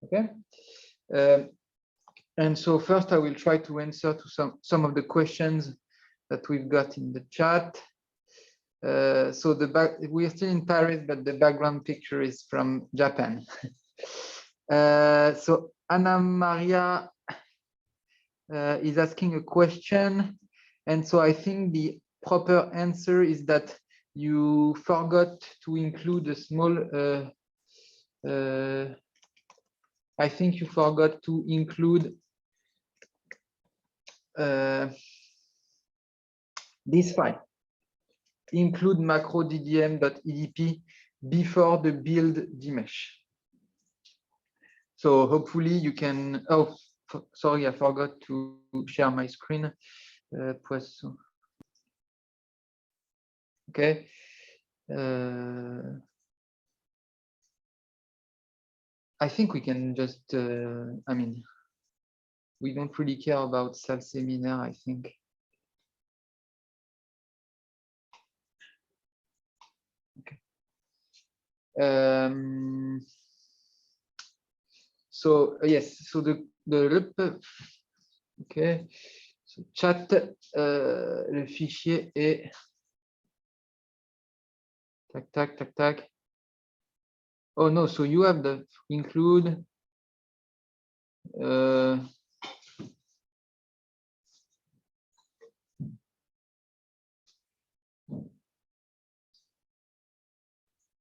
Okay. And so first I will try to answer to some of the questions that we've got in the chat. So we're still in Paris, but the background picture is from Japan. So Anna Maria is asking a question. And so I think the proper answer is that you forgot to include a small, I think you forgot to include this file, include macro ddm.edp before the build dmesh. So hopefully you can, oh, sorry, I forgot to share my screen. Poisson. Okay. I think we can just, I mean, we don't really care about self-seminar, I think. Okay. So yes, so the okay. So chat, le fichier est tac tac tac tac. Oh no, so you have the include.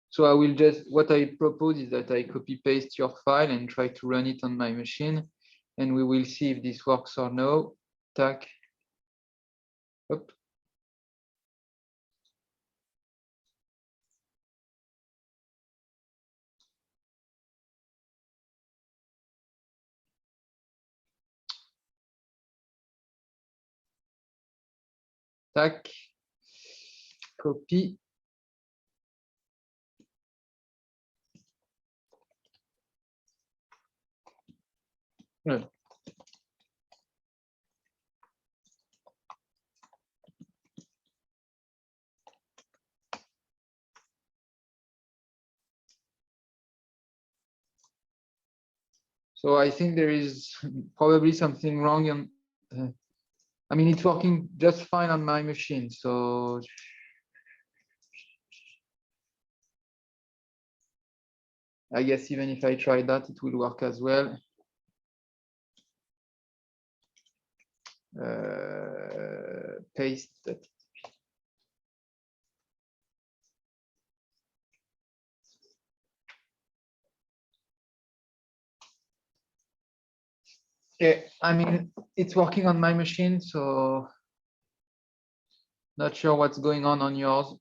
So I will just, what I propose is that I copy paste your file and try to run it on my machine, and we will see if this works or no. Tac. Hop. Tac. Copy. Ouais. So I think there is probably something wrong. I mean, it's working just fine on my machine. So I guess even if I try that, it will work as well. Paste that. Yeah, I mean, it's working on my machine, so not sure what's going on yours.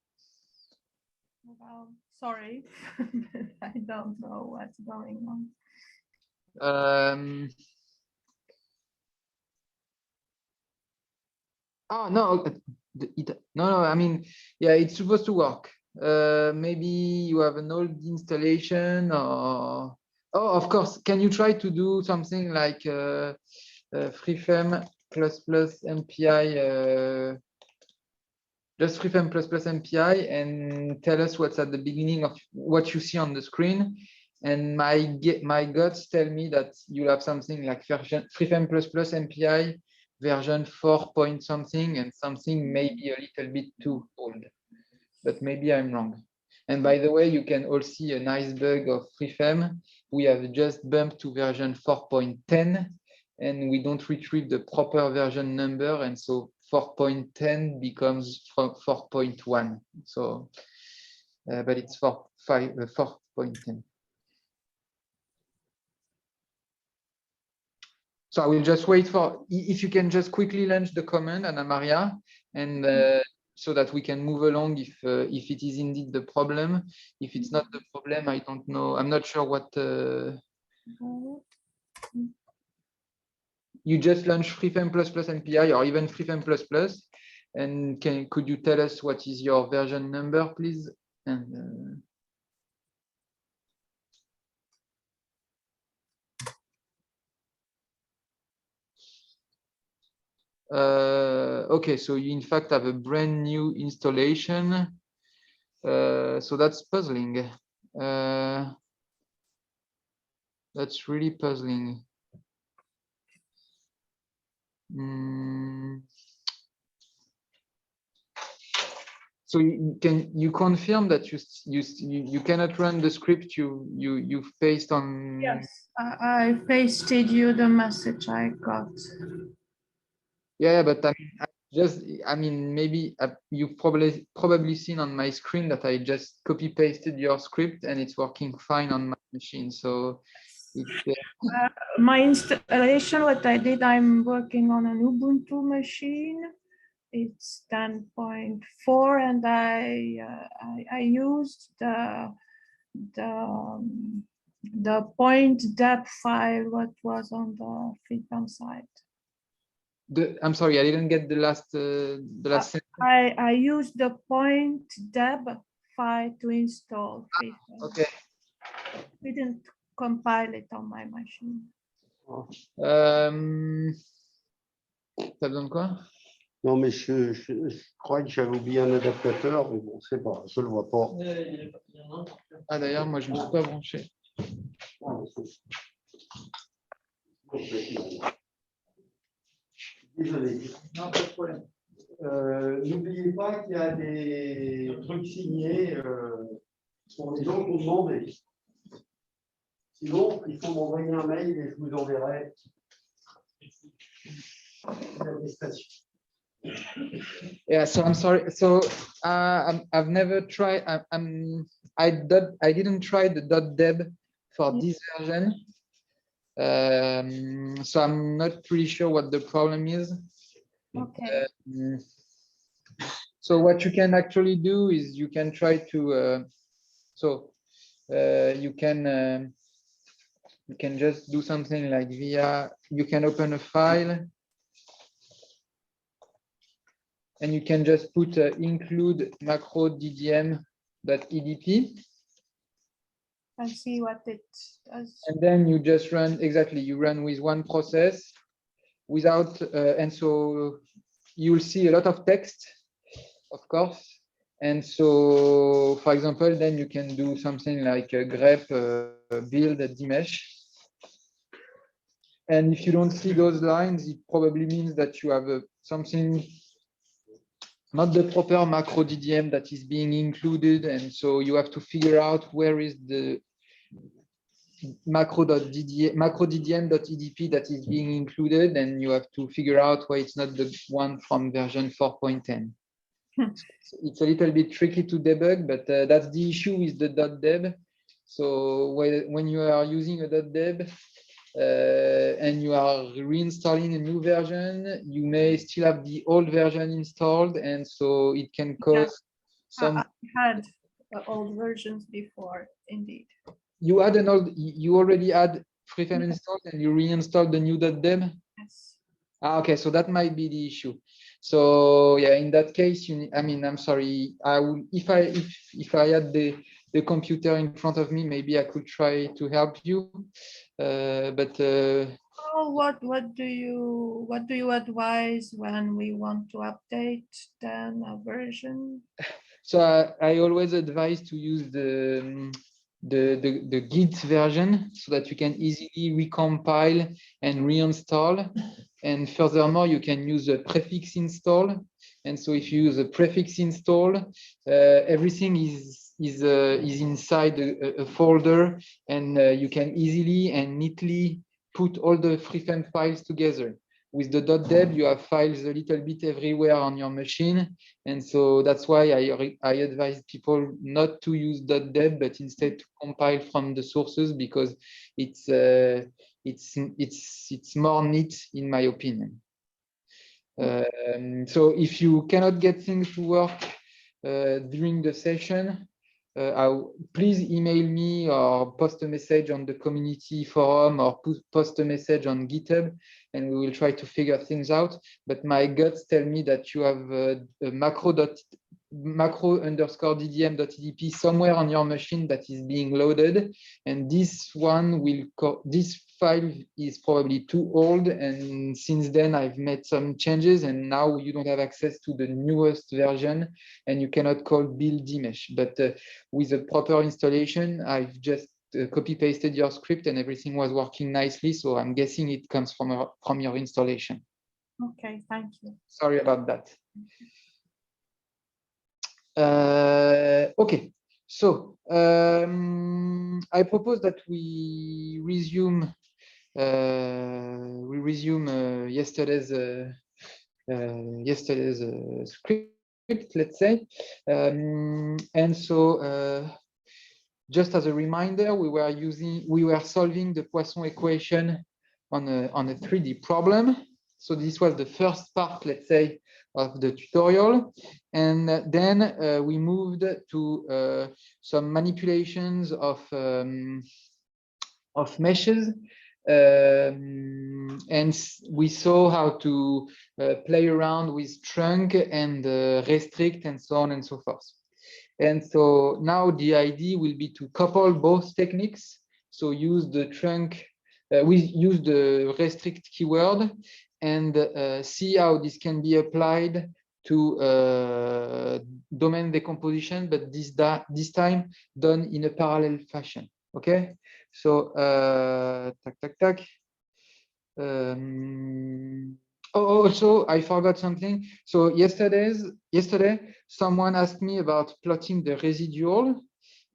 Well, sorry, I don't know what's going on. Oh no, no. I mean, yeah, it's supposed to work. Maybe you have an old installation, or oh, of course. Can you try to do something like freefm ++ MPI? Just freefm ++ MPI and tell us what's at the beginning of what you see on the screen. And my guts tell me that you have something like version freefm ++ MPI version 4 point something, and something maybe a little bit too old, but maybe I'm wrong. And by the way, you can all see a nice bug of freefm. We have just bumped to version 4.10, and we don't retrieve the proper version number, and so 4.10 becomes 4.1. So, but it's 4.10. So I will just wait for, if you can just quickly launch the command, Anna Maria, and so that we can move along if it is indeed the problem. If it's not the problem, I don't know. I'm not sure what. You just launch freefm ++ MPI or even freefm ++, and could you tell us what is your version number, please? And okay, so you in fact have a brand new installation. So that's puzzling. That's really puzzling. So you confirm that you cannot run the script you've pasted on? Yes, I pasted you the message I got. Yeah, but I mean, maybe you've probably seen on my screen that I just copy pasted your script and it's working fine on my machine. So My installation, what I did, I'm working on an Ubuntu machine. It's 10.4, and I used the point deb file what was on the frequency side. I'm sorry, I didn't get the last sentence. I used the point deb file to install frequency. Okay. Didn't compile it on my machine. T'as besoin de quoi? Non, mais je crois que j'avais oublié un adaptateur, mais bon, c'est pas, je le vois pas. Ah, d'ailleurs, moi, je ne me suis pas branché. Désolé. Non, pas de problème. N'oubliez pas qu'il y a des trucs signés pour les gens qui ont demandé. Sinon, il faut m'envoyer un mail et je vous enverrai l'attestation. Yeah, so I'm sorry. So I've never tried. I didn't try the .deb for this version. So I'm not really sure what the problem is. Okay. So what you can actually do is you can try to. You can just do something like you can open a file. And you can just put include macro ddm.edp. And see what it does. And then you just run, you run with one process without, and so you will see a lot of text, of course. And so, for example, then you can do something like grep build dmesh. And if you don't see those lines, it probably means that you have something, not the proper macro DDM that is being included. And so you have to figure out where is the macro.ddm.edp that is being included. And you have to figure out why it's not the one from version 4.10. It's a little bit tricky to debug, but that's the issue with the .deb. So when you are using a .deb, and you are reinstalling a new version, you may still have the old version installed, and so it can cause some. I had old versions before, indeed. You already had FreeFM installed, and you reinstalled the new .deb. Yes. Okay, so that might be the issue. So yeah, in that case, I'm sorry. I would, if I had the computer in front of me, maybe I could try to help you. But what do you advise when we want to update then a version? So I always advise to use the Git version so that you can easily recompile and reinstall. And furthermore, you can use a prefix install. And so if you use a prefix install, everything is inside a folder, and you can easily and neatly put all the FreeFM files together. With the .deb, you have files a little bit everywhere on your machine. And so that's why I advise people not to use .deb, but instead to compile from the sources, because it's more neat, in my opinion. So if you cannot get things to work during the session, please email me or post a message on the community forum or post a message on GitHub, and we will try to figure things out. But my guts tell me that you have a macro_ddm.edp somewhere on your machine that is being loaded, and this file is probably too old, and since then I've made some changes, and now you don't have access to the newest version, and you cannot call build dmesh. But with a proper installation, I've just copy pasted your script and everything was working nicely. So I'm guessing it comes from your installation. Okay, thank you. Sorry about that. Okay, so I propose that we resume yesterday's script, let's say, and so just as a reminder, we were solving the Poisson equation on a 3D problem. So this was the first part, let's say, of the tutorial, and then we moved to some manipulations of meshes, and we saw how to play around with trunk and restrict and so on and so forth. And so now the idea will be to couple both techniques. So use the trunk, we use the restrict keyword and see how this can be applied to domain decomposition, but this time done in a parallel fashion. Okay, so also, I forgot something. So yesterday, someone asked me about plotting the residual.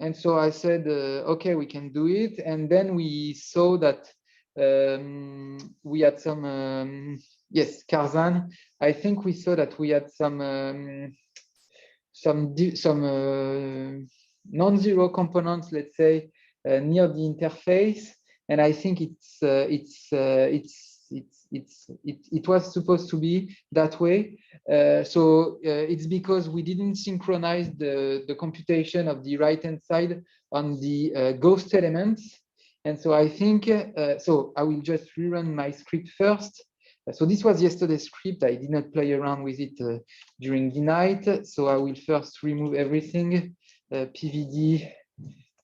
And so I said, okay, we can do it. And then we saw that we had some, yes, Karzan, I think we saw that we had some non-zero components, let's say, near the interface. And I think it was supposed to be that way. So it's because we didn't synchronize the computation of the right-hand side on the ghost elements. And so I think, so I will just rerun my script first. So this was yesterday's script. I did not play around with it during the night. So I will first remove everything, PVD,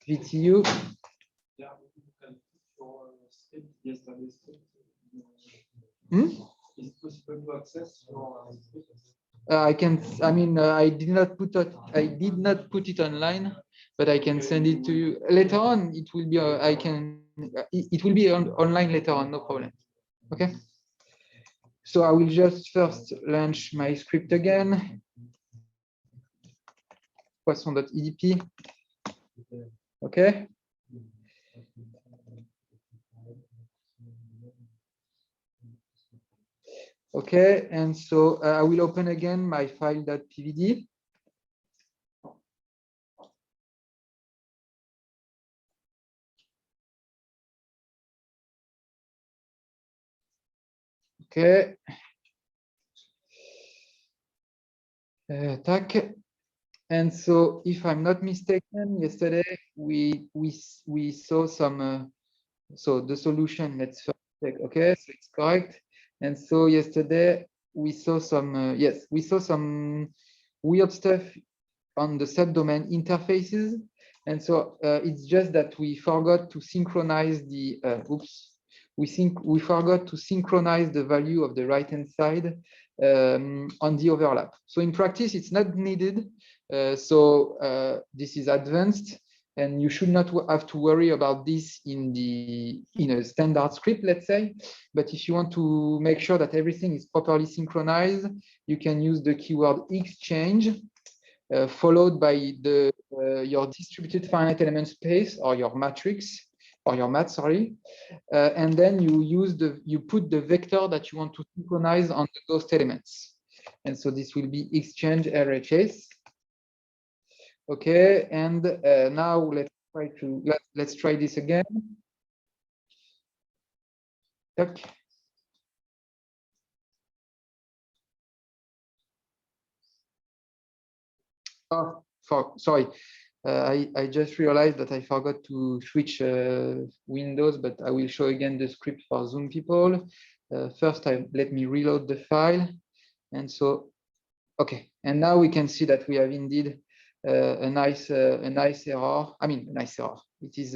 VTU. Is it possible to access your I can. I mean, I did not put it online, but I can send it to you later on. It will be. I can. It will be online later on. No problem. Okay. So I will just first launch my script again. Poisson.edp. Okay. Okay, and so I will open again my file.pvd. Okay. Tac. And so, if I'm not mistaken, yesterday we saw some. So the solution. Let's first check. Okay, so it's correct. And so yesterday we saw some. Yes, we saw some weird stuff on the subdomain interfaces. And so it's just that we forgot to synchronize the. We forgot to synchronize the value of the right-hand side on the overlap. So in practice, it's not needed. This is advanced, and you should not have to worry about this in a standard script, let's say. But if you want to make sure that everything is properly synchronized, you can use the keyword exchange, followed by your distributed finite element space or your matrix or your mat, sorry, and then you put the vector that you want to synchronize on the ghost elements, and so this will be exchange RHS. Okay, and now let's try this again. Tac. Oh, sorry. I just realized that I forgot to switch windows, but I will show again the script for Zoom people. First, let me reload the file. And so, okay. And now we can see that we have indeed a nice error. I mean, a nice error. It is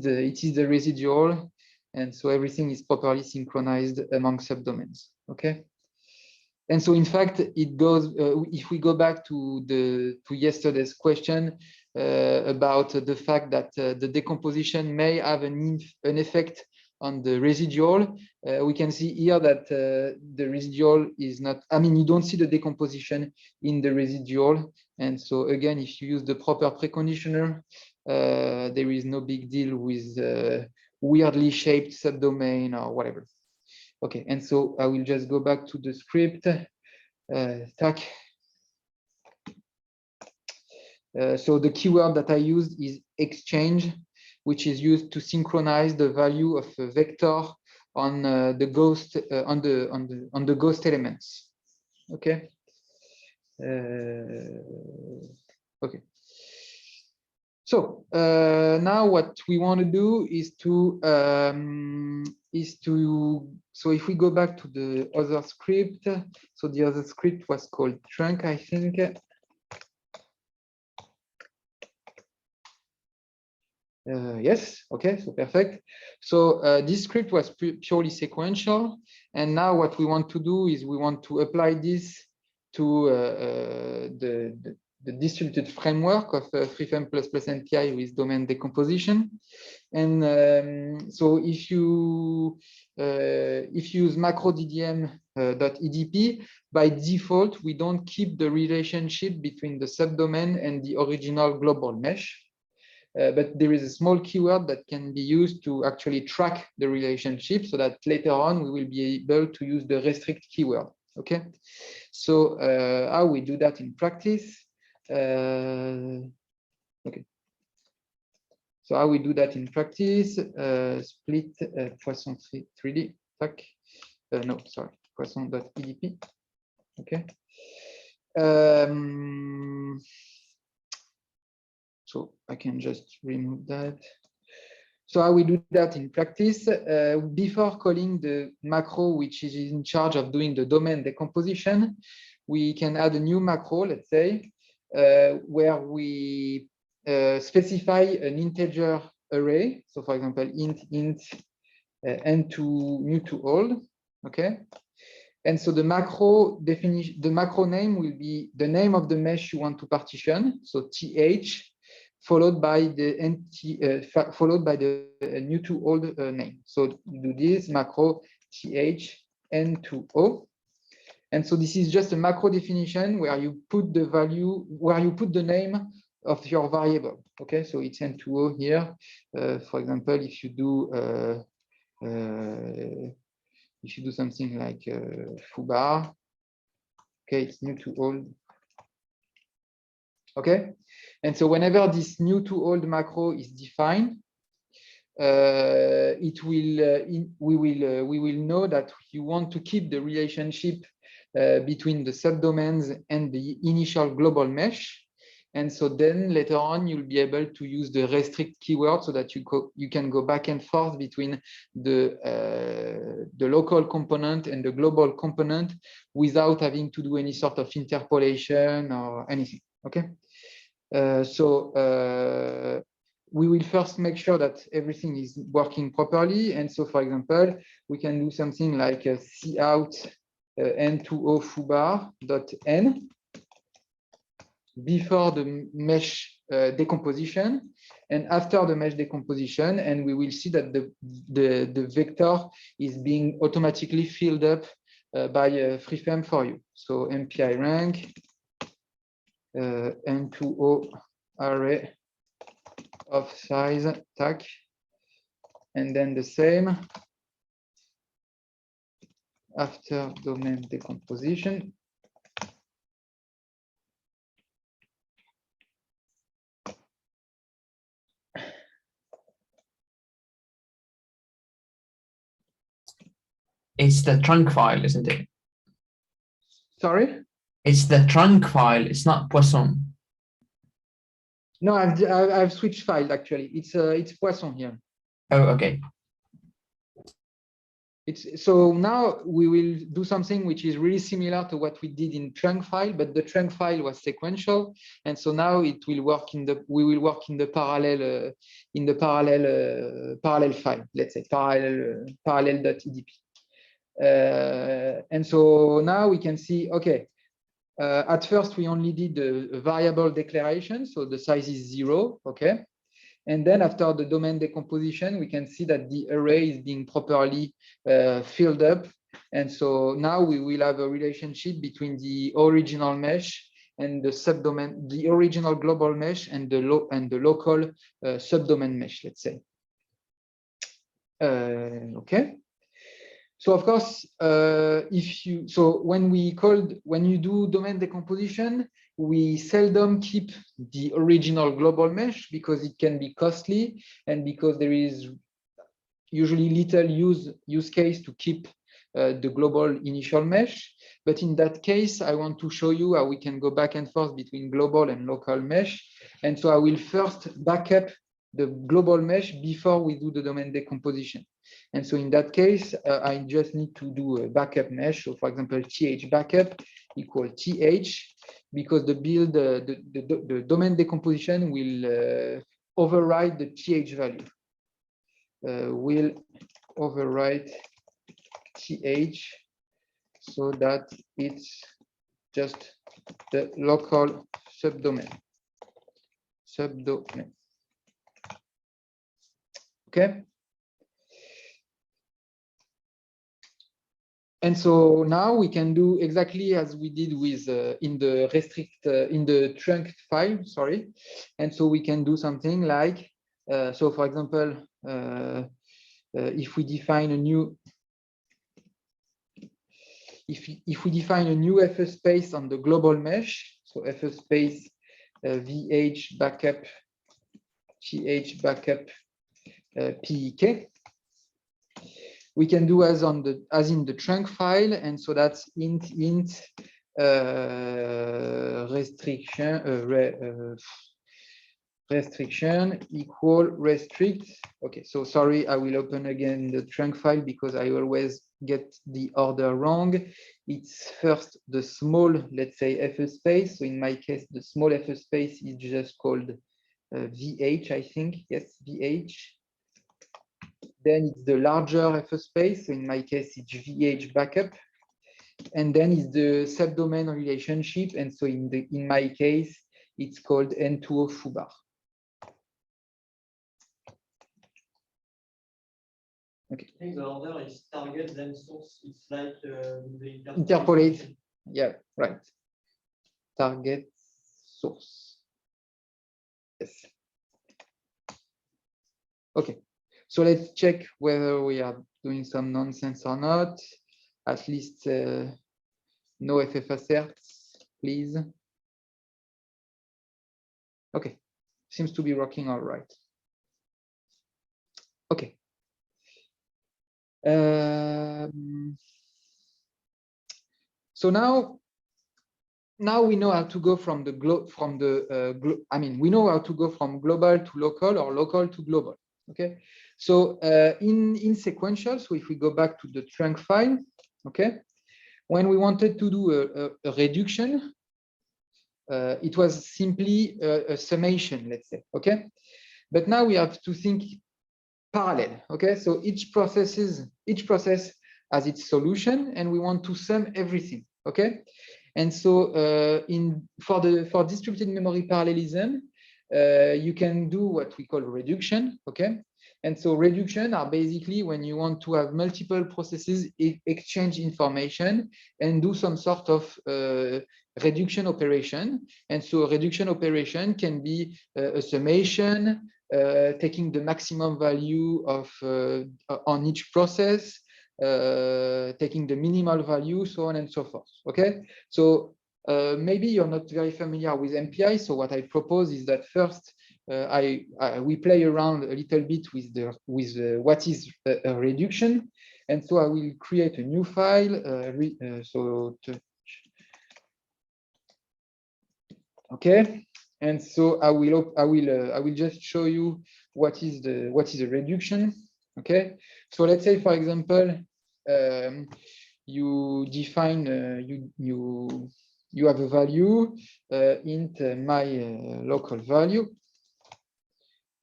the residual. And so everything is properly synchronized among subdomains. Okay. And so, in fact, it goes. If we go back to yesterday's question, about the fact that the decomposition may have an effect on the residual. We can see here that the residual is not, I mean, you don't see the decomposition in the residual. And so again, if you use the proper preconditioner, there is no big deal with weirdly shaped subdomain or whatever. Okay, and so I will just go back to the script. So the keyword that I used is exchange, which is used to synchronize the value of a vector on the ghost on the ghost elements. Okay. Okay. So now what we want to do is to so if we go back to the other script, so the other script was called trunk, I think. Yes, okay, so perfect. So this script was purely sequential. And now what we want to do is we want to apply this to the distributed framework of FreeFM++ MPI with domain decomposition. And so if you use macro_ddm.edp, by default, we don't keep the relationship between the subdomain and the original global mesh. But there is a small keyword that can be used to actually track the relationship so that later on we will be able to use the restrict keyword. Okay, so how we do that in practice? Okay, so how we do that in practice? Split Poisson 3D. No, sorry, Poisson.edp. Okay. So I can just remove that. So how we do that in practice, before calling the macro, which is in charge of doing the domain decomposition, we can add a new macro, let's say, where we specify an integer array. So for example, int n to new to old, okay? And so the macro definition, the macro name will be the name of the mesh you want to partition, so th, followed by the new to old name. So you do this macro th n to o, and so this is just a macro definition where you put the value, where you put the name of your variable. Okay, so it's n to o here. For example, if you do something like foobar, okay, it's new to old. Okay, and so whenever this new to old macro is defined, we will know that you want to keep the relationship between the subdomains and the initial global mesh. And so then later on, you'll be able to use the restrict keyword so that you can go back and forth between the local component and the global component without having to do any sort of interpolation or anything. Okay. We will first make sure that everything is working properly. And so, for example, we can do something like cout n2o foobar.n before the mesh decomposition and after the mesh decomposition, and we will see that the vector is being automatically filled up by FreeFM for you. So MPI rank n2o array of size tag, and then the same after domain decomposition. It's the trunk file, isn't it? Sorry? It's the trunk file. It's not Poisson. No, I've switched file actually. It's Poisson here. Oh, okay. So now we will do something which is really similar to what we did in trunk file, but the trunk file was sequential, and so now it will work in the parallel file. Let's say parallel.edp. And so now we can see, okay, At first, we only did a variable declaration, so the size is 0, okay? And then after the domain decomposition, we can see that the array is being properly filled up. And so now we will have a relationship between the original mesh and the subdomain, the original global mesh and the local subdomain mesh, let's say. Okay. So of course, when you do domain decomposition, we seldom keep the original global mesh because it can be costly and because there is usually little use case to keep the global initial mesh. But in that case, I want to show you how we can go back and forth between global and local mesh. And so I will first back up the global mesh before we do the domain decomposition. And so in that case, I just need to do a backup mesh. So for example, th backup equal th, because the domain decomposition will override the th value. Will override th so that it's just the local subdomain. Okay. And so now we can do exactly as we did with in the trunk file, sorry. And so we can do something like, so for example, if we define a new, if we define a new FS space on the global mesh, so FS space VH backup, TH backup PEK, we can do as in the trunk file, and so that's int restriction equal restrict. Okay, so sorry, I will open again the trunk file because I always get the order wrong. It's first the small, let's say, FS space. So in my case, the small FS space is just called VH, I think. Yes, VH. Then it's the larger FS space. So in my case, it's VH backup. And then it's the subdomain relationship. And so in my case, it's called N2O foobar. Okay. I think the order is target, then source. It's like the interpolate. Yeah, right. Target, source. Yes. Okay. So let's check whether we are doing some nonsense or not. At least no FF asserts, please. Okay. Seems to be working all right. Okay. So now we know how to go from we know how to go from global to local or local to global. Okay. So in sequential, so if we go back to the trunk file, okay, when we wanted to do a reduction, it was simply a summation, let's say. Okay. But now we have to think parallel. Okay, so each process has its solution, and we want to sum everything. Okay, and so for distributed memory parallelism, you can do what we call reduction. Okay, and so reduction are basically when you want to have multiple processes exchange information and do some sort of reduction operation. And so a reduction operation can be a summation, taking the maximum value of on each process, taking the minimal value, so on and so forth. Okay, so maybe you're not very familiar with MPI. So what I propose is that first we play around a little bit with what is a reduction, and so I will create a new file. Okay. And so I will just show you what is a reduction. Okay. So let's say, for example, you define you have a value int my local value,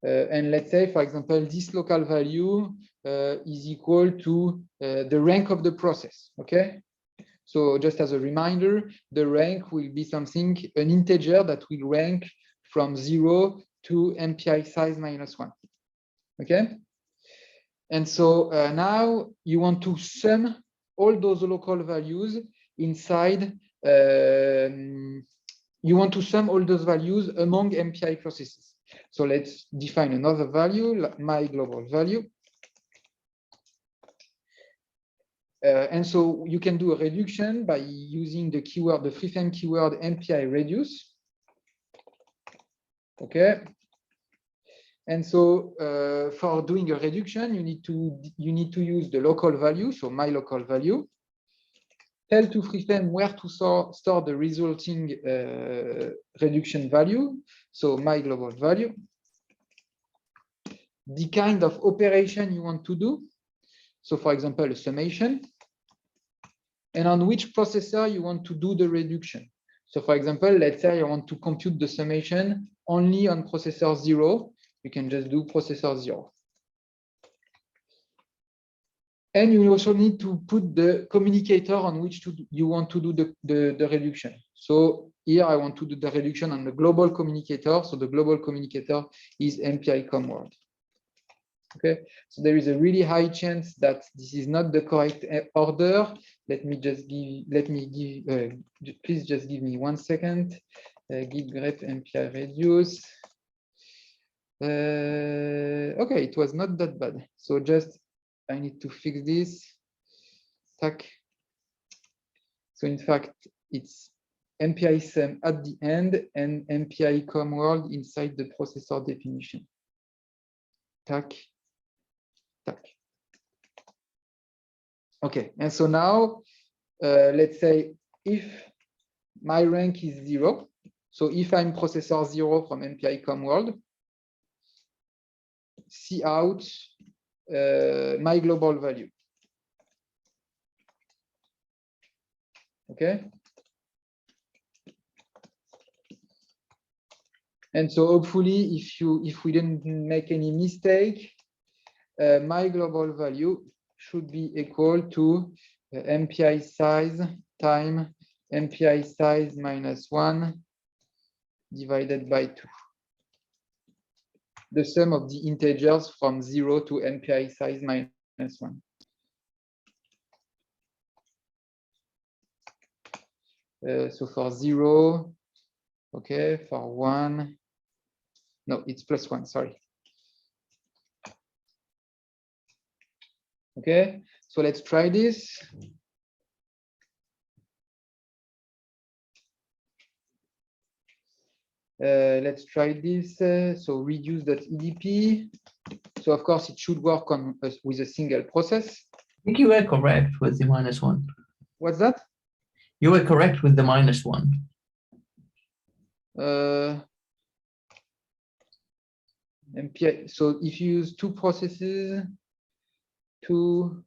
and let's say, for example, this local value is equal to the rank of the process. Okay. So just as a reminder, the rank will be something, an integer that will rank from 0 to MPI size -1. Okay. And so now you want to sum all those local values inside. You want to sum all those values among MPI processes. So let's define another value, my global value. And so you can do a reduction by using the keyword, the free-frame keyword MPI reduce. Okay. And so for doing a reduction, you need to use the local value, so my local value. Tell to free-frame where to store the resulting reduction value, so my global value. The kind of operation you want to do, so for example, a summation, and on which processor you want to do the reduction. So for example, let's say I want to compute the summation only on processor 0. You can just do processor 0. And you also need to put the communicator on which you want to do the reduction. So here I want to do the reduction on the global communicator. So the global communicator is MPI Comworld. Okay, so there is a really high chance that this is not the correct order. Please just give me 1 second. Git grep MPI reduce. Okay, it was not that bad. So just I need to fix this. Tac. So in fact, it's MPI sum at the end and MPI Comworld inside the processor definition. Tac. Tac. Okay, and so now let's say if my rank is 0, so if I'm processor 0 from MPI Comworld, see out my global value. Okay. And so hopefully, if we didn't make any mistake, my global value should be equal to MPI size times MPI size -1 divided by 2. The sum of the integers from 0 to MPI size -1. So for 0, okay, for 1, no, it's +1, sorry. Okay, so let's try this. Let's try this. So reduce.edp. So of course it should work on with a single process. I think you were correct with the -1. What's that? You were correct with the -1. MPI. So if you use 2 processes, 2.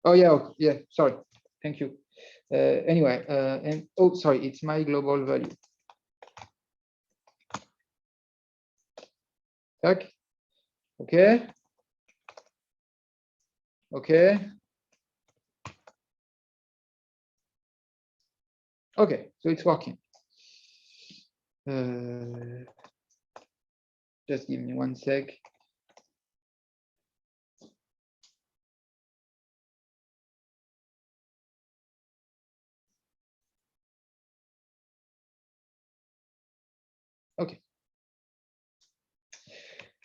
Oh yeah, okay, yeah. Sorry. Thank you. Anyway, and oh, sorry, it's my global value. Tac. Okay. Okay. Okay, so it's working. Just give me 1 sec. Okay.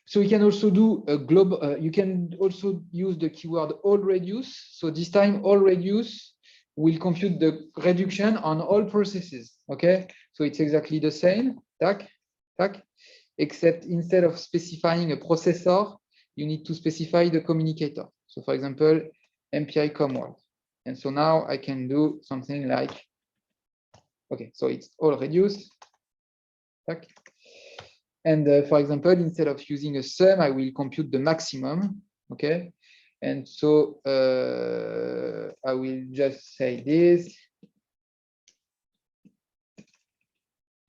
So you can also do a global, you can also use the keyword all reduce. So this time all reduce will compute the reduction on all processes. Okay, so it's exactly the same, tac, tac, except instead of specifying a processor, you need to specify the communicator. So for example, MPI Comworld. And so now I can do something like, okay, so it's all reduce, tac. And for example, instead of using a sum, I will compute the maximum. Okay. And so I will just say this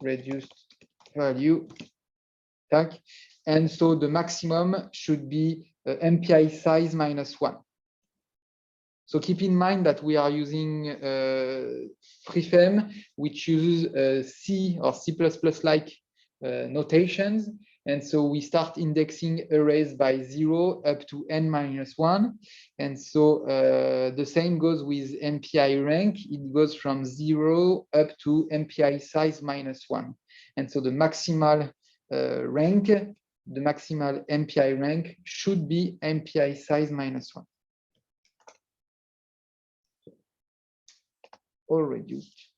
reduced value. Tac. And so the maximum should be MPI size -1. So keep in mind that we are using FreeFem, which uses C or C++-like notations. And so we start indexing arrays by 0 up to n-1. And so the same goes with MPI rank. It goes from 0 up to MPI size -1. And so the maximal rank, the maximal MPI rank should be MPI size -1. All reduced.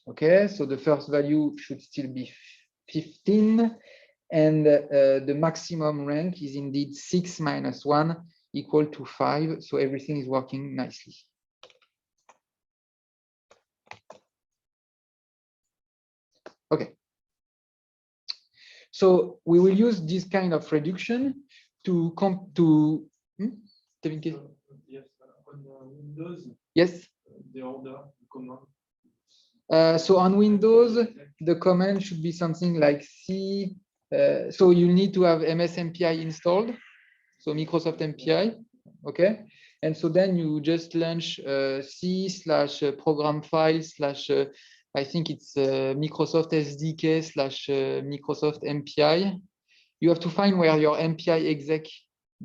Okay, so the first value should still be 15, and the maximum rank is indeed 6 - 1 equal to 5. So everything is working nicely. Okay. So we will use this kind of reduction to come to. Yes, on Windows. Yes. The order, the command. So on Windows, the command should be something like C. So you need to have MS MPI installed, so Microsoft MPI, okay? And so then you just launch C/program file/ I think it's Microsoft SDK / Microsoft MPI. You have to find where your MPI exec.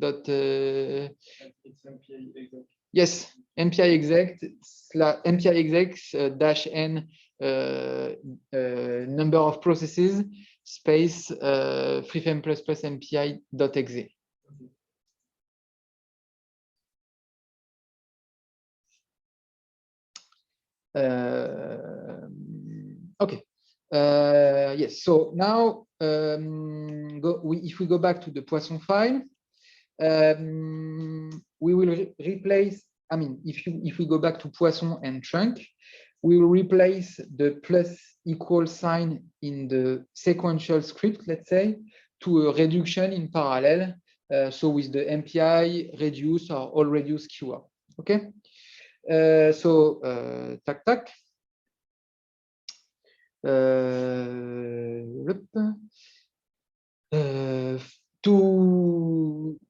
It's MPI exec. Yes, MPI exec -n number of processes space FreeFem++ MPI.exe. Okay. Yes. So now, if we go back to the Poisson file, we will replace. I mean, if we go back to Poisson and trunk, we will replace the += sign in the sequential script, let's say, to a reduction in parallel. So with the MPI reduce or all reduce keyword. Okay. So tac tac.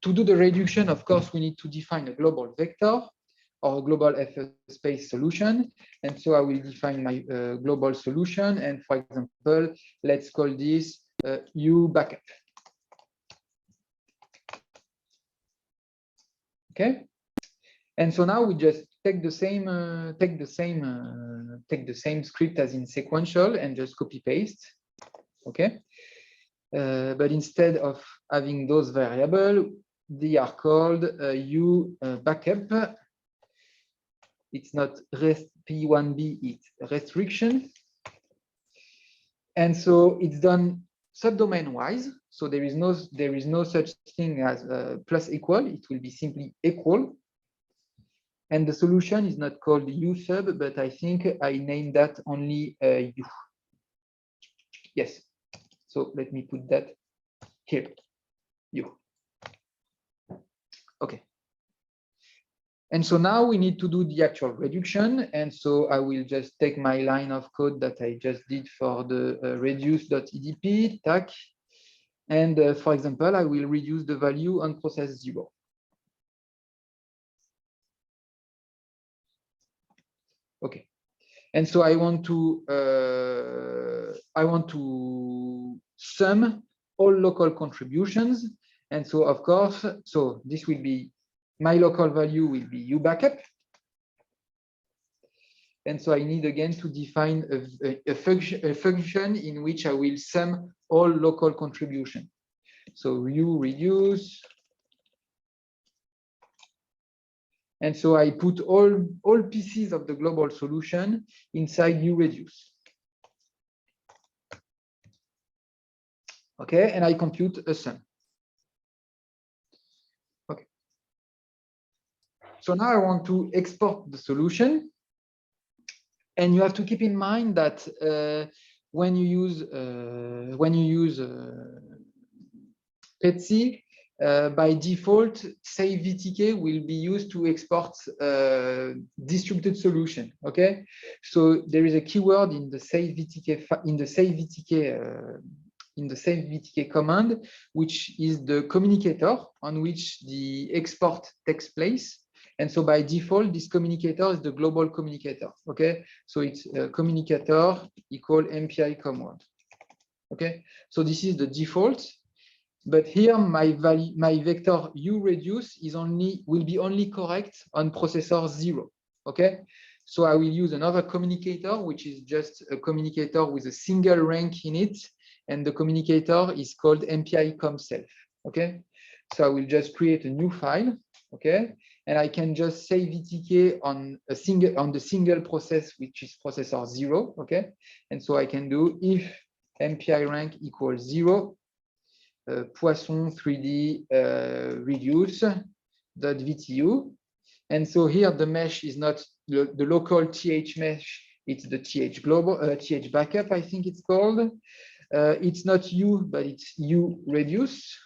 To do the reduction, of course, we need to define a global vector or a global FE space solution. And so I will define my global solution. And for example, let's call this U backup. Okay. And so now we just take the same script as in sequential and just copy paste. Okay. But instead of having those variables, they are called U backup. It's not rest P1B, it's restriction. And so it's done subdomain wise. So there is no such thing as plus equal. It will be simply equal. And the solution is not called U sub, but I think I named that only U. Yes. So let me put that here. U. Okay. And so now we need to do the actual reduction. And so I will just take my line of code that I just did for the reduce.edp, tac. And for example, I will reduce the value on process 0. Okay. And so I want to sum all local contributions. And so of course, so this will be my local value will be U backup. And so I need again to define a function in which I will sum all local contribution. So U reduce. And so I put all pieces of the global solution inside U reduce. Okay, and I compute a sum. Okay. So now I want to export the solution. And you have to keep in mind that when you use PETSI, by default, save VTK will be used to export distributed solution. Okay, so there is a keyword in the save VTK in the same VTK command, which is the communicator on which the export takes place. And so by default, this communicator is the global communicator. Okay, so it's communicator equal MPI com1. Okay, so this is the default. But here my value, my vector U reduce will be only correct on processor 0. Okay, so I will use another communicator, which is just a communicator with a single rank in it, and the communicator is called MPI com self. Okay, so I will just create a new file. Okay, and I can just say VTK on the single process, which is processor 0. Okay, and so I can do if MPI rank equals 0. Poisson 3D reduce .vtu. And so here the mesh is not the local th mesh, it's the th global, th backup, I think it's called. It's not U, but it's U reduce.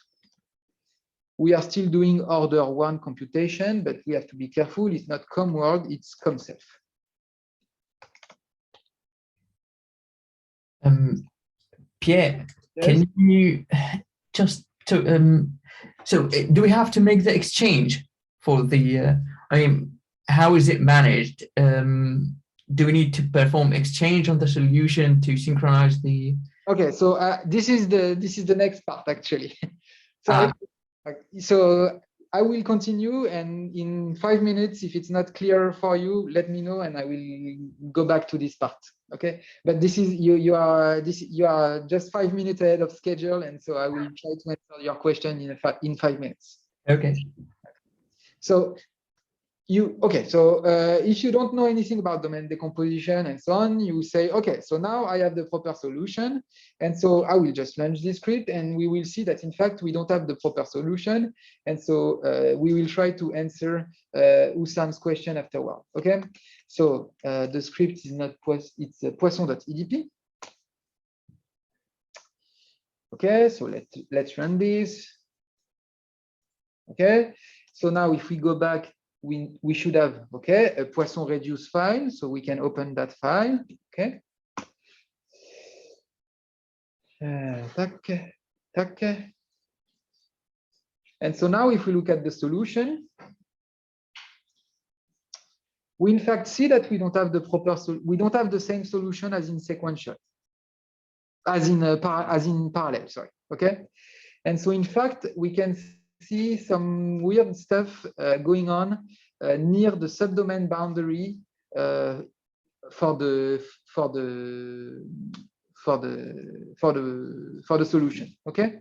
We are still doing order 1 computation, but we have to be careful. It's not com word, it's com self. Pierre, Yes. can you just so do we have to make the exchange for the I mean, how is it managed? Do we need to perform exchange on the solution to synchronize the? Okay, so this is the next part actually. So I will continue, and in 5 minutes, if it's not clear for you, let me know, and I will go back to this part. Okay, but this is you are just 5 minutes ahead of schedule, and so I will try to answer your question in 5 minutes. Okay. So if you don't know anything about domain decomposition and so on, you say, okay, so now I have the proper solution. And so I will just launch this script, and we will see that in fact, we don't have the proper solution. And so we will try to answer Usam's question afterward. Okay, so the script is not it's poisson.edp. Okay, so let's run this. Okay, so now if we go back, we should have, okay, a Poisson reduce file, so we can open that file. Okay. And so now if we look at the solution, we in fact see that we don't have the same solution as in sequential, as in parallel, sorry. Okay. And so in fact, we can see some weird stuff going on near the subdomain boundary for the solution. Okay,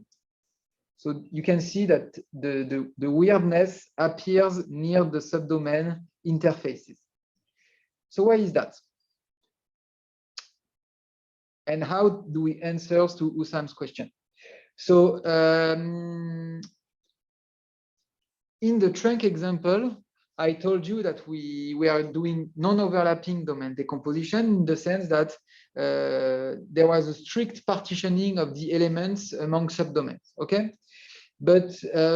so you can see that the weirdness appears near the subdomain interfaces. So why is that? And how do we answer to Usam's question? So in the trunk example, I told you that we are doing non-overlapping domain decomposition in the sense that there was a strict partitioning of the elements among subdomains. Okay, but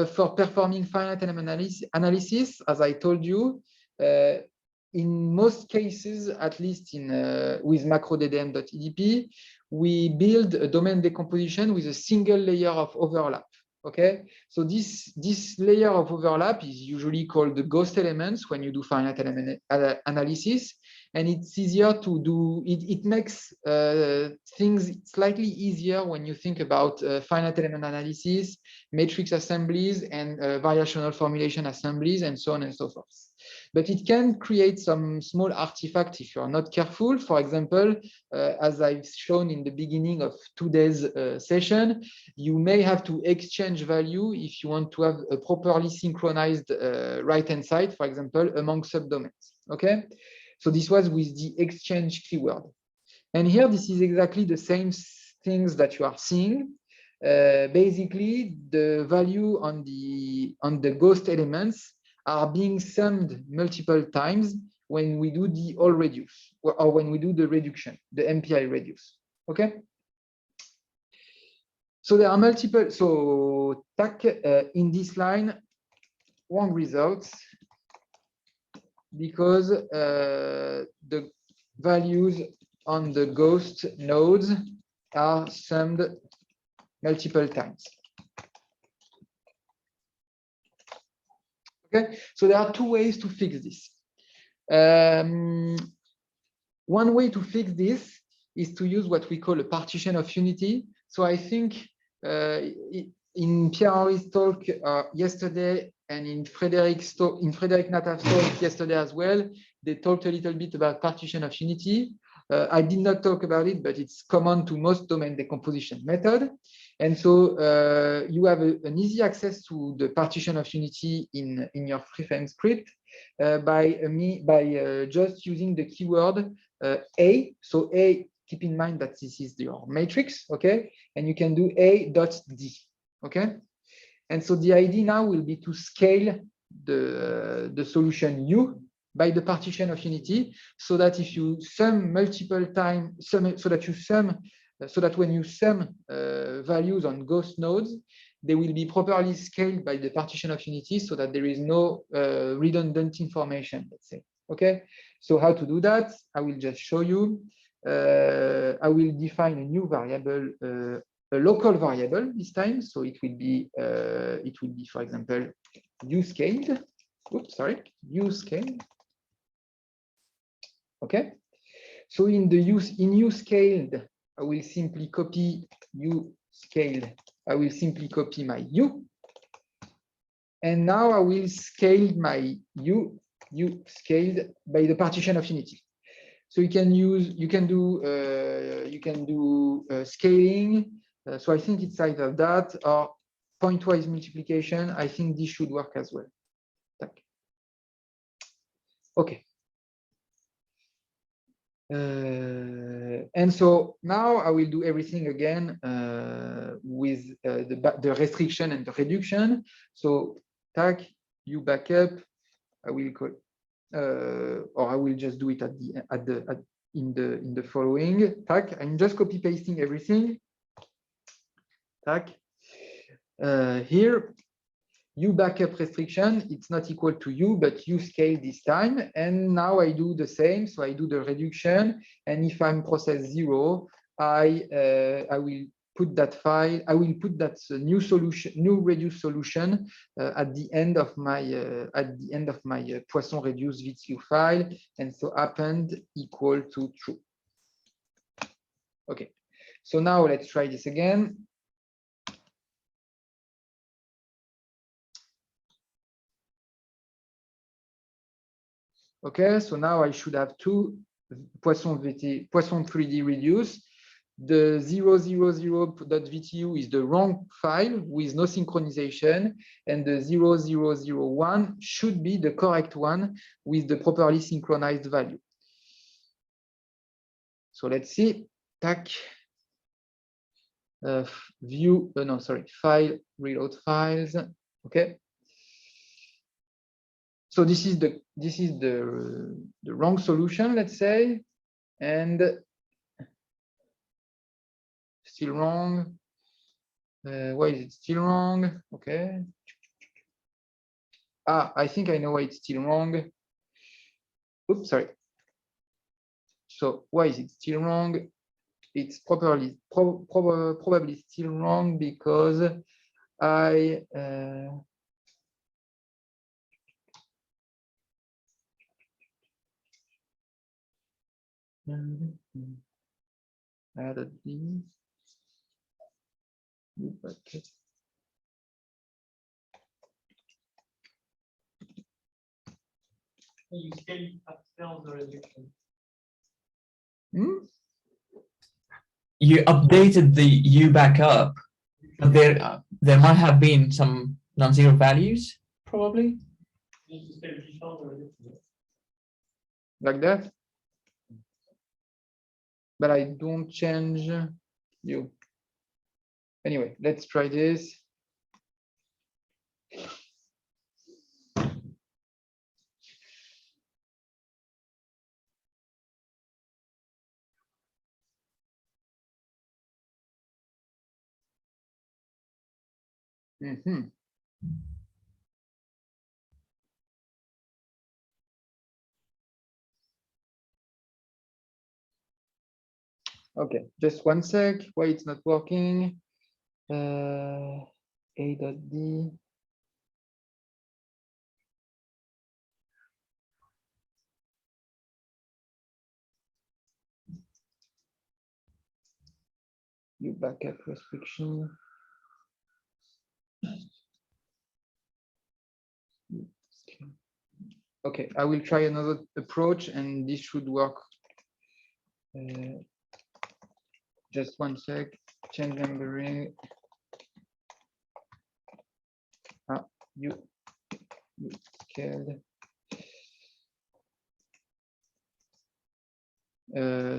for performing finite element analysis, as I told you, in most cases, at least in with macro-ddm.edp, we build a domain decomposition with a single layer of overlap. Okay, so this layer of overlap is usually called the ghost elements when you do finite element analysis, and it's easier to do. It makes things slightly easier when you think about finite element analysis, matrix assemblies, and variational formulation assemblies, and so on and so forth. But it can create some small artifact if you are not careful. For example, as I've shown in the beginning of today's session, you may have to exchange value if you want to have a properly synchronized right-hand side, for example, among subdomains. Okay, so this was with the exchange keyword. And here, this is exactly the same things that you are seeing. Basically, the value on the ghost elements are being summed multiple times when we do the all reduce or when we do the reduction, the MPI reduce. Okay. So there are multiple. So in this line, wrong results because the values on the ghost nodes are summed multiple times. Okay, so there are two ways to fix this. One way to fix this is to use what we call a partition of unity. So I think in Pierre's talk yesterday and in Frederic Nataf's talk yesterday as well, they talked a little bit about partition of unity. I did not talk about it, but it's common to most domain decomposition method. And so you have an easy access to the partition of unity in your free-frame script by just using the keyword A. So A, keep in mind that this is your matrix, okay? And you can do A.D, okay? And so the idea now will be to scale the solution U by the partition of unity, so that if you sum multiple times, so that when you sum values on ghost nodes, they will be properly scaled by the partition of unity, so that there is no redundant information, let's say. Okay, so how to do that? I will just show you. I will define a new variable, a local variable this time. So it will be, for example, uscaled. Oops, sorry, uscaled. Okay, so in uscaled, I will simply copy uscaled. I will simply copy my u, and now I will scale my u scaled by the partition of unity. So you can do scaling. So I think it's either that or pointwise multiplication. I think this should work as well. Okay. And so now I will do everything again with the restriction and the reduction. So tag u backup. I will call, or I will just do it in the following tag. I'm just copy pasting everything. Tag here. U backup restriction, it's not equal to u, but u scale this time. And now I do the same. So I do the reduction. And if I'm process 0, I will put that file, I will put that new solution, new reduced solution at the end of my Poisson reduced VTU file. And so append equal to true. Okay. So now let's try this again. Okay, so now I should have two Poisson 3D reduce. The 000.vtu is the wrong file with no synchronization, and the 0001 should be the correct one with the properly synchronized value. So let's see. Tac. File, reload files. Okay. So this is the wrong solution, let's say, and still wrong. Why is it still wrong? Okay. I think I know why it's still wrong. Oops, sorry. So why is it still wrong? It's probably still wrong because I added these. You scale after the reduction. You updated the U backup, but there might have been some non-zero values, probably. Like that, but I don't change you. Anyway, let's try this. Okay, just one sec. Why it's not working? A.D. You backup restriction. Okay, I will try another approach and this should work. Just one sec, change numbering. You scaled.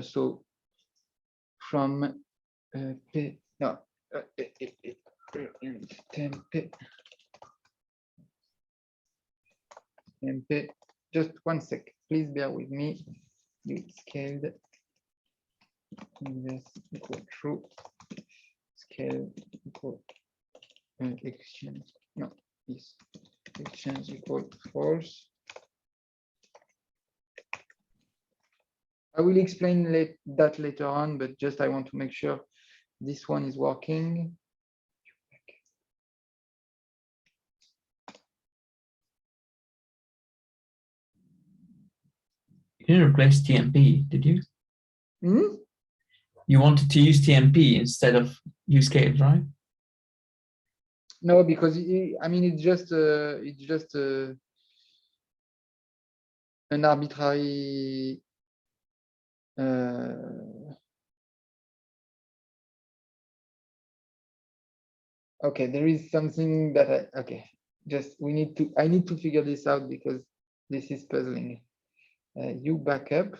So from P, no, temp, just one sec, please bear with me. You scaled inverse equal true, scale equal exchange, no, this exchange equal false. I will explain that later on, but just I want to make sure this one is working. You didn't replace TMP, did you? Hmm? You wanted to use TMP instead of use scale, right? No, because I mean it's just an arbitrary okay, there is something that okay, just I need to figure this out because this is puzzling. You backup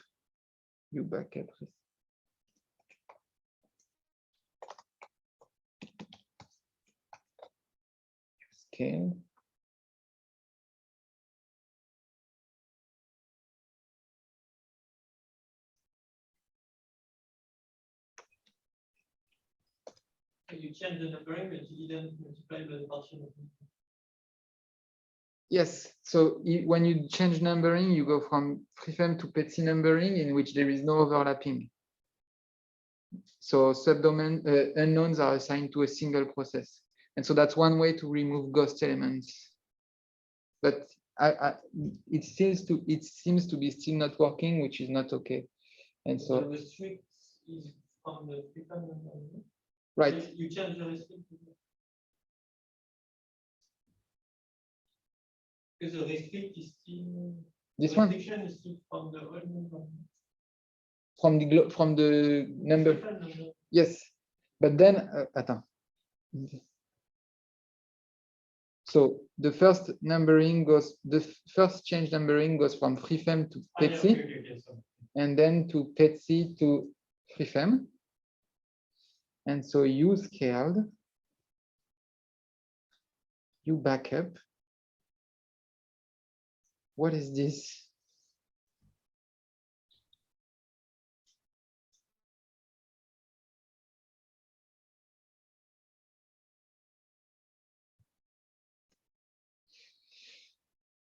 scale. You change the numbering, but you didn't multiply by the partition. Yes, so when you change numbering, you go from free-frame to petit numbering in which there is no overlapping. So subdomain unknowns are assigned to a single process. And so that's one way to remove ghost elements. But it seems to be still not working, which is not okay. And so the restrict is from the free-frame numbering. right. You change the restrict. Because the restrict is still This one restriction is still from the old number. from the number. Yes, but then attends. So the first change numbering goes from free-frame to petit, and then to petit to free-frame. And so you scaled, you backup. What is this?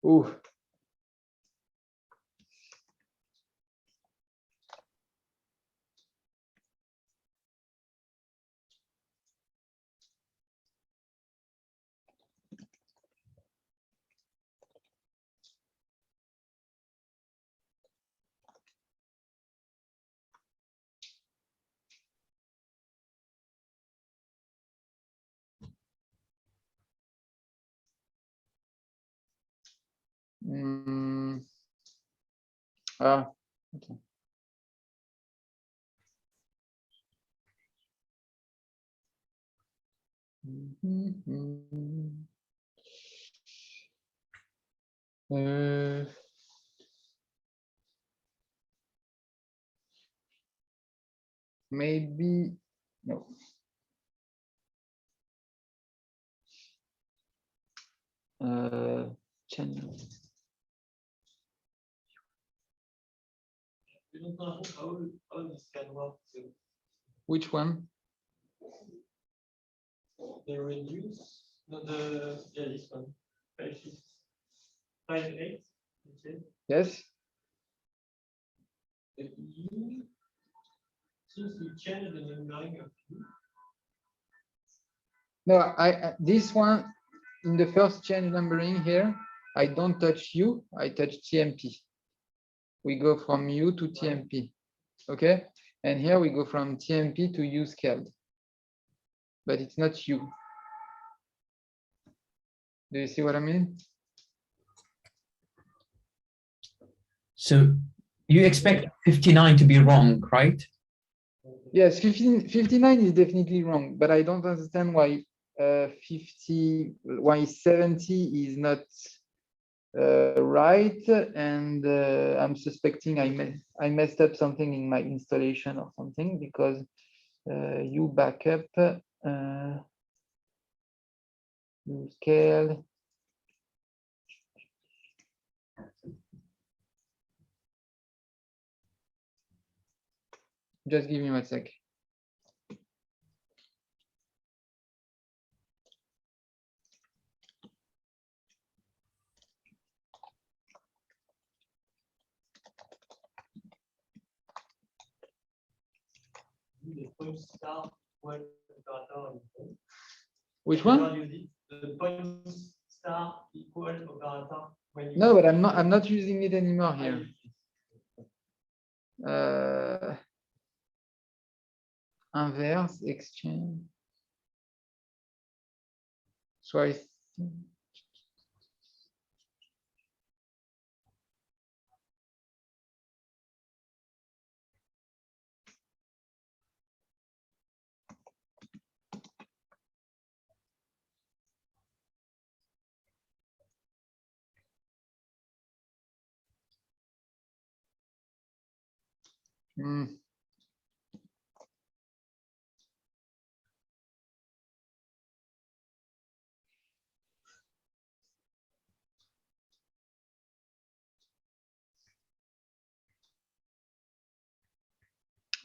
Ooh. Okay. Maybe no. Channel. We don't know how this can work. So Which one? the reduce, not the this one. 5.8. Okay. Yes. Since we change the numbering of u, No, this one in the first change numbering here, I don't touch U, I touch TMP. We go from U to TMP. Okay, and here we go from TMP to U scaled, but it's not U. Do you see what I mean? So you expect 59 to be wrong, right? Yes, 59 is definitely wrong, but I don't understand why 70 is not right, and I'm suspecting I messed up something in my installation or something, because U backup, U scale. Just give me 1 sec. The point star equal operator. Which one? The point star equal operator. When you No, but I'm not using it anymore here. Inverse exchange. So I think.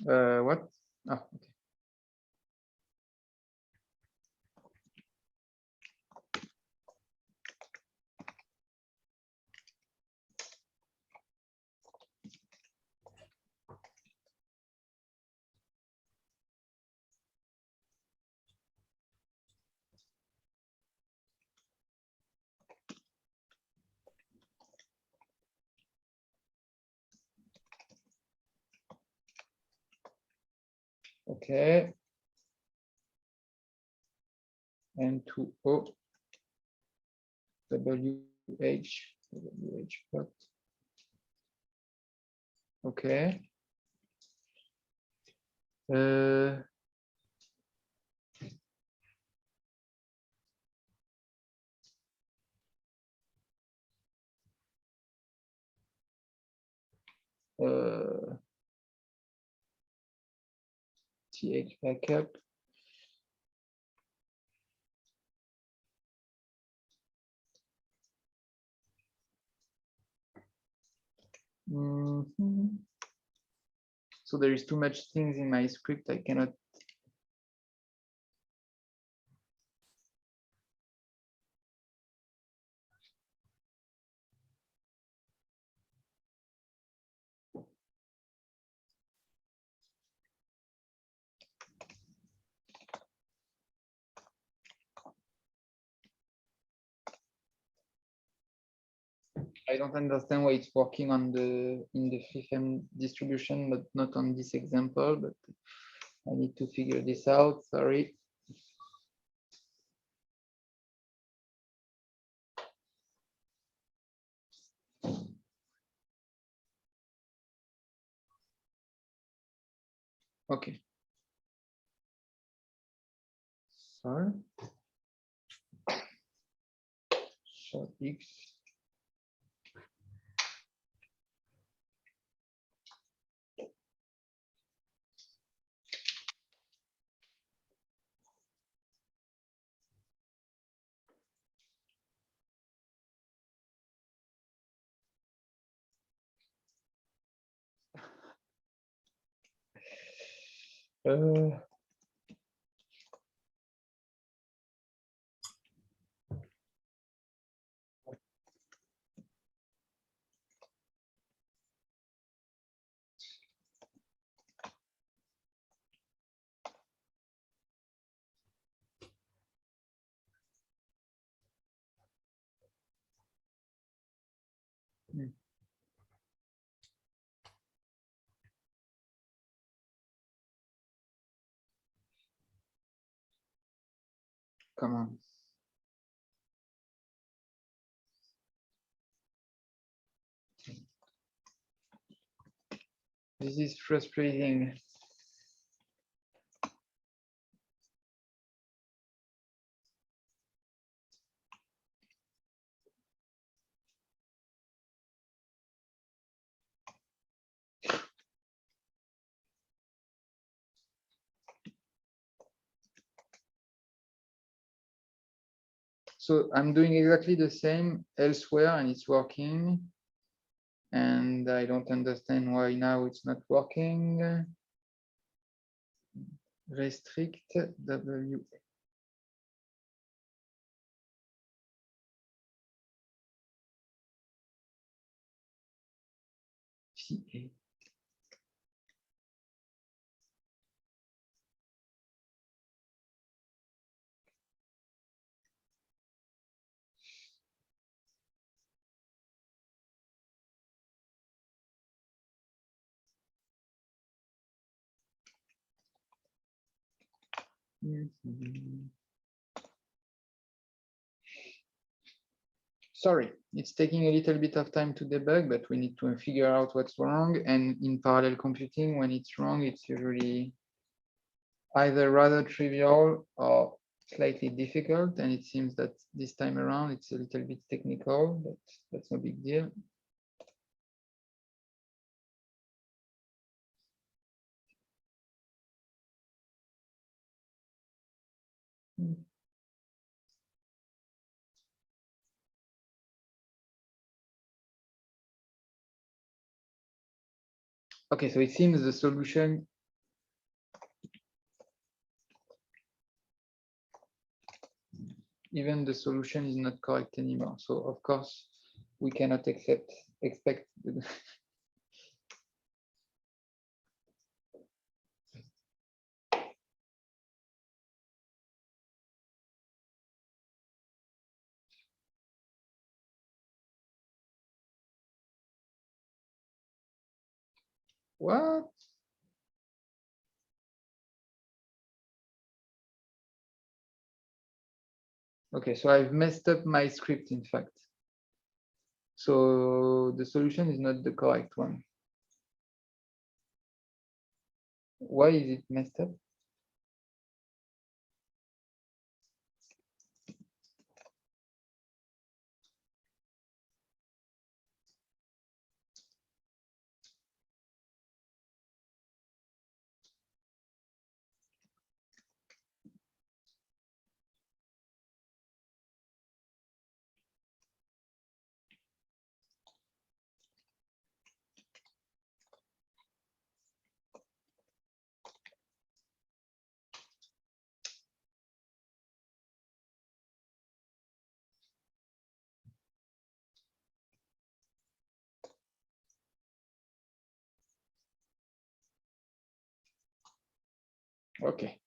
What? Oh, okay. Okay. And to O WH plot. Okay. TH backup. So there is too much things in my script. I cannot. I don't understand why it's working on in the FIFM distribution, but not on this example. But I need to figure this out. Sorry. Okay. Sorry. Short X. Come on. This is frustrating. So I'm doing exactly the same elsewhere and it's working. And I don't understand why now it's not working. Restrict W. CA. Sorry, it's taking a little bit of time to debug, but we need to figure out what's wrong. And in parallel computing, when it's wrong, it's usually either rather trivial or slightly difficult. And it seems that this time around, it's a little bit technical, but that's no big deal. Okay, so it seems the solution even the solution is not correct anymore. So of course we cannot expect what? Okay, so I've messed up my script, in fact. So the solution is not the correct one. Why is it messed up? Okay.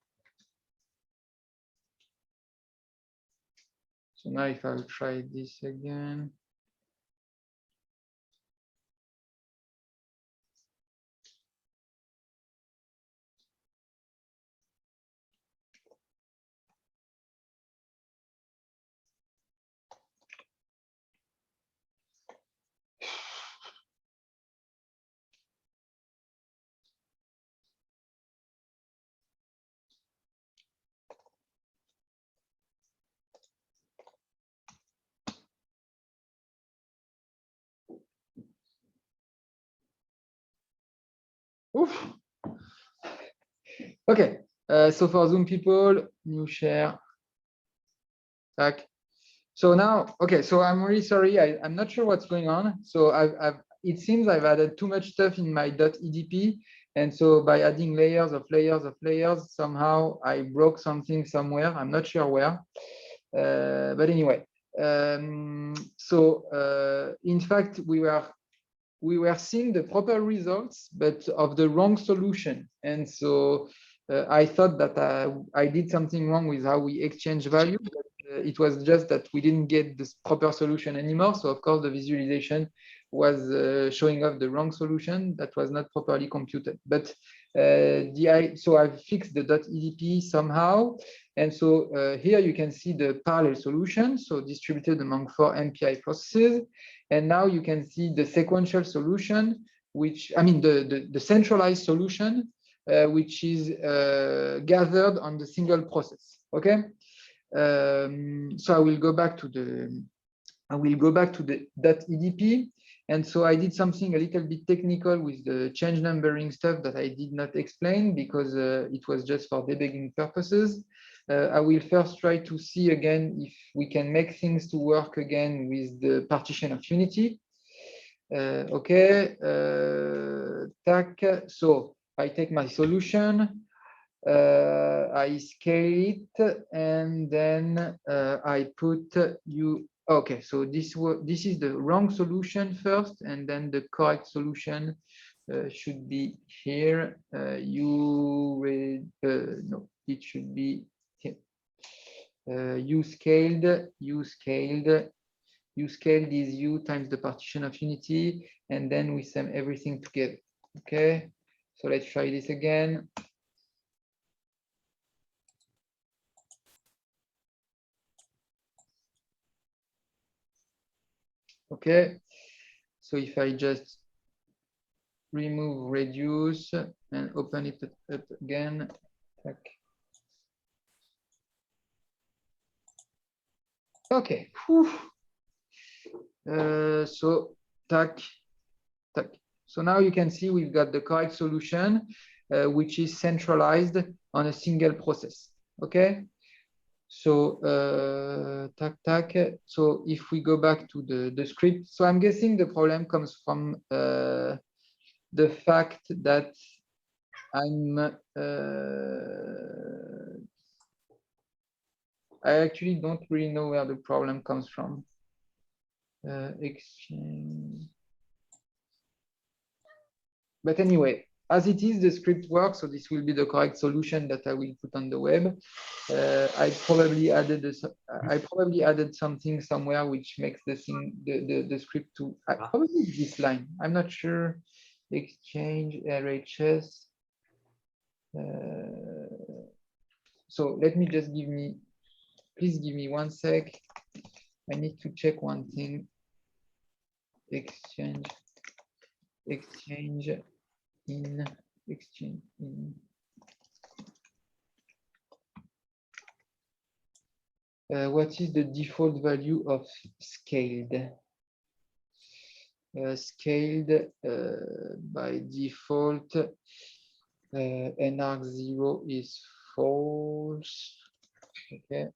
So now if I'll try this again. Oof. Okay, so for Zoom people, new share. Tac. So now, okay, so I'm really sorry. I'm not sure what's going on. So it seems I've added too much stuff in my .edp. And so by adding layers of layers of layers, somehow I broke something somewhere. I'm not sure where. But anyway, in fact, we were seeing the proper results, but of the wrong solution. And so I thought that I did something wrong with how we exchange value. But, it was just that we didn't get this proper solution anymore. So of course, the visualization was showing off the wrong solution that was not properly computed. But so I've fixed the .edp somehow. And so here you can see the parallel solution, so distributed among 4 MPI processes. And now you can see the sequential solution, which, I mean, the centralized solution, which is gathered on the single process. Okay. So I will go back to the .edp. And so I did something a little bit technical with the change numbering stuff that I did not explain because it was just for debugging purposes. I will first try to see again if we can make things to work again with the partition of Unity. Okay, tac. So I take my solution, I scale it, and then I put you. Okay, so this is the wrong solution first, and then the correct solution should be here. No, it should be here. U scaled is U times the partition of Unity, and then we sum everything together. Okay, so let's try this again. Okay, so if I just remove reduce and open it up again. Tac. Okay. So tac, tac. So now you can see we've got the correct solution, which is centralized on a single process. Okay. So tac, tac. So if we go back to the script, so I'm guessing the problem comes from the fact that I actually don't really know where the problem comes from. Exchange. But anyway, as it is, the script works, so this will be the correct solution that I will put on the web. I probably added something somewhere which makes the script to probably this line. I'm not sure. Exchange RHS. So let me just please give me 1 sec. I need to check one thing. Exchange in. What is the default value of scaled? Scaled by default, NR0 is false. Okay.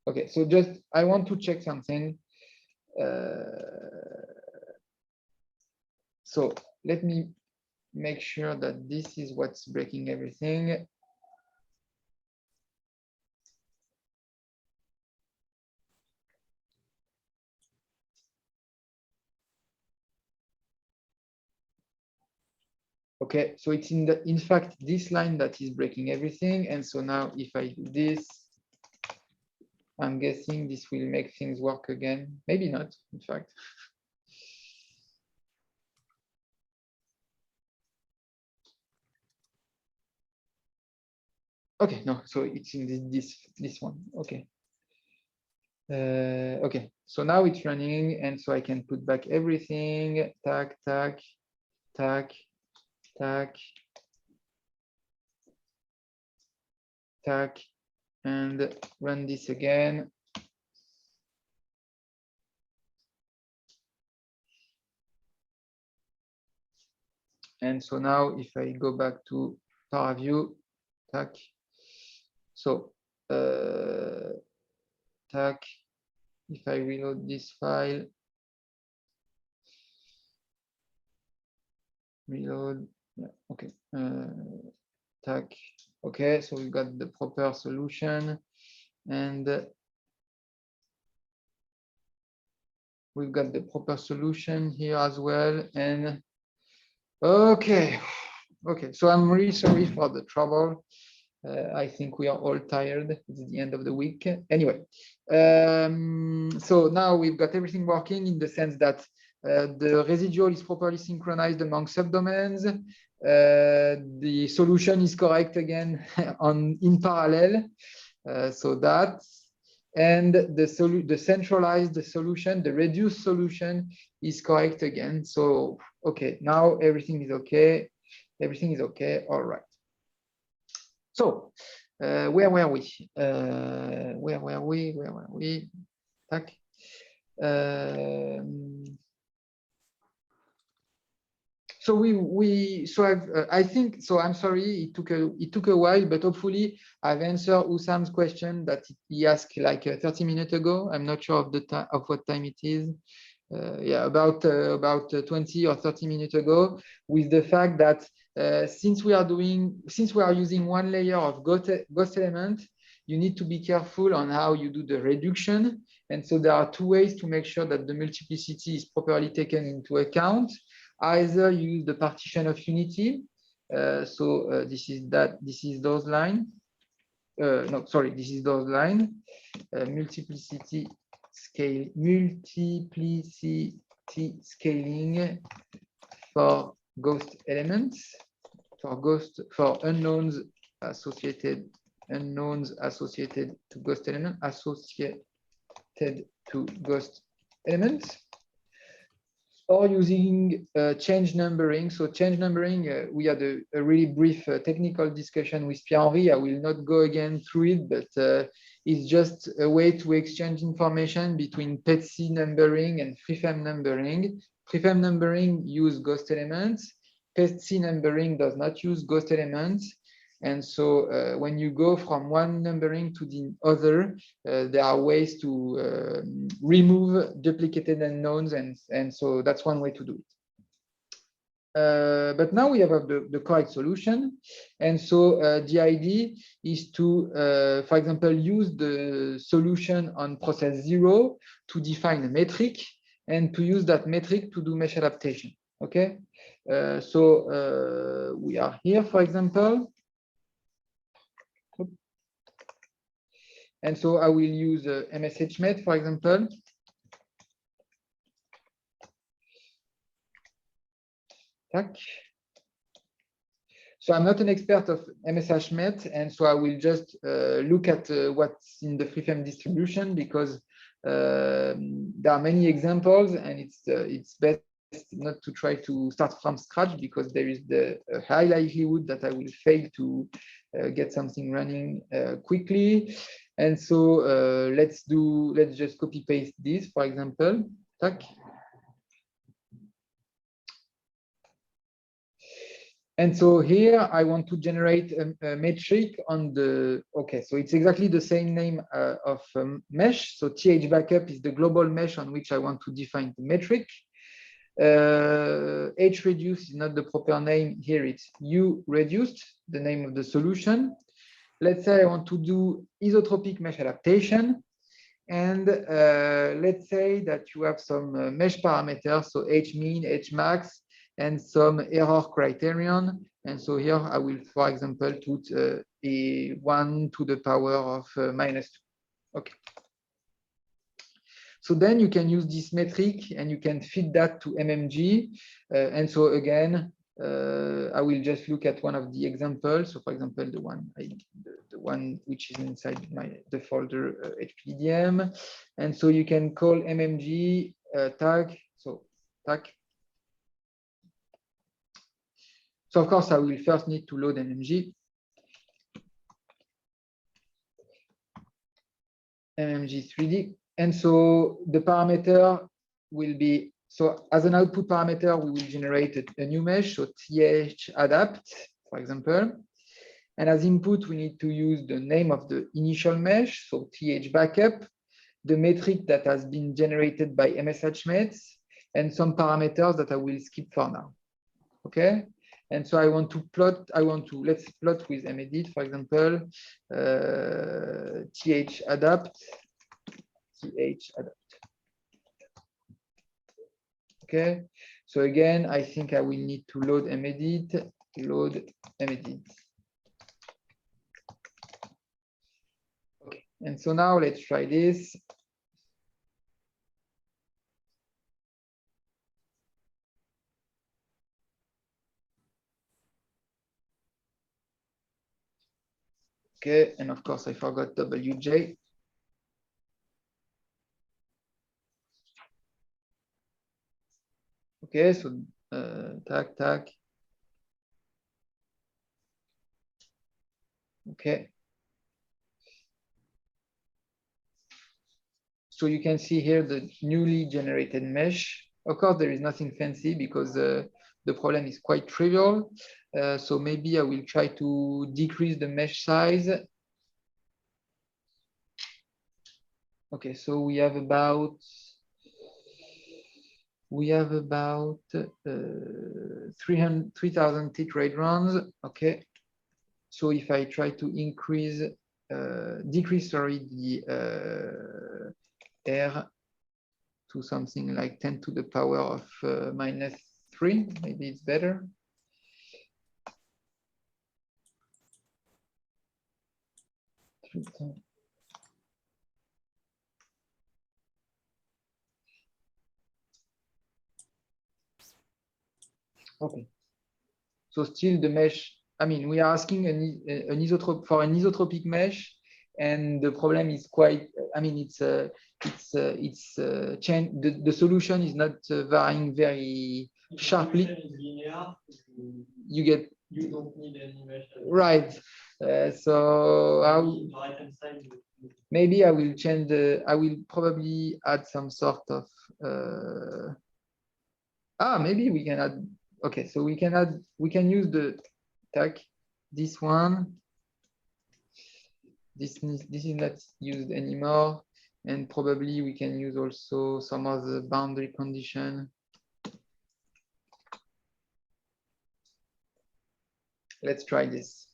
Okay, so just I want to check something. So let me make sure that this is what's breaking everything. Okay, so it's in fact this line that is breaking everything. And so now if I do this, I'm guessing this will make things work again. Maybe not, in fact. Okay, no, so it's in this one. Okay. Okay, so now it's running, and so I can put back everything. Tac, tac, tac, tac, tac, and run this again. And so now if I go back to Power View, tac, so tac, if I reload this file, reload, yeah, okay, tac, okay, so we got the proper solution, and we've got the proper solution here as well. And okay, so I'm really sorry for the trouble. I think we are all tired. It's the end of the week. Anyway, so now we've got everything working in the sense that the residual is properly synchronized among subdomains. The solution is correct again in parallel. So that, and the centralized solution, the reduced solution is correct again. So, okay, now everything is okay. Everything is okay. All right. So, where were we? Where were we? Where were we? Tac. So I think so. I'm sorry, it took a while, but hopefully I've answered Usam's question that he asked like 30 minutes ago. I'm not sure of the time of what time it is. Yeah, about 20 or 30 minutes ago, with the fact that since we are using one layer of ghost element, you need to be careful on how you do the reduction. And so there are two ways to make sure that the multiplicity is properly taken into account. Either you use the partition of unity. This is those line. No, sorry, this is those line. Multiplicity scaling for ghost elements, for unknowns associated to ghost element, or using change numbering. So change numbering, we had a really brief technical discussion with Pierre. I will not go again through it, but it's just a way to exchange information between PET-C numbering and FreeFM numbering. FreeFM numbering use ghost elements. PET-C numbering does not use ghost elements. And so when you go from one numbering to the other, there are ways to remove duplicated unknowns. And so that's one way to do it. But now we have the correct solution. And so the idea is to, for example, use the solution on process 0 to define a metric and to use that metric to do mesh adaptation. Okay. So we are here, for example. And so I will use MSHmet, for example. Tac. So I'm not an expert of MSHmet, and so I will just look at what's in the FreeFM distribution, because there are many examples, and it's best not to try to start from scratch, because there is the high likelihood that I will fail to get something running quickly. And so let's just copy paste this, for example. Tac. And so here I want to generate a metric on the, okay, so it's exactly the same name of mesh. So TH backup is the global mesh on which I want to define the metric. H reduced is not the proper name. Here it's U reduced, the name of the solution. Let's say I want to do isotropic mesh adaptation. And let's say that you have some mesh parameters, so H mean, H max, and some error criterion. And so here I will, for example, put a 1 to the power of -2. Okay. So then you can use this metric and you can feed that to MMG. And so again, I will just look at one of the examples. So for example, the one which is inside the folder HPDM. And so you can call MMG tag. So tag. So of course, I will first need to load MMG. MMG 3D. And so the parameter will be, so as an output parameter, we will generate a new mesh, so th adapt, for example. And as input, we need to use the name of the initial mesh, so th backup, the metric that has been generated by MSHmet, and some parameters that I will skip for now. Okay. And so I want to plot, let's plot with medit, for example, th adapt. Okay, so again, I think I will need to load medit, load medit. And so now let's try this. Okay, and of course I forgot WJ. Okay, so tag. Okay. So you can see here the newly generated mesh. Of course, there is nothing fancy because the problem is quite trivial. So maybe I will try to decrease the mesh size. Okay, so we have about 3,000 titrate runs. Okay, so if I try to decrease, the R to something like 10 to the power of -3, maybe it's better. Okay. So still the mesh, I mean, we are asking an isotropic mesh, and the problem is quite, I mean, the solution is not varying very sharply. You don't need any mesh. right. So maybe I will change I will probably add some sort of, maybe we can add, okay, so we can use the tag, this one. This is not used anymore. And probably we can use also some of the boundary condition. Let's try this.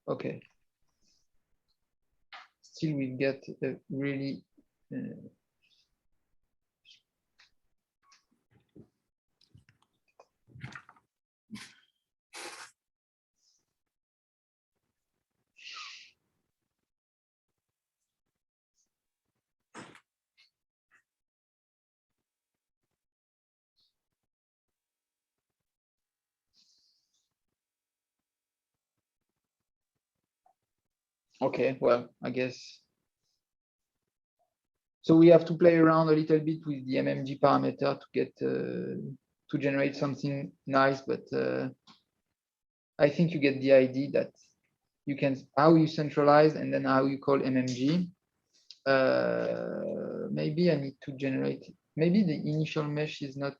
Okay. Still we get a really okay, well, I guess. So we have to play around a little bit with the MMG parameter to get to generate something nice, but I think you get the idea that you can how you centralize and then how you call MMG. Maybe I need to generate. Maybe the initial mesh is not.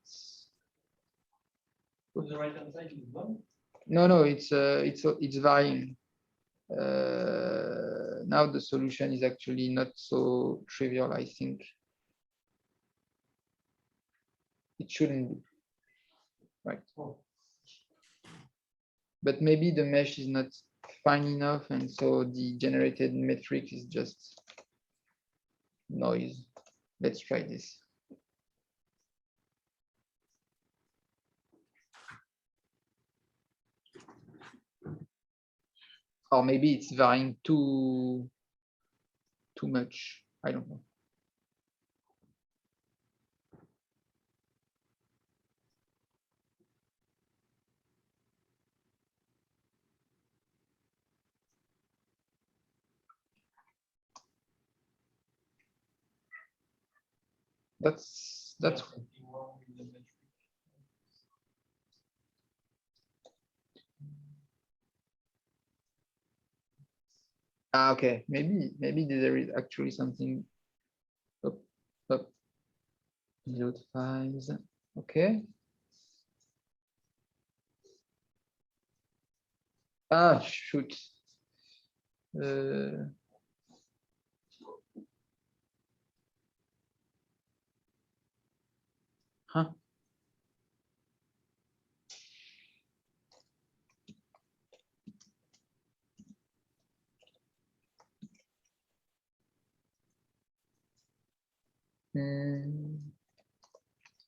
On the right hand side is 1. No, it's varying. Now the solution is actually not so trivial, I think. It shouldn't be. Right. But maybe the mesh is not fine enough, and so the generated metric is just noise. Let's try this. Or maybe it's varying too much. I don't know. That's okay. Maybe there is actually something. Up. 0.5. Okay. Shoot. Huh.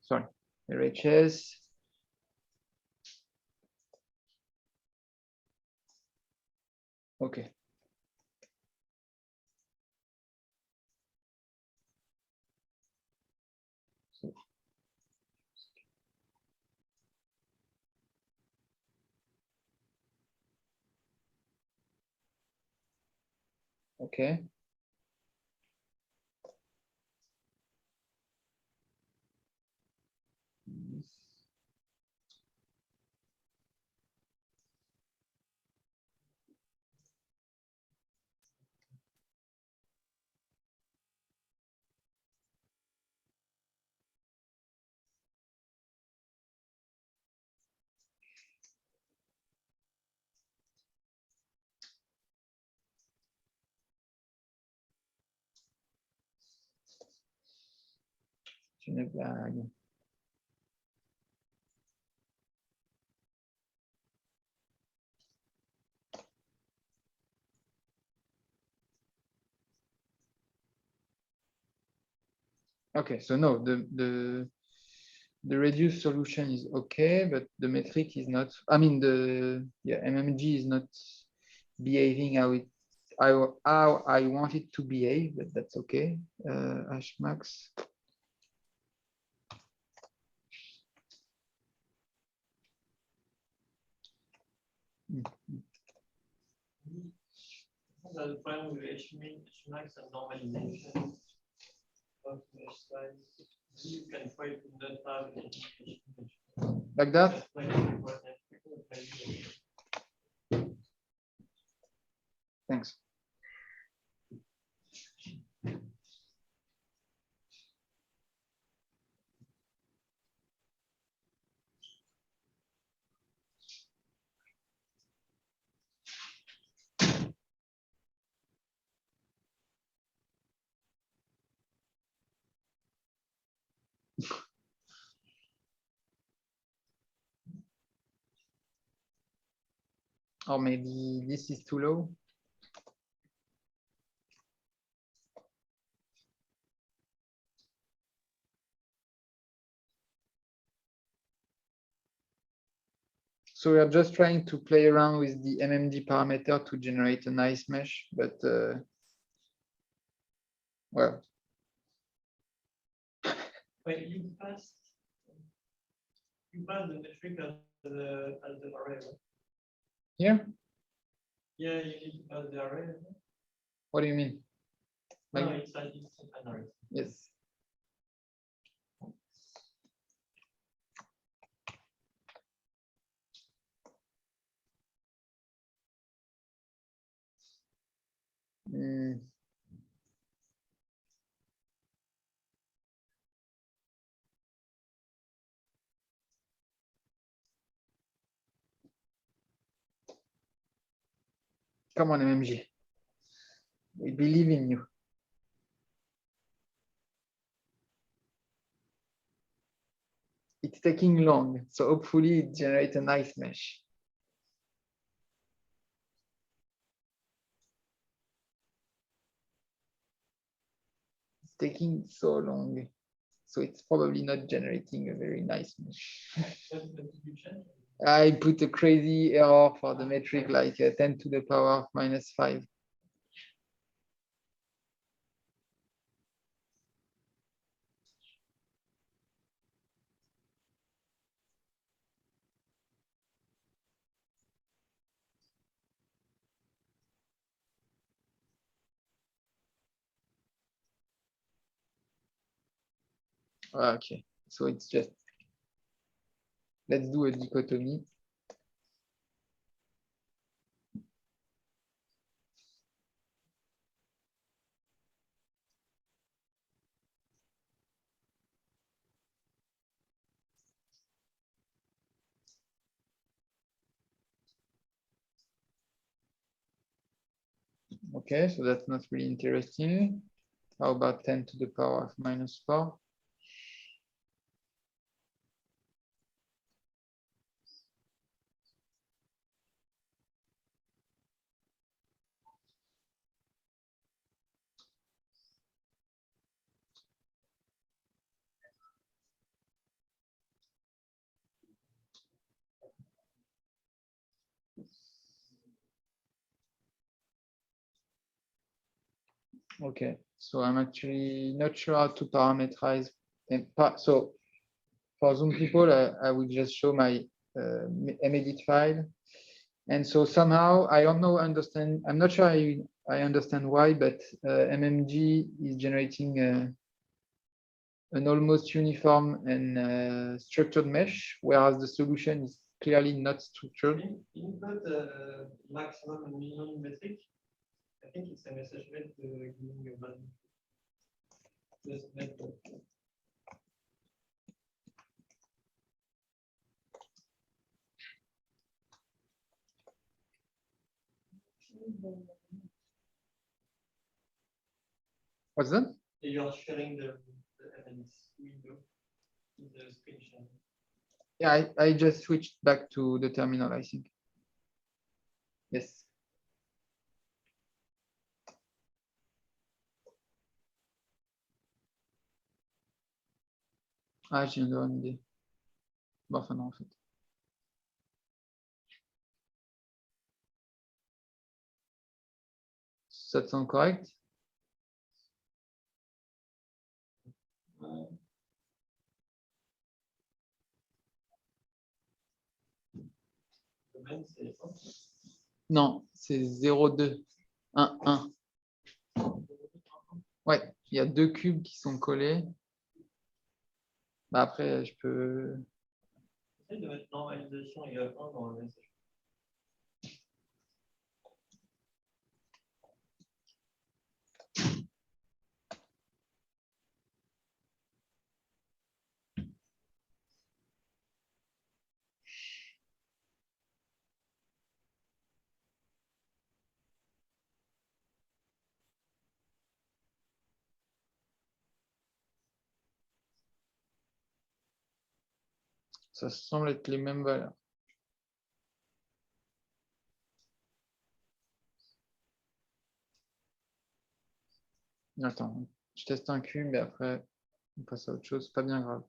Sorry, RHS. Okay. So, okay. C'est une blague. Okay, so no, the reduced solution is okay, but the metric is not. I mean, the MMG is not behaving how I want it to behave, but that's okay. Hash max. The problem with Hmax and normalization of the slides. You can try to not have any Like that? Thanks. Or maybe this is too low. So we are just trying to play around with the MMD parameter to generate a nice mesh, but well. Wait, you passed the metric as the array. Here? Yeah, you need to pass the array. What do you mean? No, Like, it's an array. yes. Come on, MMG. We believe in you. It's taking long, so hopefully it generates a nice mesh. It's taking so long, so it's probably not generating a very nice mesh. I put a crazy error for the metric, like 10 to the power of -5. Okay, so it's just, let's do a dichotomy. Okay, so that's not really interesting. How about 10 to the power of -4? Okay, so I'm actually not sure how to parameterize. So for Zoom people, I will just show my medit file. And so somehow, I don't know, I'm not sure I understand why, but MMG is generating an almost uniform and structured mesh, whereas the solution is clearly not structured. Input maximum and minimum metric. I think it's a message made giving you value. Just method. What's that? You're sharing the elements window in the screen share. Yeah, I just switched back to the terminal, I think. Yes. Ah, j'ai une bonne idée. Bon, enfin non, en fait. Ça te semble correct? Domaine, c'est Non, c'est 0,2, 1, 1. Ouais, il y a deux cubes qui sont collés. Bah, après, je peux... Essaye de mettre normalisation égale 1 dans le message. Ça semble être les mêmes valeurs. Attends, je teste un cube et après, on passe à autre chose. Pas bien grave.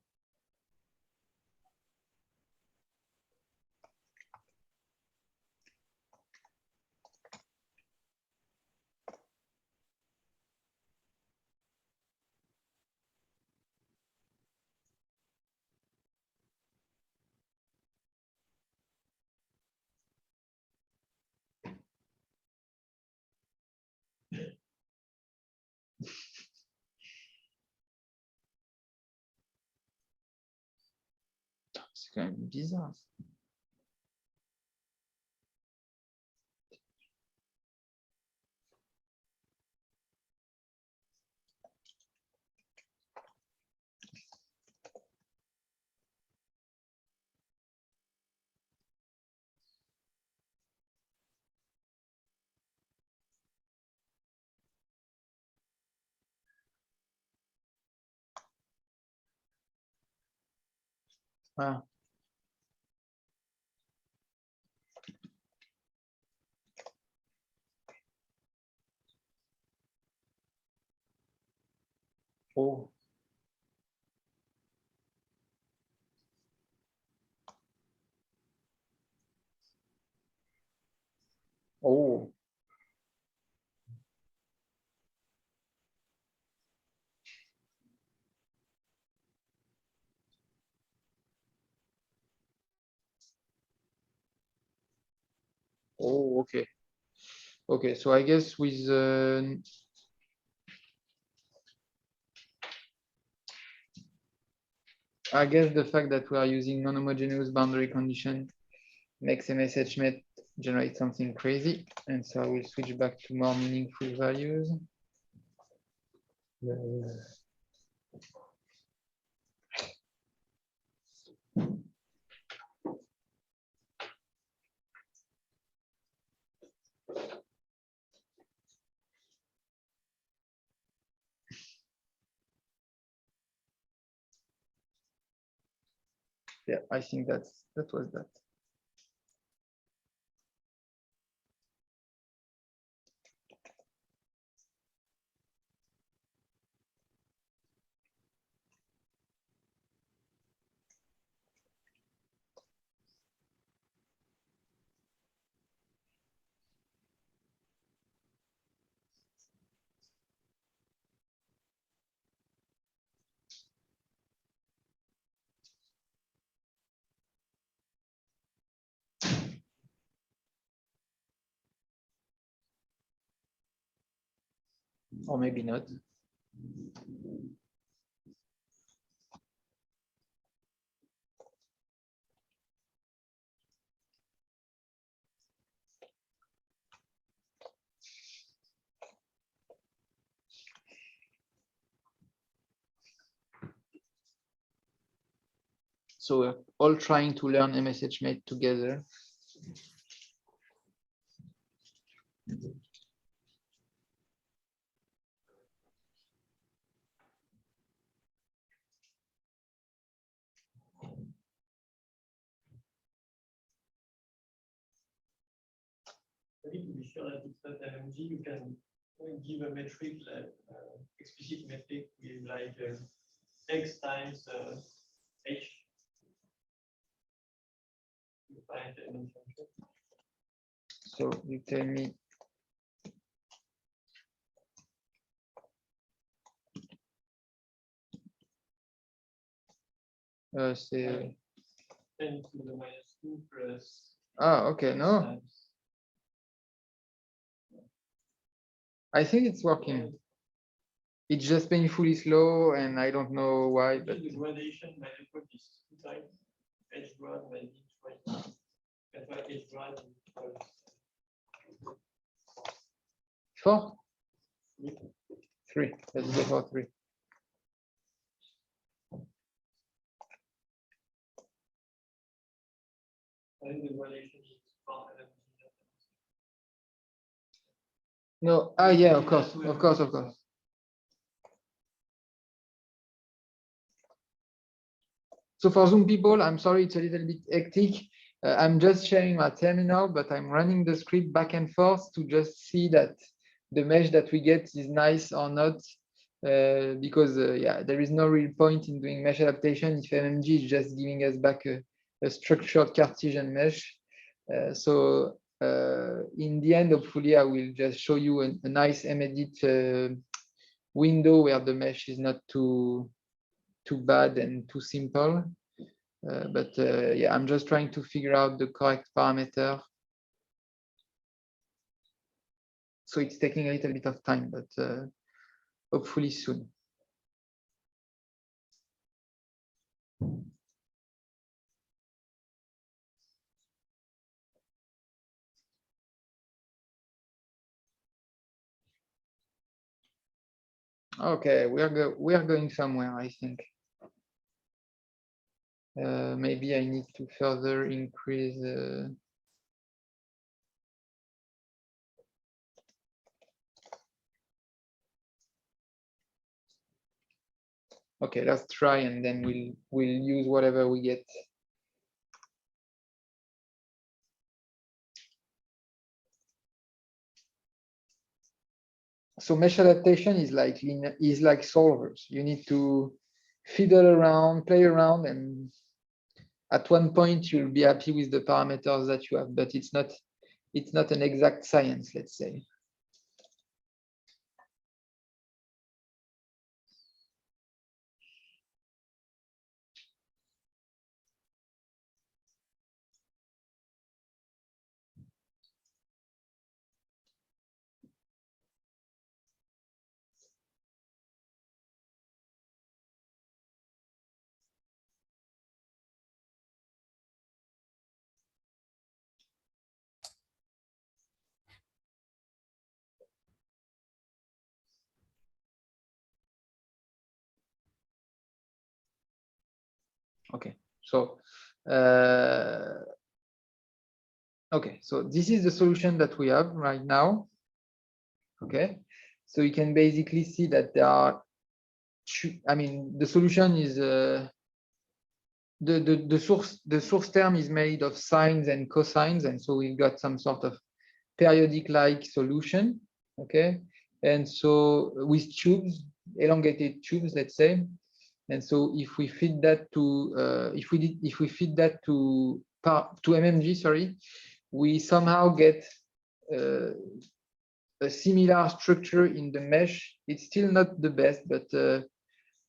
C'est quand même bizarre. Ah. Oh. Oh. Oh, okay. Okay, so I guess with I guess the fact that we are using non-homogeneous boundary condition makes MSHMet generate something crazy. And so I will switch back to more meaningful values. Yeah, I think that was that. or maybe not. So we're all trying to learn MSHmate together. Maybe to be sure that it's not MMG, you can give a metric like explicit metric with like x times h. You find any function. So you tell me. Say. 10 to the minus 2 plus. Ah, okay, no. I think it's working. It's just painfully slow, and I don't know why. But the gradation by default is 2 times. H grad might be twice. That's why H grad is twice. 4? 3. Let's go for 3. I think the gradation is far. No, yeah, of course, of course, of course. So for Zoom people, I'm sorry, it's a little bit hectic. I'm just sharing my terminal, but I'm running the script back and forth to just see that the mesh that we get is nice or not. Because yeah, there is no real point in doing mesh adaptation if MMG is just giving us back a structured Cartesian mesh. So in the end, hopefully, I will just show you a nice Medit window where the mesh is not too bad and too simple. But yeah, I'm just trying to figure out the correct parameter. So it's taking a little bit of time, but hopefully soon. Okay, we are going somewhere, I think. Maybe I need to further increase. Okay, let's try, and then we'll use whatever we get. So mesh adaptation is like solvers. You need to fiddle around, play around, and at one point you'll be happy with the parameters that you have, but it's not an exact science, let's say. Okay, so okay, so this is the solution that we have right now. Okay, so you can basically see that there are two, I mean, the solution is the source term is made of sines and cosines, and so we've got some sort of periodic like solution. Okay, and so with tubes, elongated tubes, let's say. And so if we feed that to if we feed that to MMG, sorry, we somehow get a similar structure in the mesh. It's still not the best, but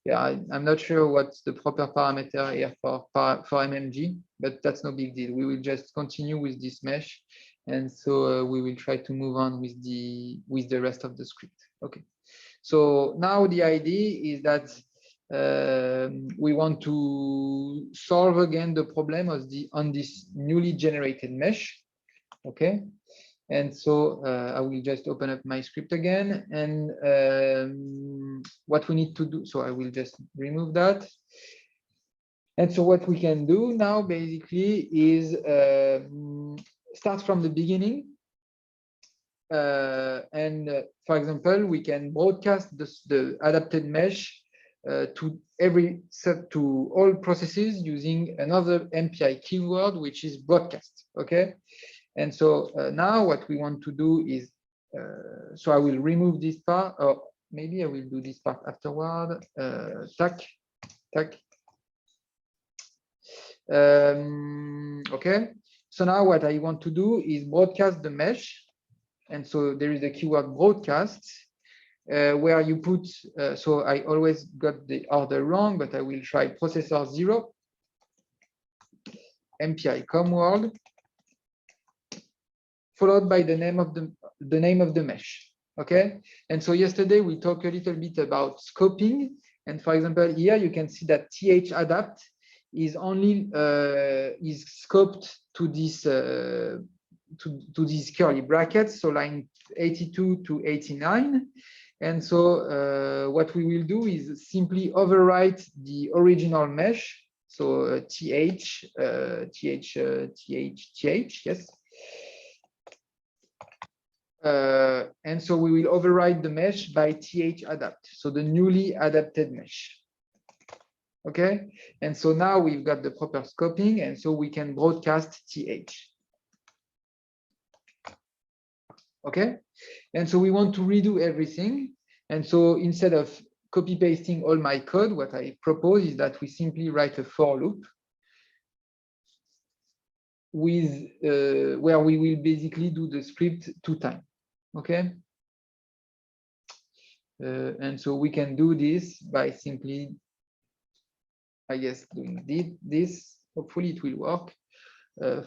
yeah, I'm not sure what's the proper parameter here for MMG, but that's no big deal. We will just continue with this mesh, and so we will try to move on with the rest of the script. Okay. So now the idea is that we want to solve again the problem of on this newly generated mesh. Okay, and so I will just open up my script again, and what we need to do, so I will just remove that. And so what we can do now basically is start from the beginning. For example, we can broadcast the adapted mesh to all processes using another MPI keyword, which is broadcast. Okay, and so now what we want to do is, so I will remove this part, or maybe I will do this part afterward. Okay, so now what I want to do is broadcast the mesh. And so there is a keyword broadcast where you put, so I always got the order wrong, but I will try processor 0, MPI comword, followed by the name of the mesh. Okay, and so yesterday we talked a little bit about scoping, and for example here you can see that thadapt is only is scoped to this to these curly brackets, so line 82 to 89. And so what we will do is simply overwrite the original mesh, so th, yes. And so we will override the mesh by thadapt, so the newly adapted mesh. Okay, and so now we've got the proper scoping, and so we can broadcast th. Okay, and so we want to redo everything. And so instead of copy pasting all my code, what I propose is that we simply write a for loop with where we will basically do the script 2 times. Okay, and so we can do this by simply, I guess, doing this. Hopefully it will work.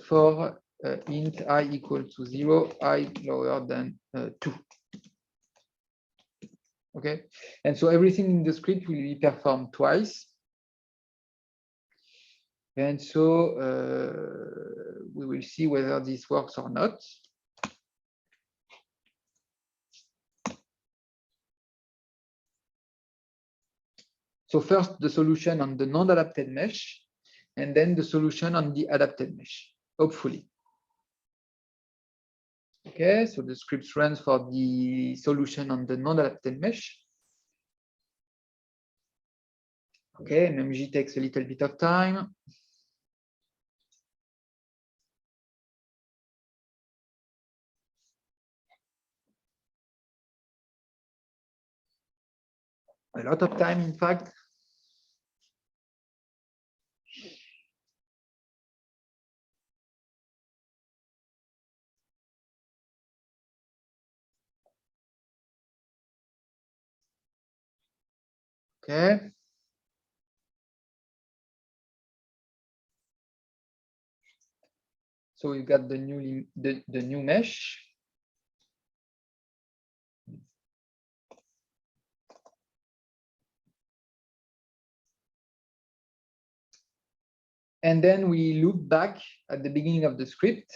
For int I equal to 0, I lower than 2. Okay, and so everything in the script will be performed twice. And so we will see whether this works or not. So first the solution on the non-adapted mesh, and then the solution on the adapted mesh, hopefully. Okay, so the script runs for the solution on the non-adapted mesh. Okay, MMG takes a little bit of time. A lot of time, in fact. Okay. So we've got the new mesh. And then we loop back at the beginning of the script.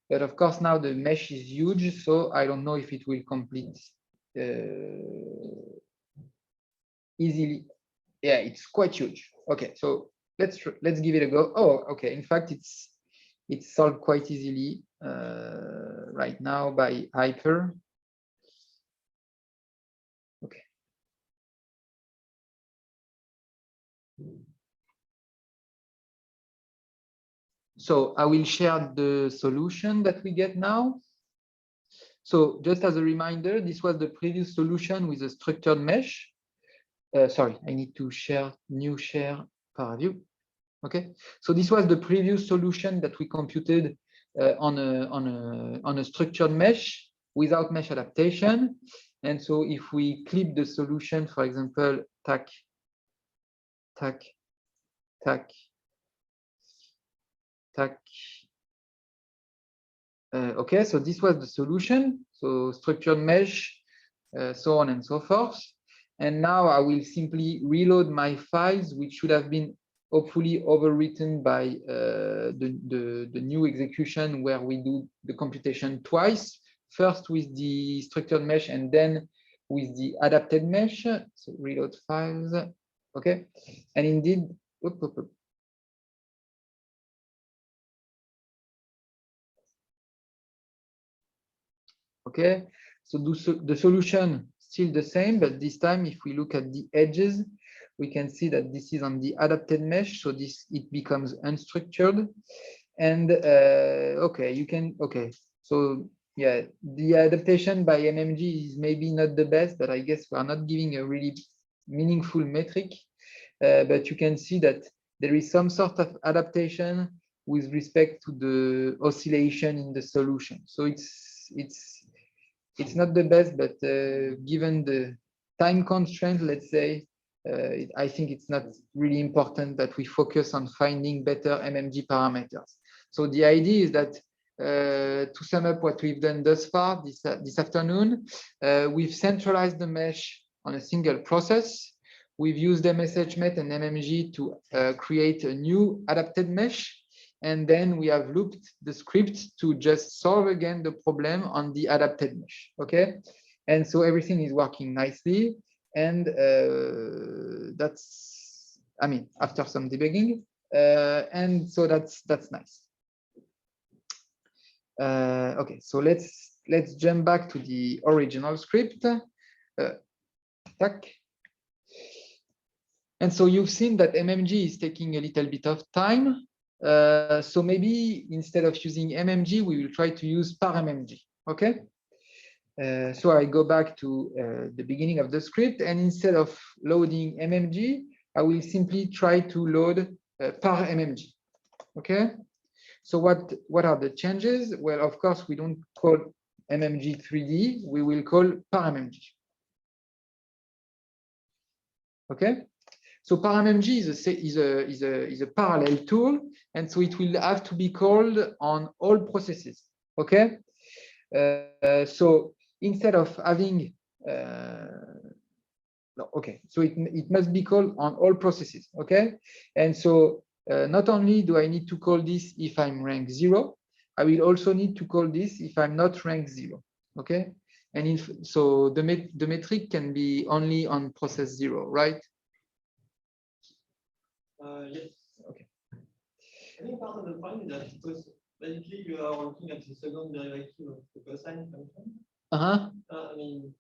But of course, now the mesh is huge, so I don't know if it will complete easily. Yeah, it's quite huge. Okay, so let's give it a go. Oh, okay. In fact, it's solved quite easily right now by Hyper. Okay. So I will share the solution that we get now. So just as a reminder, this was the previous solution with a structured mesh. Sorry, I need to share new share ParaView. Okay, so this was the previous solution that we computed on a structured mesh without mesh adaptation. And so if we clip the solution, for example, tac, tac, tac, tac. Okay, so this was the solution. So structured mesh, so on and so forth. And now I will simply reload my files, which should have been hopefully overwritten by the new execution where we do the computation twice, first with the structured mesh and then with the adapted mesh. So reload files, okay. And indeed, okay, so the solution still the same, but this time if we look at the edges, we can see that this is on the adapted mesh, so it becomes unstructured. And okay, you can, okay, so yeah, the adaptation by MMG is maybe not the best, but I guess we are not giving a really meaningful metric. But you can see that there is some sort of adaptation with respect to the oscillation in the solution. So it's not the best, but given the time constraint, let's say, I think it's not really important that we focus on finding better MMG parameters. So the idea is that to sum up what we've done thus far this afternoon, we've centralized the mesh on a single process. We've used MSHmet and MMG to create a new adapted mesh. And then we have looped the script to just solve again the problem on the adapted mesh, okay? And so everything is working nicely. And that's, I mean, after some debugging. And so that's nice. Okay, so let's jump back to the original script. And so you've seen that MMG is taking a little bit of time. So maybe instead of using MMG, we will try to use parMMG, okay? So I go back to the beginning of the script, and instead of loading MMG, I will simply try to load parMMG, okay? So what are the changes? Well, of course, we don't call MMG 3D, we will call parMMG, okay? So parMMG is a parallel tool, and so it will have to be called on all processes. Okay, so instead of having okay, so it must be called on all processes. Okay, and so not only do I need to call this if I'm rank 0, I will also need to call this if I'm not rank 0. Okay, and if so, the metric can be only on process 0, right? Yes. Okay. I think part of the point is that because basically you are looking at the second derivative of the cosine function. I mean,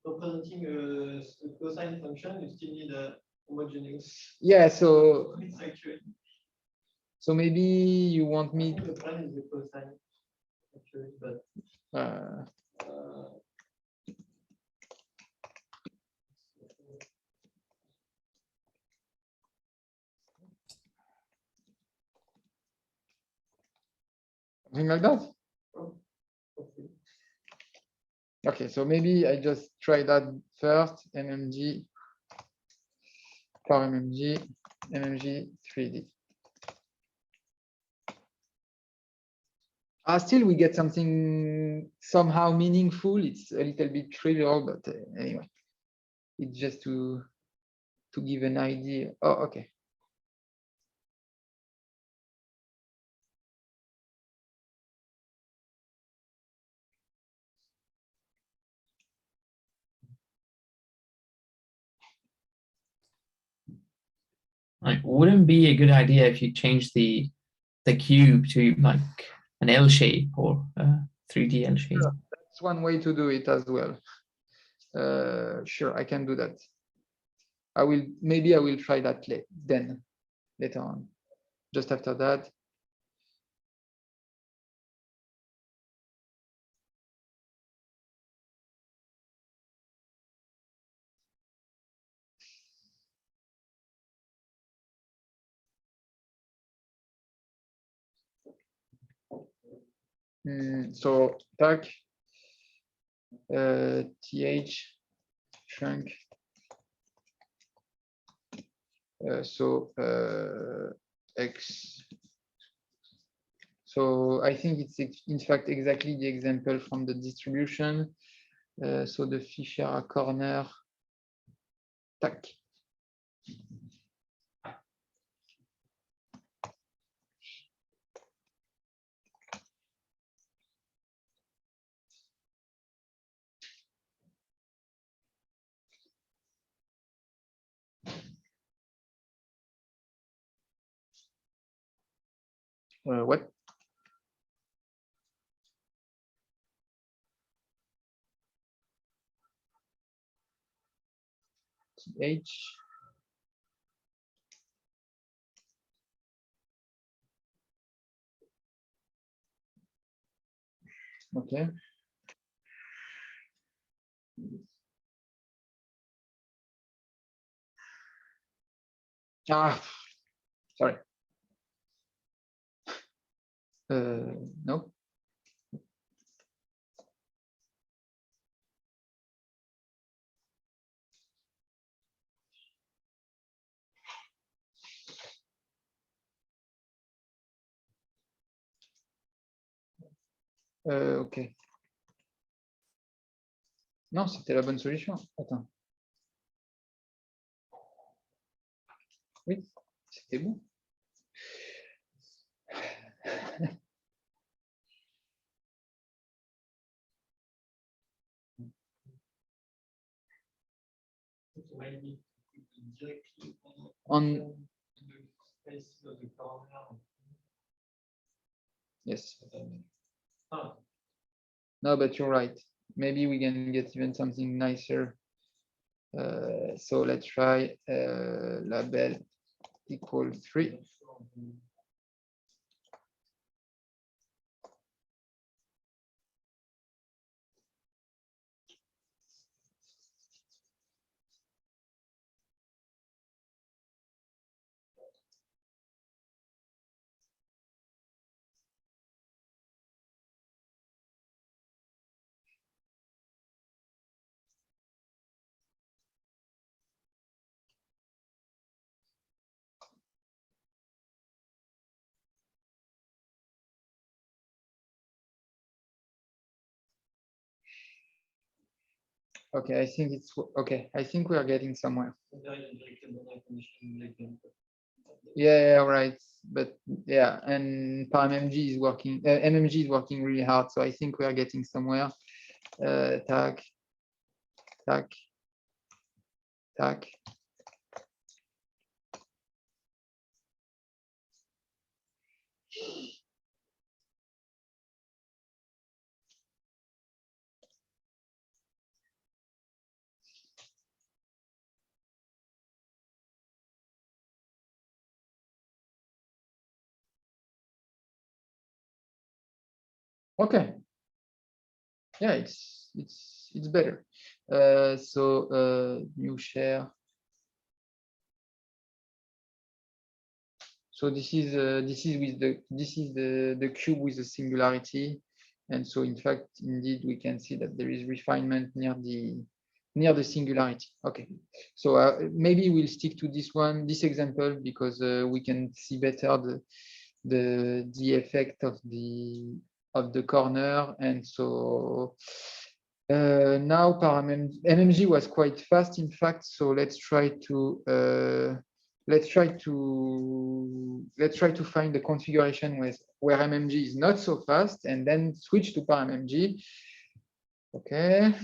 representing a cosine function, you still need a homogeneous. Yeah. So. Actually. So maybe you want me. I think the plan is the cosine actually, but. Something like that. Okay, so maybe I just try that first. MMG, parMMG, MMG 3D. Still, we get something somehow meaningful. It's a little bit trivial, but anyway, it's just to give an idea. Oh, okay. Like, wouldn't be a good idea if you change the cube to like an L shape or a 3D L shape? Sure. That's one way to do it as well. Sure, I can do that. Maybe I will try that later on, just after that. So tag th shrunk. X. So I think it's in fact exactly the example from the distribution. So the Fisher corner. Tac. What? TH. Okay. Ah, sorry. No. Ok. Non, c'était la bonne solution. Attends. Oui, c'était bon. On. Yes. No, but you're right. Maybe we can get even something nicer. So let's try label equal 3. Okay, I think it's okay. I think we are getting somewhere. Yeah, right. But yeah, and ParamMG is working. MMG is working really hard, so I think we are getting somewhere. Tac, tac, tac. Okay. Yeah, it's better. So new share. So this is the cube with the singularity, and so in fact, indeed, we can see that there is refinement near the singularity. Okay, so maybe we'll stick to this example, because we can see better the effect of the corner, and so now MMG was quite fast, in fact. So let's try to find the configuration where MMG is not so fast, and then switch to ParamMG. Okay.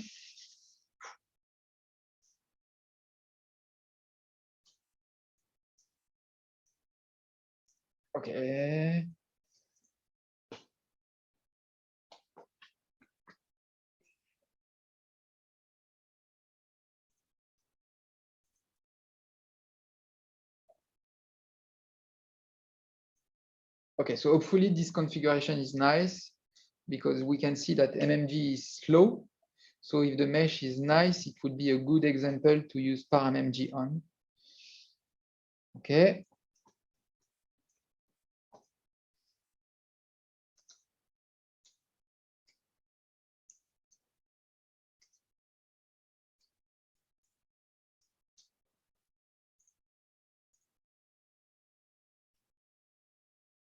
Okay. Okay, so hopefully this configuration is nice, because we can see that MMG is slow. So if the mesh is nice, it would be a good example to use ParamMG on. Okay.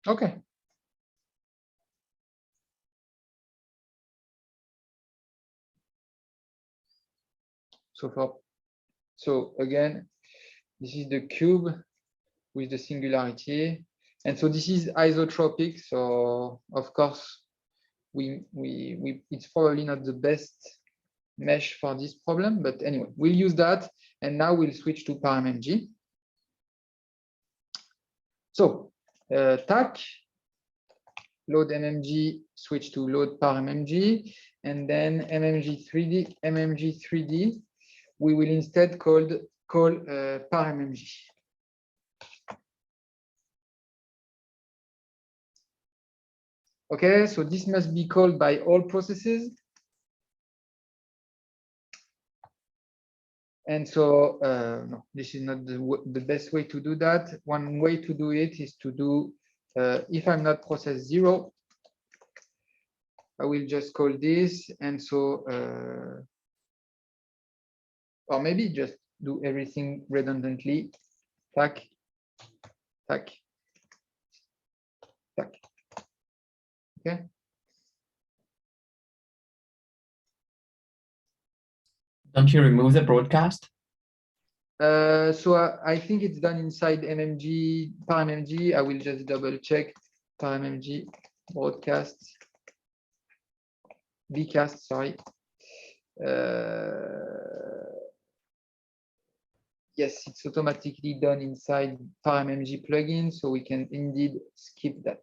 Okay. So again, this is the cube with the singularity. And so this is isotropic. So of course, it's probably not the best mesh for this problem, but anyway, we'll use that. And now we'll switch to parmg. So tac, load mmg, switch to load parmg, and then mmg3d, we will instead call parmg. Okay, so this must be called by all processes. And so no, this is not the best way to do that. One way to do it is to do, if I'm not process 0, I will just call this. And so, or maybe just do everything redundantly. Tac, tac, tac. Okay. Don't you remove the broadcast? So I think it's done inside mmg, parmg. I will just double check parmg broadcast, bcast, sorry. Yes, it's automatically done inside parmg plugin, so we can indeed skip that.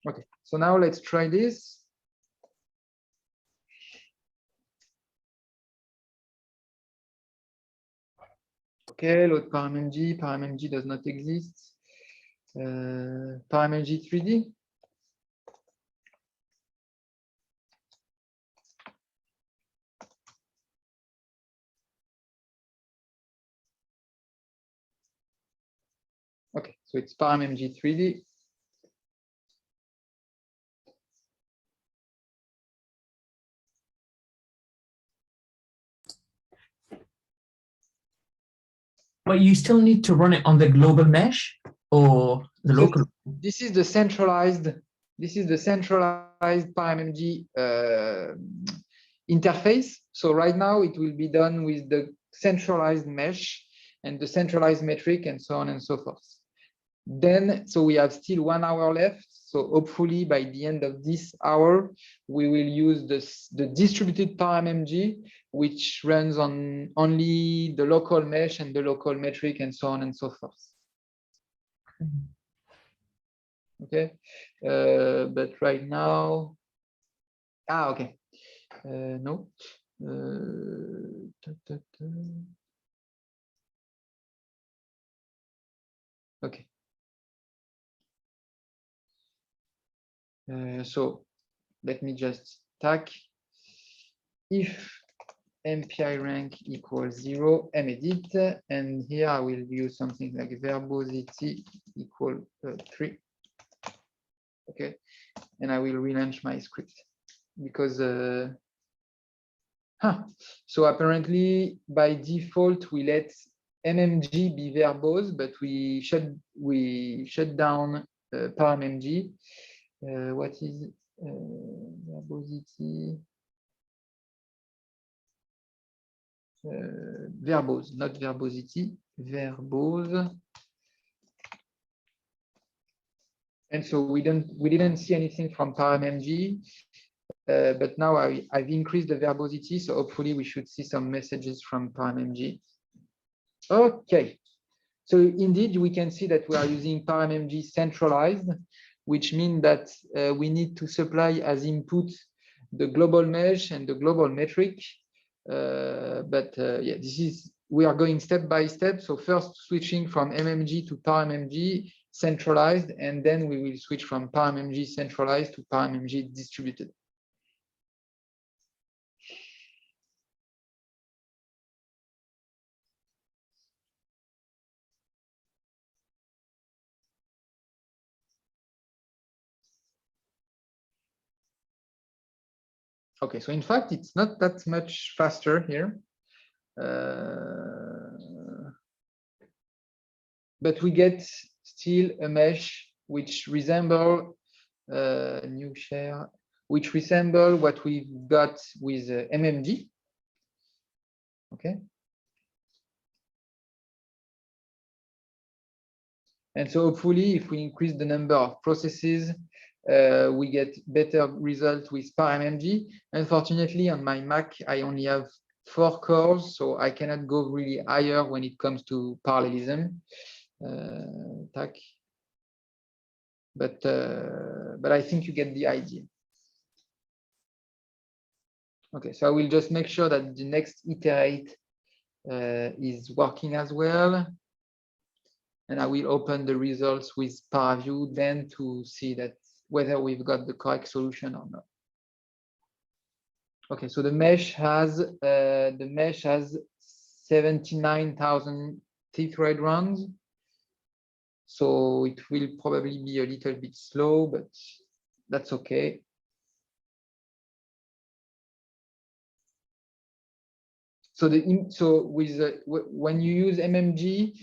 Okay, so now let's try this. Okay, load parmg. Parmg does not exist. Parmg 3D. Okay, so it's parmg 3D. But you still need to run it on the global mesh or the local. This is the centralized. This is the centralized parmg interface. So right now it will be done with the centralized mesh and the centralized metric and so on and so forth. Then, so we have still 1 hour left. So hopefully by the end of this hour, we will use the distributed parmg, which runs on only the local mesh and the local metric and so on and so forth. Okay, but right now, okay, no. Okay. So let me just tac if MPI rank equals 0, medit, and here I will use something like verbosity equal 3. Okay, and I will relaunch my script because so apparently by default we let mmg be verbose, but we shut down parmg. What is verbosity? Verbose, not verbosity, verbose. And so we didn't see anything from parmg, but now I've increased the verbosity, so hopefully we should see some messages from parmg. Okay, so indeed we can see that we are using parmg centralized, which means that we need to supply as input the global mesh and the global metric. Yeah, we are going step by step. So first switching from mmg to parmg centralized, and then we will switch from parmg centralized to parmg distributed. Okay, so in fact, it's not that much faster here. But we get still a mesh which resemble new share, which resemble what we've got with mmg. Okay. And so hopefully, if we increase the number of processes, we get better results with ParMMG. Unfortunately, on my Mac, I only have 4 cores, so I cannot go really higher when it comes to parallelism. But I think you get the idea. Okay, so I will just make sure that the next iterate is working as well. And I will open the results with ParaView then to see that whether we've got the correct solution or not. Okay, so the mesh has 79,000 T-thread runs. So it will probably be a little bit slow, but that's okay. So when you use MMG,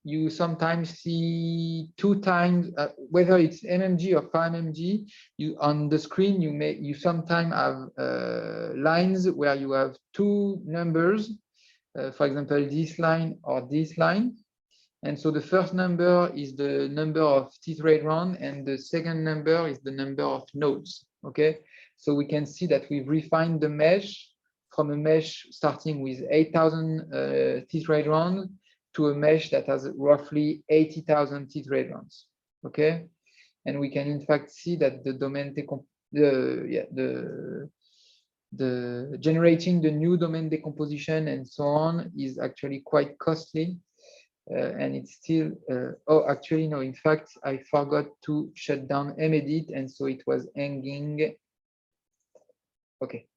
you sometimes see 2 times, whether it's MMG or ParMMG, on the screen you sometimes have lines where you have 2 numbers, for example, this line or this line. And so the first number is the number of T-thread run, and the second number is the number of nodes. Okay, so we can see that we've refined the mesh from a mesh starting with 8,000 T-thread runs to a mesh that has roughly 80,000 T-thread runs. Okay, and we can in fact see that the domain the generating the new domain decomposition and so on is actually quite costly. And it's still, oh, actually, no, in fact, I forgot to shut down medit, and so it was hanging. Okay,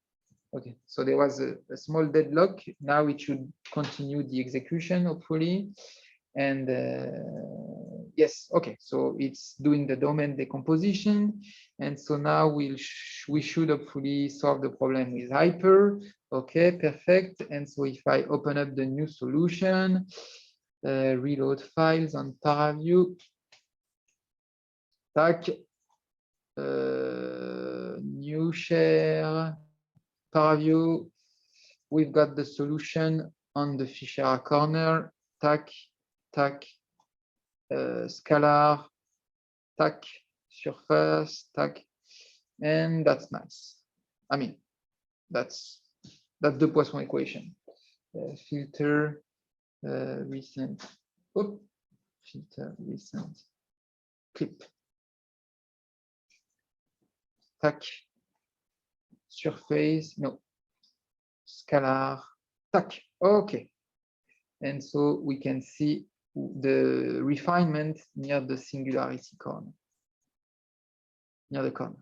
so there was a small deadlock. Now it should continue the execution, hopefully. And yes, okay, so it's doing the domain decomposition. And so now we should hopefully solve the problem with hyper. Okay, perfect. And so if I open up the new solution, reload files on ParaView. Tac. New share. ParaView. We've got the solution on the Fichera corner. Tac. Tac. Scalar. Tac. Surface. Tac. And that's nice. I mean, that's the Poisson equation. Filter. Recent, filter recent clip. Tac. Surface, no. Scalar, tac. Okay. And so we can see the refinement near the singularity corner, near the corner.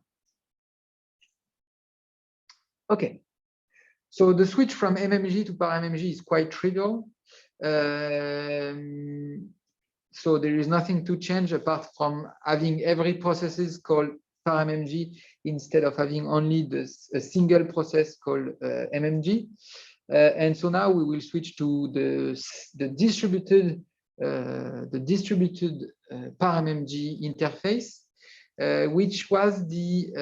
Okay. So the switch from MMG to ParMMG is quite trivial. So there is nothing to change apart from having every process called ParMMG instead of having only a single process called MMG. And so now we will switch to the distributed ParMMG interface, which was the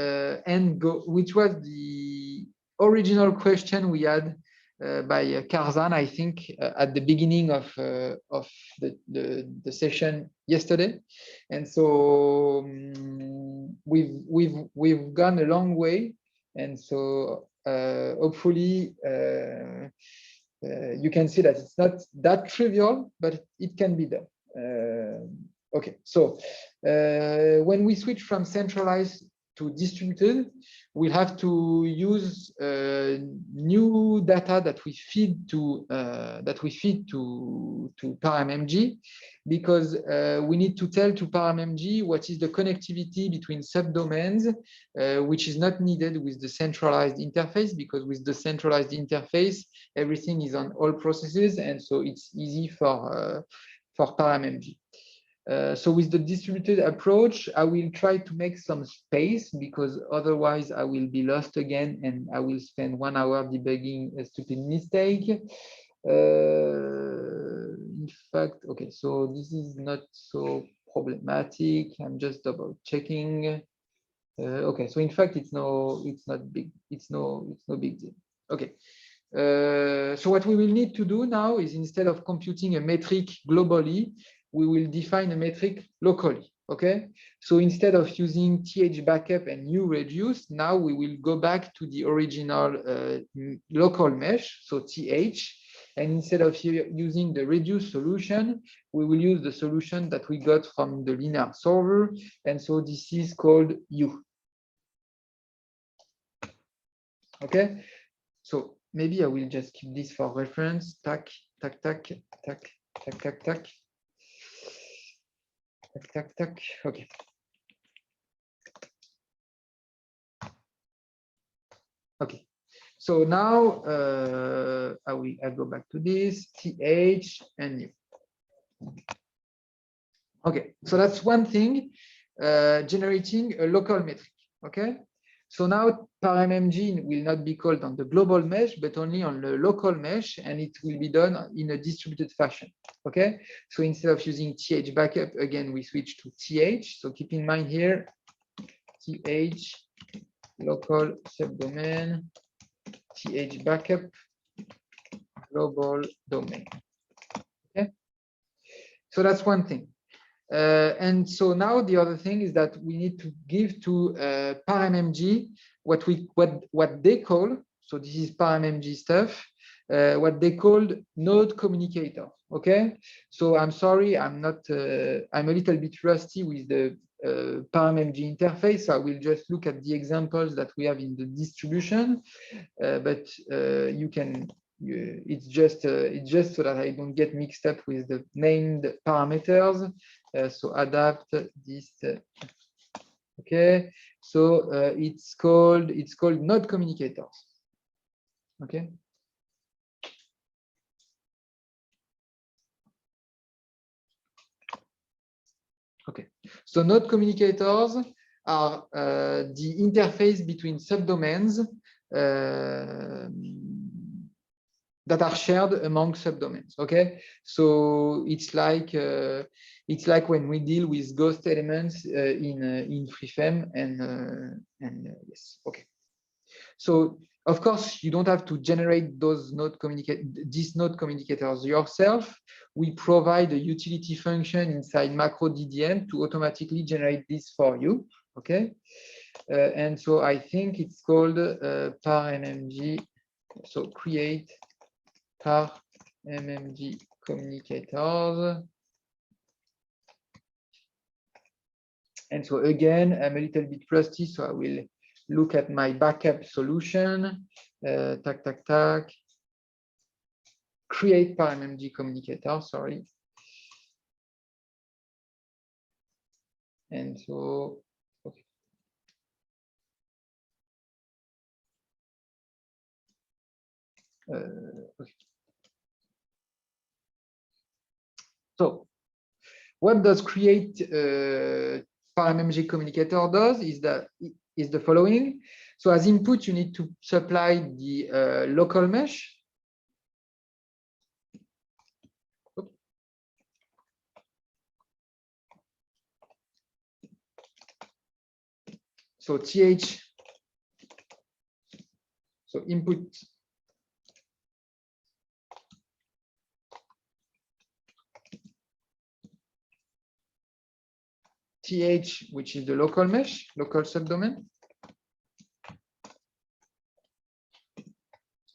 original question we had by Karzan, I think, at the beginning of the session yesterday. And so we've gone a long way, and so hopefully you can see that it's not that trivial, but it can be done. Okay, so when we switch from centralized to distributed, we'll have to use new data that we feed to ParMMG, because we need to tell to ParMMG what is the connectivity between subdomains, which is not needed with the centralized interface, because with the centralized interface, everything is on all processes, and so it's easy for ParMMG. So with the distributed approach, I will try to make some space, because otherwise I will be lost again and I will spend 1 hour debugging a stupid mistake. In fact, okay, so this is not so problematic. I'm just double checking. Okay, so in fact it's no big deal. Okay, So what we will need to do now is, instead of computing a metric globally, we will define a metric locally. Okay, so instead of using th backup and new reduce, now we will go back to the original local mesh, so th, and instead of using the reduce solution, we will use the solution that we got from the linear solver, and so this is called U. Okay, so maybe I will just keep this for reference. Tac, tac, tac, tac, tac, tac, tac. Tac, tac, tac. Okay. Okay. So now I go back to this th and U. Okay. So that's one thing, generating a local metric. Okay. So now parmmg will not be called on the global mesh, but only on the local mesh, and it will be done in a distributed fashion. Okay, so instead of using th backup, again, we switch to th. So keep in mind here, th local subdomain, th backup, global domain. Okay, so that's one thing. And so now the other thing is that we need to give to parmmg what they call, so this is parmmg stuff, what they called node communicator. Okay, so I'm sorry, I'm a little bit rusty with the parmmg interface, so I will just look at the examples that we have in the distribution, but you can. It's just so that I don't get mixed up with the named parameters. So adapt this. Okay, so it's called node communicators. Okay. Okay. So node communicators are the interface between subdomains that are shared among subdomains. Okay, so it's like when we deal with ghost elements in FreeFem, and yes. Okay, so of course you don't have to generate these node communicators yourself. We provide a utility function inside macro DDM to automatically generate this for you. Okay, and so I think it's called parmmg. So create parmmg communicators. And so again, I'm a little bit rusty, so I will look at my backup solution. Tac, tac, tac. Create parmmg communicator, sorry. And so, okay. Okay. So what does create parmmg communicator does is the following. So as input, you need to supply the local mesh. So th, so input th, which is the local mesh, local subdomain.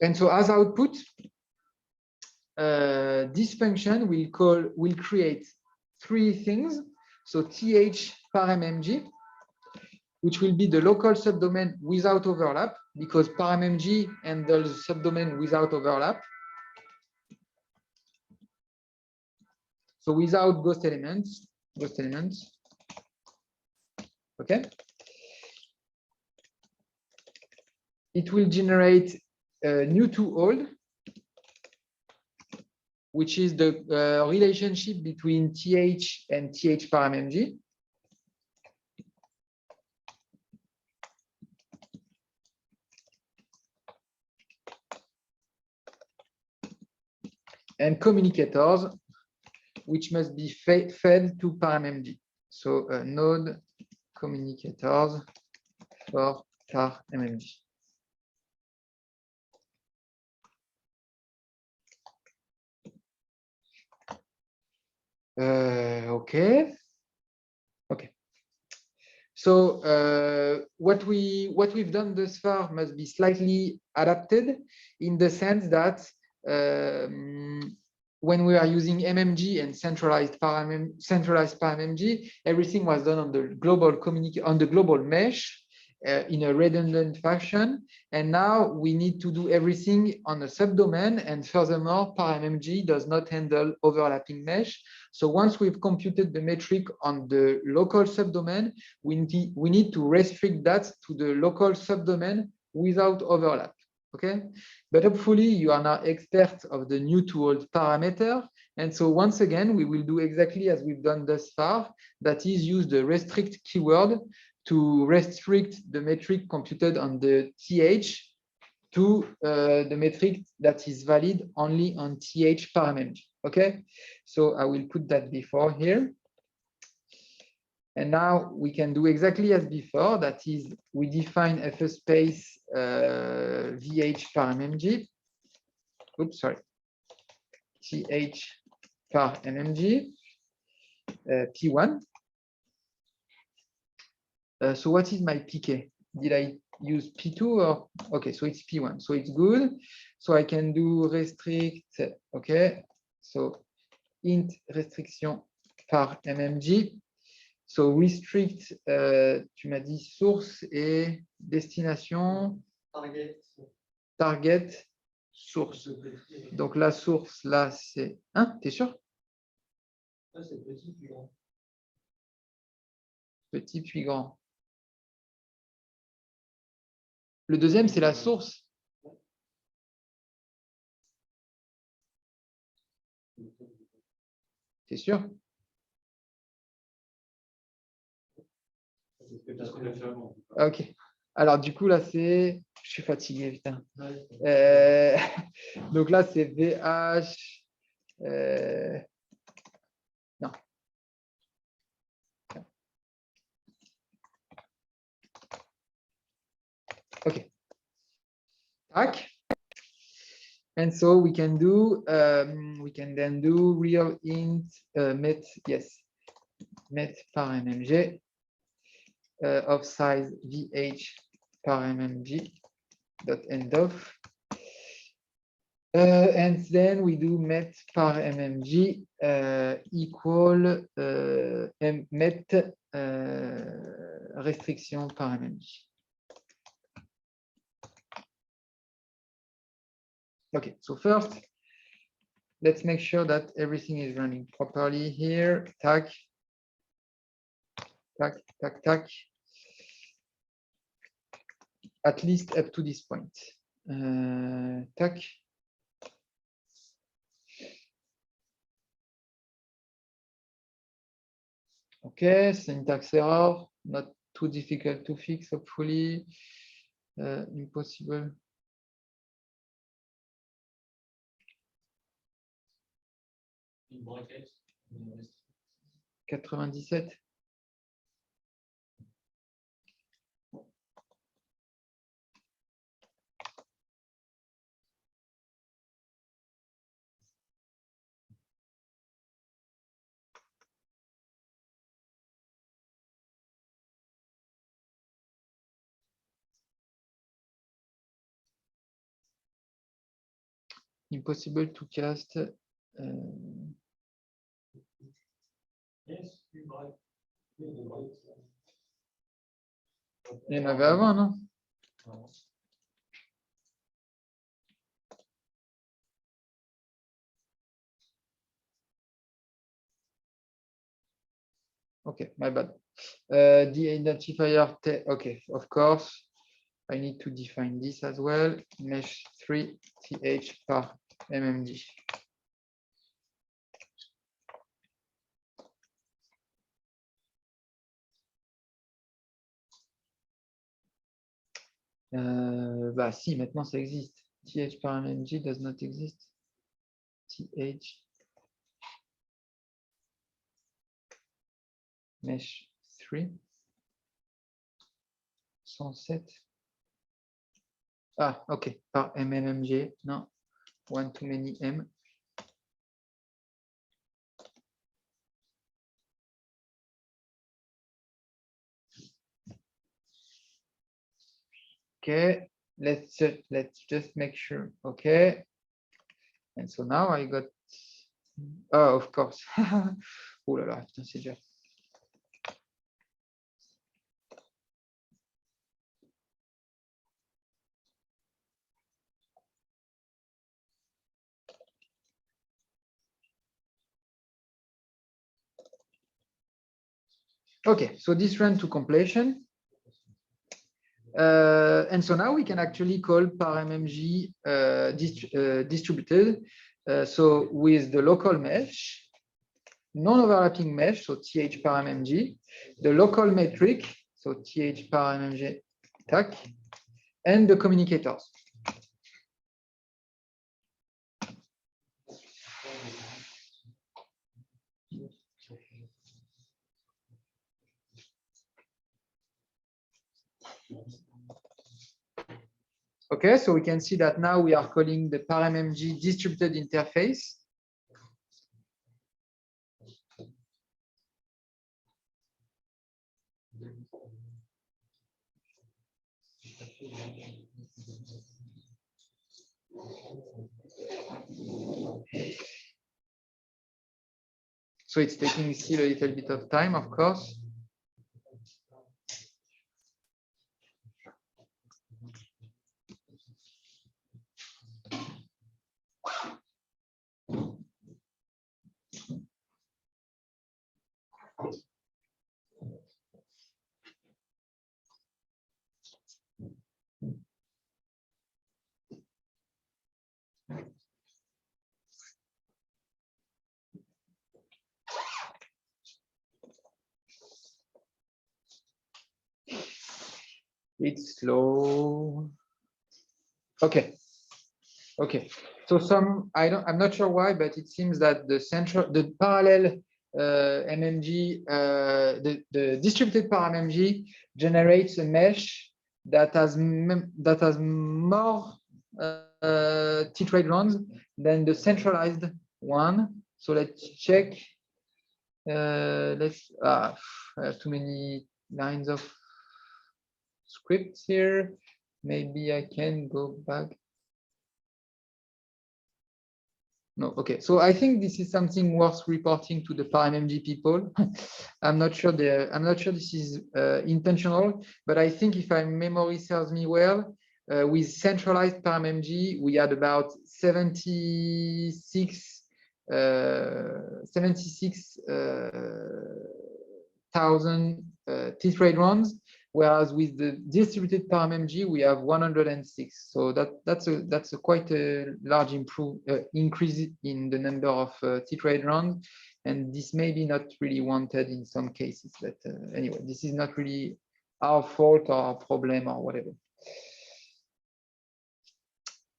And so as output, this function will create three things. So th parmmg, which will be the local subdomain without overlap, because parmmg handles subdomain without overlap. So without ghost elements. Okay. It will generate new to old, which is the relationship between th and th parmmg. And communicators, which must be fed to parmmg. So node communicators for parmmg. Okay. Okay. So what we've done thus far must be slightly adapted in the sense that when we are using MMG and centralized PARMMG, everything was done on the global mesh in a redundant fashion. And now we need to do everything on a subdomain. And furthermore, PARMMG does not handle overlapping mesh. So once we've computed the metric on the local subdomain, we need to restrict that to the local subdomain without overlap. Okay, but hopefully you are now expert of the new to old parameter. And so once again, we will do exactly as we've done thus far. That is, use the restrict keyword to restrict the metric computed on the TH to the metric that is valid only on TH PARMMG. Okay, so I will put that before here. And now we can do exactly as before. That is, we define FA space VH PARMMG. Oops, sorry. TH PARMMG P1. So what is my PK? Did I use P2 or? Okay, so it's P1. So it's good. So I can do restrict. Okay, so int restriction par MMG. So restrict, tu m'as dit source et destination. Target, source. Donc la source, là, c'est... Hein, t'es sûr? C'est petit puis grand. Petit puis grand. Le deuxième, c'est la source. T'es sûr? Ok. Alors, du coup, là, c'est... Je suis fatigué, putain. Donc là, c'est VH... Non. Ok. Tac. And so we can do, we can then do real int met, yes, met par MMG of size VH par MMG dot end of. And then we do met par MMG equal met restriction par MMG. Okay, so first, let's make sure that everything is running properly here. Tac, tac, tac, tac. At least up to this point. Tac. Okay, syntax error, not too difficult to fix, hopefully. Impossible. Une braquette. 97. Impossible to cast. Yes, une braquette. Il y en avait avant, non? Okay, my bad. The identifier, okay, of course. I need to define this as well. Mesh 3 th par MMG. Bah si, maintenant ça existe. th par MMG does not exist. Th mesh 3 107. Ah, ok, par MMG, non, one too many M. Okay, let's just make sure. Okay, and so now I got. Oh, of course. Oh là là, putain, c'est dur. Okay, so this ran to completion. And so now we can actually call parmmg distributed. So with the local mesh, non-overlapping mesh, so th parmmg, the local metric, so th parmmg tac, and the communicators. Okay, so we can see that now we are calling the parmmg distributed interface. So it's taking still a little bit of time, of course. It's slow. Okay. Okay. So I'm not sure why, but it seems that the parallel MMG, the distributed parmmg generates a mesh that has more T-trade runs than the centralized one. So let's check. I have too many lines of scripts here. Maybe I can go back. No, okay. So I think this is something worth reporting to the parmmg people. I'm not sure this is intentional, but I think if my memory serves me well, with centralized parmmg, we had about 76,000 T-trade runs, whereas with the distributed parmmg, we have 106. So that's a quite a large increase in the number of T-trade runs, and this may be not really wanted in some cases. But anyway, this is not really our fault or our problem or whatever.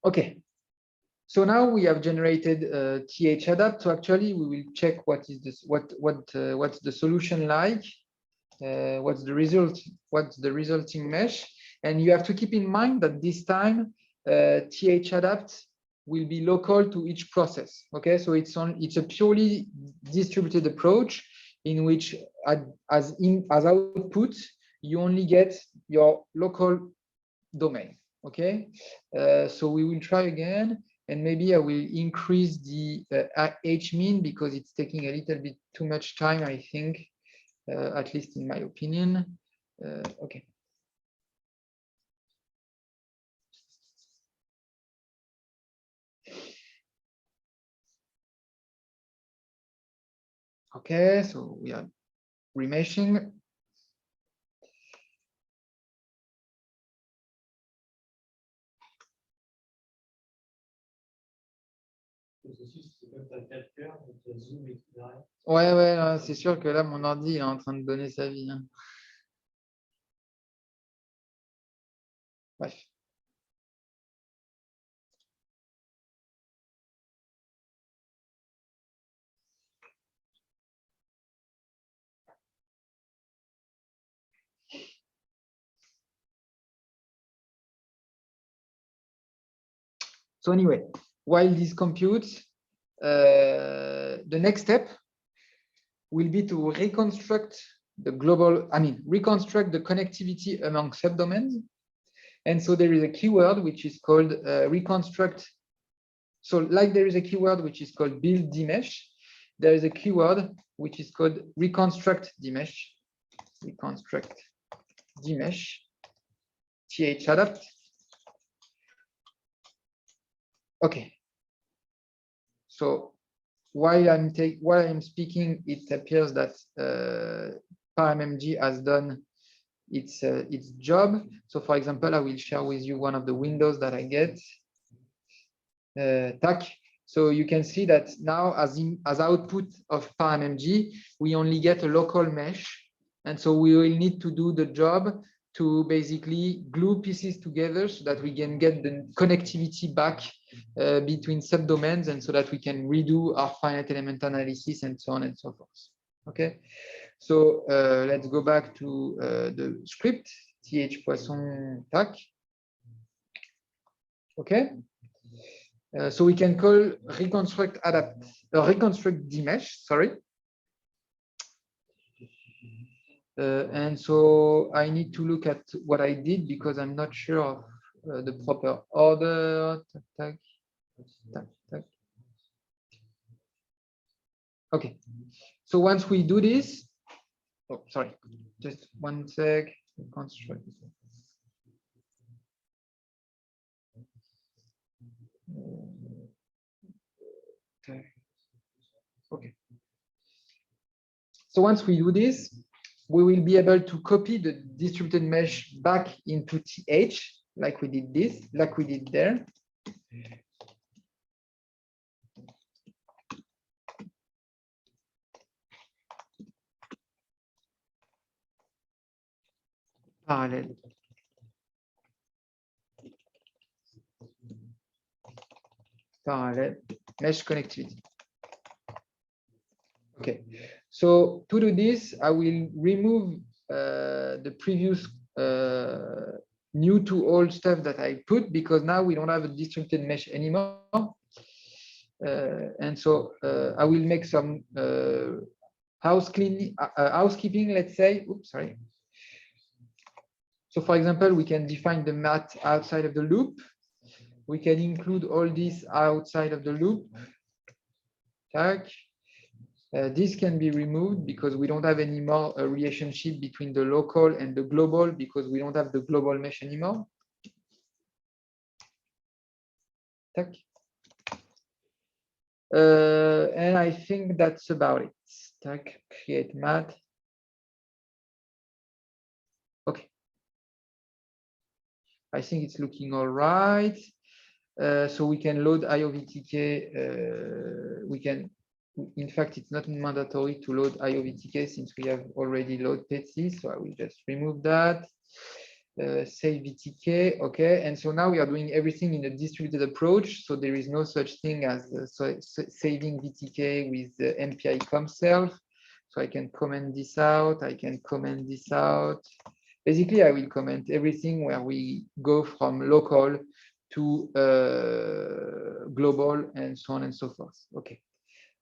Okay. So now we have generated th adapt. So actually, we will check what's the solution like. What's the result? What's the resulting mesh? And you have to keep in mind that this time th adapt will be local to each process. Okay, so it's a purely distributed approach in which as output you only get your local domain. Okay, so we will try again, and maybe I will increase the h mean because it's taking a little bit too much time, I think. At least in my opinion. Okay. Okay, so we are remeshing. Ouais, c'est sûr que là, mon ordi est en train de donner sa vie. Hein. Bref. So anyway, while this computes, the next step will be to reconstruct the connectivity among subdomains. And so there is a keyword which is called reconstruct. So like there is a keyword which is called build demesh, there is a keyword which is called reconstruct demesh. Reconstruct demesh, th-adapt. Okay. So while I'm speaking, it appears that ParMMG has done its job. So for example, I will share with you one of the windows that I get. Tac. So you can see that now as output of ParMMG, we only get a local mesh. And so we will need to do the job to basically glue pieces together so that we can get the connectivity back between subdomains, and so that we can redo our finite element analysis and so on and so forth. Okay, so let's go back to the script, th-poisson tac. Okay, so we can call reconstruct demesh, sorry. And so I need to look at what I did because I'm not sure of the proper order. Tac, tac, tac. Okay, so once we do this, oh, sorry, just one sec. Reconstruct. Okay. So once we do this, we will be able to copy the distributed mesh back into TH, like we did there. Parallel. Parallel mesh connectivity. Okay, so to do this, I will remove the previous new to old stuff that I put, because now we don't have a distributed mesh anymore. And so I will make some housekeeping, let's say. Oops, sorry. So for example, we can define the mat outside of the loop. We can include all this outside of the loop. Tac. This can be removed because we don't have any more a relationship between the local and the global, because we don't have the global mesh anymore. Tac. And I think that's about it. Tac. Create mat. Okay. I think it's looking all right. So we can load IOVTK. We can, in fact, it's not mandatory to load IOVTK since we have already loaded PETSI. So I will just remove that. Save VTK. Okay. And so now we are doing everything in a distributed approach. So there is no such thing as saving VTK with the MPI com self. So I can comment this out. I can comment this out. Basically, I will comment everything where we go from local to global and so on and so forth. Okay.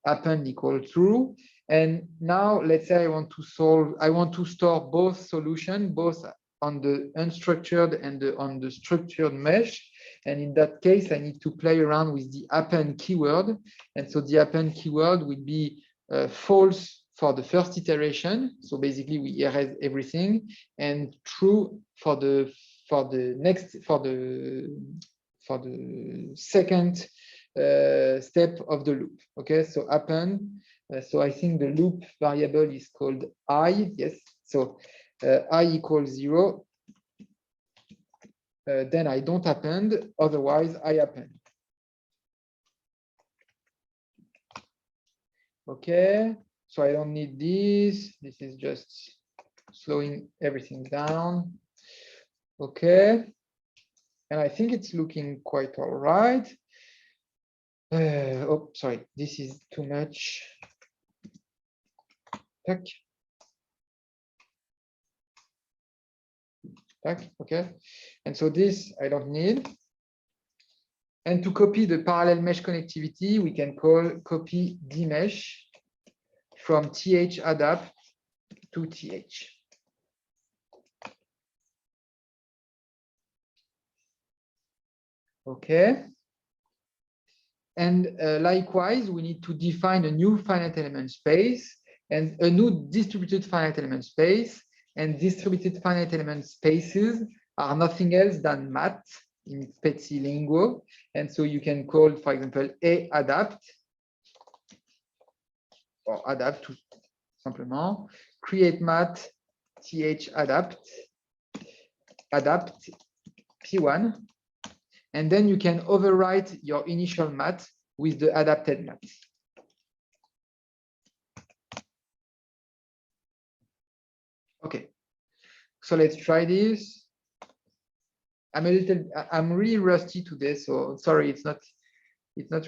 Append equal true. And now let's say I want to store both solutions, both on the unstructured and on the structured mesh. And in that case, I need to play around with the append keyword. And so the append keyword will be false for the first iteration. So basically we erase everything, and true for the second step of the loop. Okay, so append. So I think the loop variable is called I. Yes. So I equals 0. Then I don't append. Otherwise, I append. Okay. So I don't need this. This is just slowing everything down. Okay. And I think it's looking quite all right. Oh, sorry, this is too much. Tac. Tac, okay. And so this I don't need. And to copy the parallel mesh connectivity, we can call copy dmesh from th-adapt to th. Okay. And likewise, we need to define a new finite element space and a new distributed finite element space. And distributed finite element spaces are nothing else than mat in Petit lingo. And so you can call, for example, A adapt or adapt to simplement create mat th adapt P1. And then you can overwrite your initial mat with the adapted mat. Okay, so let's try this. I'm really rusty today, so sorry, it's not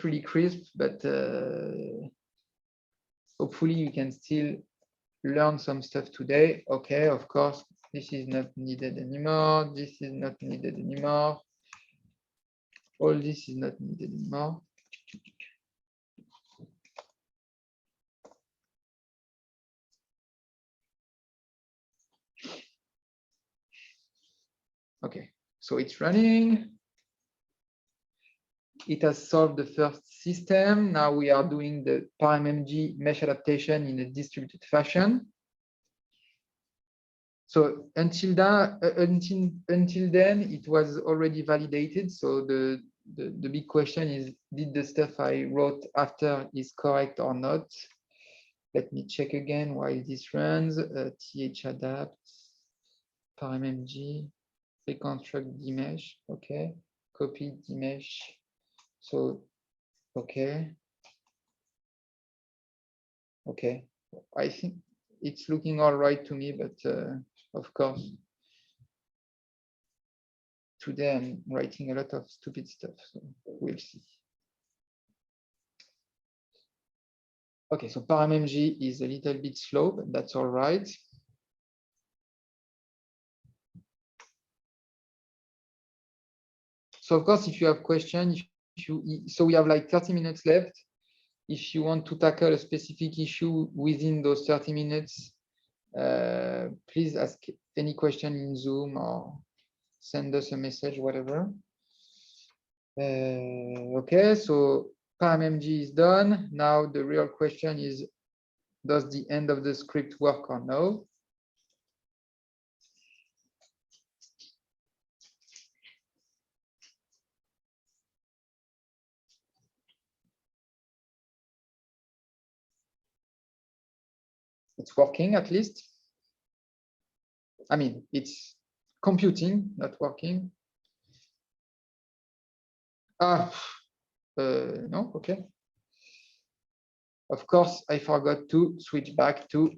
really crisp, but hopefully you can still learn some stuff today. Okay, of course, this is not needed anymore. This is not needed anymore. All this is not needed anymore. Okay, so it's running. It has solved the first system. Now we are doing the PARMMG mesh adaptation in a distributed fashion. So until then, it was already validated. So the big question is, did the stuff I wrote after is correct or not? Let me check again while this runs. Th adapt, PARMMG, reconstruct dmesh. Okay, copy dmesh. So, okay. Okay, I think it's looking all right to me, but of course, today I'm writing a lot of stupid stuff, so we'll see. Okay, so PARMMG is a little bit slow, but that's all right. So of course, if you have questions, so we have like 30 minutes left. If you want to tackle a specific issue within those 30 minutes, please ask any question in Zoom or send us a message, whatever. Okay, so PARMMG is done. Now the real question is, does the end of the script work or no? It's working at least. I mean, it's computing, not working. No, okay. Of course, I forgot to switch back to.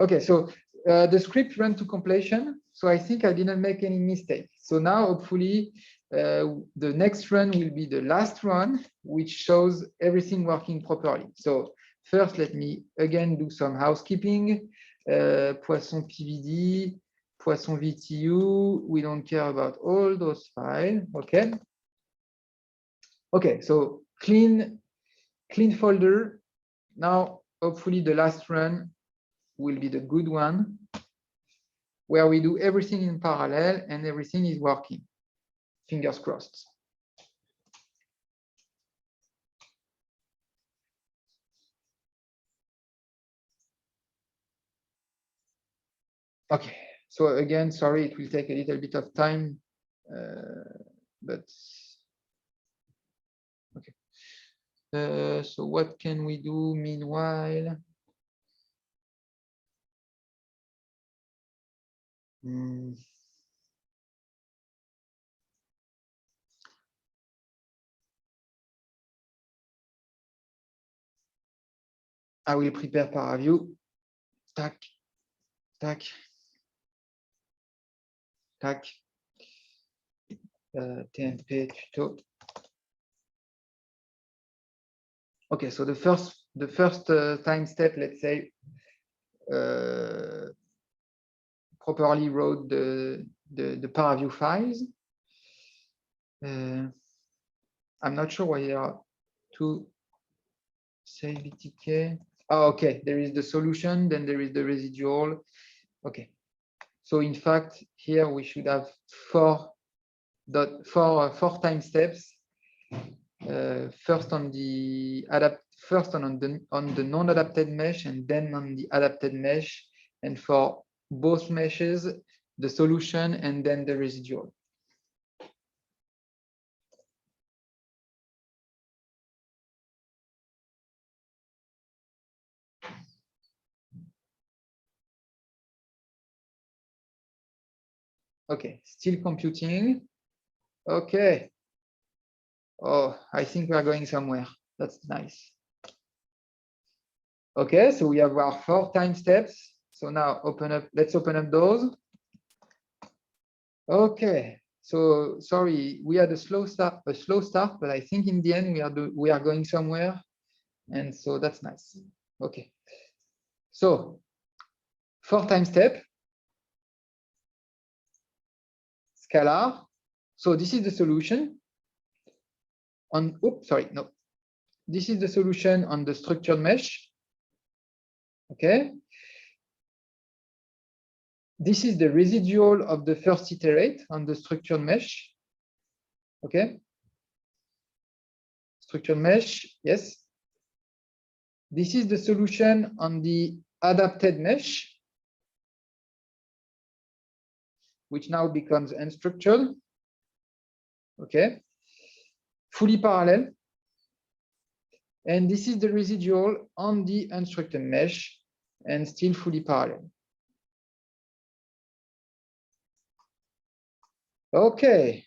Okay, so the script ran to completion. So I think I didn't make any mistake. So now hopefully the next run will be the last run, which shows everything working properly. So first, let me again do some housekeeping. Poisson PVD, Poisson VTU. We don't care about all those files. Okay. Okay, so clean folder. Now, hopefully the last run will be the good one, where we do everything in parallel and everything is working. Fingers crossed. Okay, so again, sorry, it will take a little bit of time, but okay. So what can we do meanwhile? I will prepare par review. Tac, tac, tac. TNP tuto. Okay, so the first time step, let's say, properly wrote the par view files. I'm not sure why there are two save BTK. Oh, okay, there is the solution, then there is the residual. Okay, So in fact, here we should have four time steps. First on the non-adapted mesh, and then on the adapted mesh, and for both meshes, the solution and then the residual. Okay, still computing. Okay. Oh, I think we are going somewhere. That's nice. Okay, so we have our 4 time steps. So now let's open up those. Okay, so sorry, we had a slow start, but I think in the end we are going somewhere, and so that's nice. Okay, so 4 time step, scalar. So this is the solution on. Oops, sorry, no. This is the solution on the structured mesh. Okay. This is the residual of the first iterate on the structured mesh. Okay. Structured mesh, yes. This is the solution on the adapted mesh, which now becomes unstructured. Okay. Fully parallel. And this is the residual on the unstructured mesh and still fully parallel. Okay.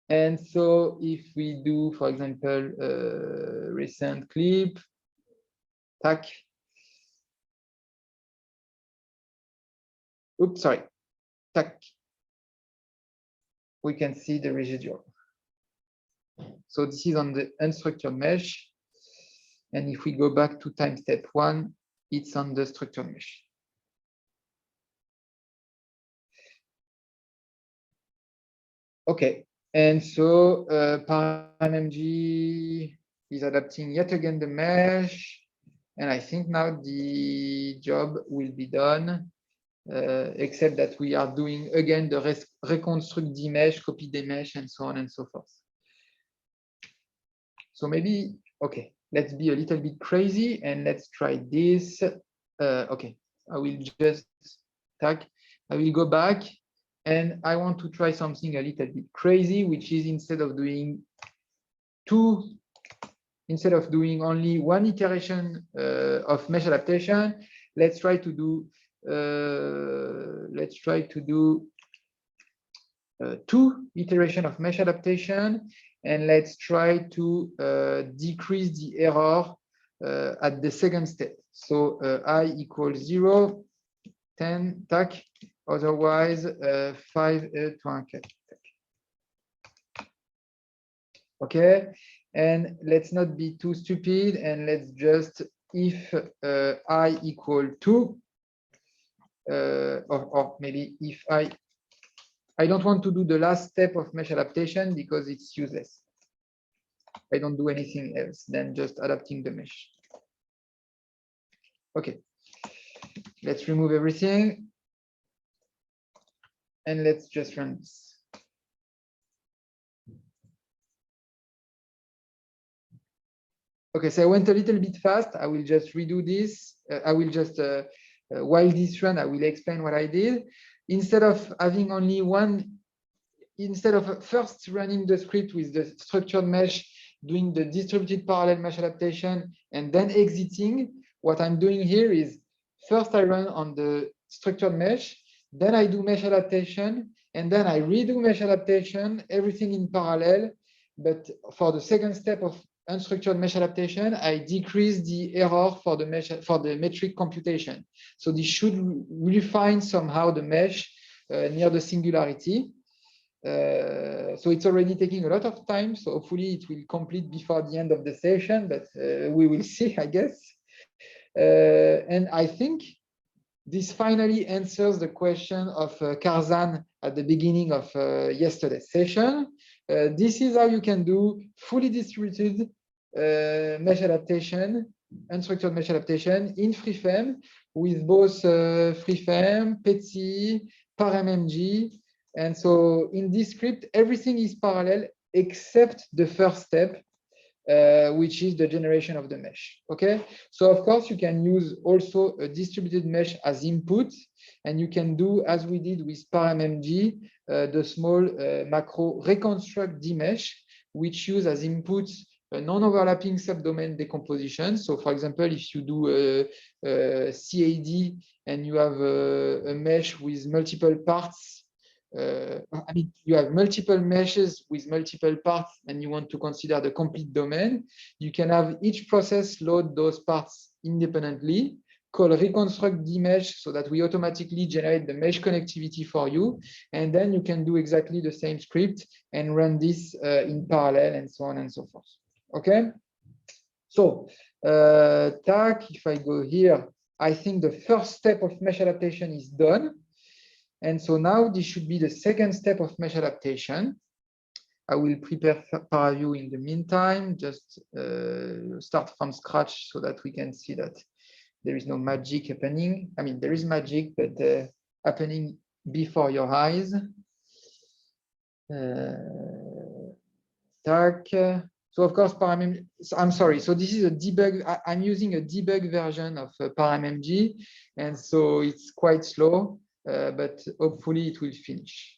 And so if we do, for example, recent clip, tac. Oops, sorry, tac. We can see the residual. So this is on the unstructured mesh. And if we go back to time step 1, it's on the structured mesh. Okay. And so ParamMG is adapting yet again the mesh. And I think now the job will be done, except that we are doing again the reconstruct the mesh, copy the mesh, and so on and so forth. So maybe, okay, let's be a little bit crazy and let's try this. Okay, I will just tag. I will go back. And I want to try something a little bit crazy, which is instead of doing only 1 iteration of mesh adaptation, let's try to do 2 iterations of mesh adaptation, and let's try to decrease the error at the second step. So I equals 0, 10, tac. Otherwise, 5 24. Okay, and let's not be too stupid, and let's just, if I equal 2, or maybe if I don't want to do the last step of mesh adaptation because it's useless. I don't do anything else than just adapting the mesh. Okay, let's remove everything. And let's just run this. Okay, so I went a little bit fast. I will just redo this. I will just, while this run, I will explain what I did. Instead of having only one, instead of first running the script with the structured mesh, doing the distributed parallel mesh adaptation, and then exiting, what I'm doing here is first I run on the structured mesh, then I do mesh adaptation, and then I redo mesh adaptation, everything in parallel. But for the second step of unstructured mesh adaptation, I decrease the error for the metric computation. So this should refine somehow the mesh near the singularity. So it's already taking a lot of time. So hopefully it will complete before the end of the session, but we will see, I guess. And I think this finally answers the question of Karzan at the beginning of yesterday's session. This is how you can do fully distributed mesh adaptation, unstructured mesh adaptation in FreeFrame with both FreeFrame, PETSI, ParMMG. And so in this script, everything is parallel except the first step, which is the generation of the mesh. Okay, so of course you can use also a distributed mesh as input, and you can do as we did with ParMMG, the small macro reconstruct dmesh, which use as inputs a non-overlapping subdomain decomposition. So for example, if you do a CAD and you have a mesh with multiple parts, I mean, you have multiple meshes with multiple parts and you want to consider the complete domain, you can have each process load those parts independently, call reconstruct dmesh so that we automatically generate the mesh connectivity for you. And then you can do exactly the same script and run this in parallel and so on and so forth. Okay. So, if I go here, I think the first step of mesh adaptation is done. And so now this should be the second step of mesh adaptation. I will prepare ParaView in the meantime, just start from scratch so that we can see that there is no magic happening. I mean, there is magic, but happening before your eyes. So of course, I'm sorry. So this is a debug. I'm using a debug version of ParMMG, and so it's quite slow. But hopefully it will finish.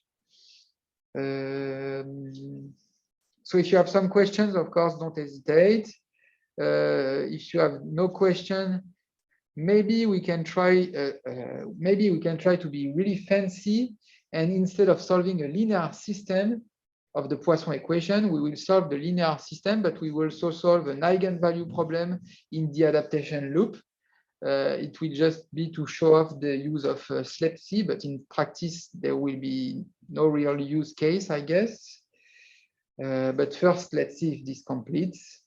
So if you have some questions, of course, don't hesitate. If you have no question, maybe we can try. Maybe we can try to be really fancy, and instead of solving a linear system of the Poisson equation, we will solve the linear system, but we will also solve an eigenvalue problem in the adaptation loop. It will just be to show off the use of SLEPC, but in practice, there will be no real use case, I guess. But first, let's see if this completes.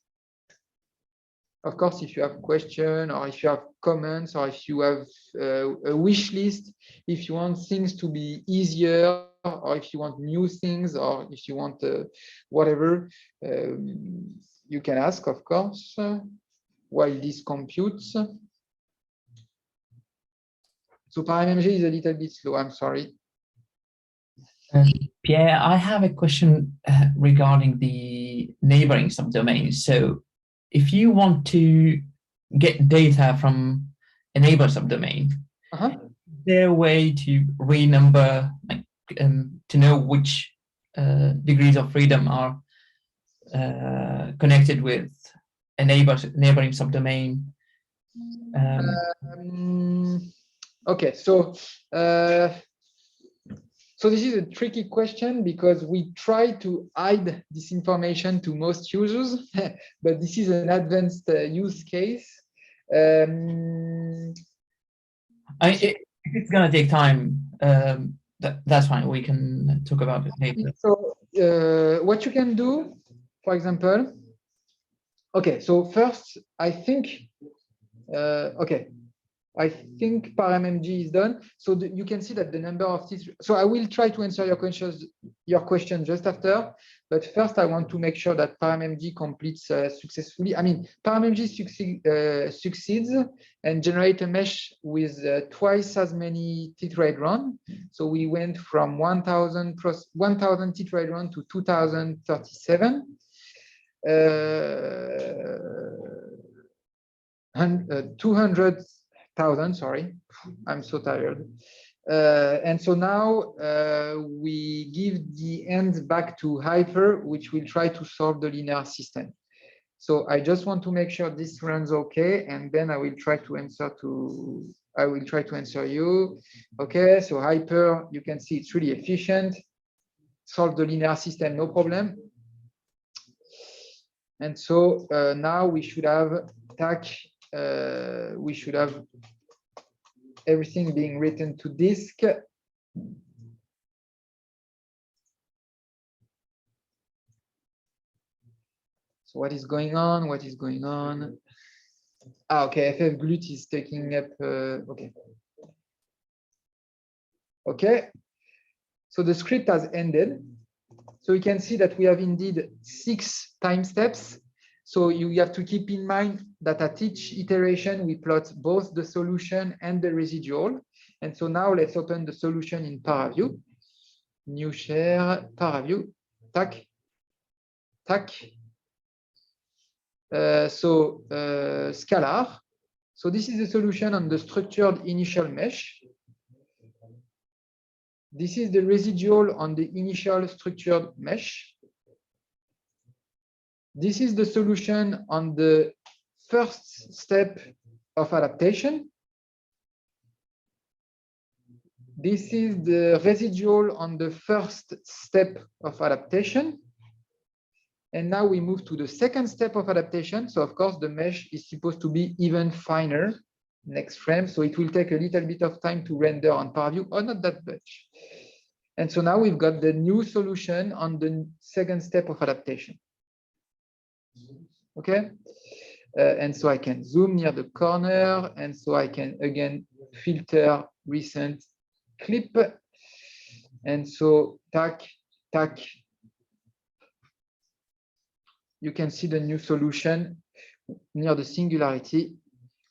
Of course, if you have questions or if you have comments or if you have a wish list, if you want things to be easier or if you want new things or if you want whatever, you can ask, of course, while this computes. So ParMMG is a little bit slow, I'm sorry. Pierre, I have a question regarding the neighboring subdomains. So if you want to get data from a neighbor subdomain, is there a way to renumber, like, to know which degrees of freedom are connected with a neighboring subdomain? Okay, so this is a tricky question because we try to hide this information to most users, but this is an advanced use case. It's going to take time. That's fine. We can talk about it later. So what you can do, for example, okay, so first, I think ParMMG is done. So you can see that the number of teeth. So I will try to answer your question just after. But first, I want to make sure that ParMMG completes successfully. I mean, ParMMG succeeds and generate a mesh with twice as many tetrade run. So we went from 1,000 tetrade run to 2,037. 200,000, sorry, I'm so tired. And so now we give the end back to Hyper, which will try to solve the linear system. So I just want to make sure this runs okay, and then I will try to answer you. Okay, so Hyper, you can see it's really efficient. Solve the linear system, no problem. And so now we should have everything being written to disk. So what is going on? What is going on? Okay, FF Glut is taking up. Okay. Okay. So the script has ended. So you can see that we have indeed 6 time steps. So you have to keep in mind that at each iteration, we plot both the solution and the residual. And so now let's open the solution in ParaView. New share, ParaView, tac, tac. Scalar. So this is the solution on the structured initial mesh. This is the residual on the initial structured mesh. This is the solution on the first step of adaptation. This is the residual on the first step of adaptation. And now we move to the second step of adaptation. So of course, the mesh is supposed to be even finer next frame. So it will take a little bit of time to render on ParaView, or not that much. And so now we've got the new solution on the second step of adaptation. Okay. And so I can zoom near the corner. And so I can, again, filter recent clip. And so, tac, tac. You can see the new solution near the singularity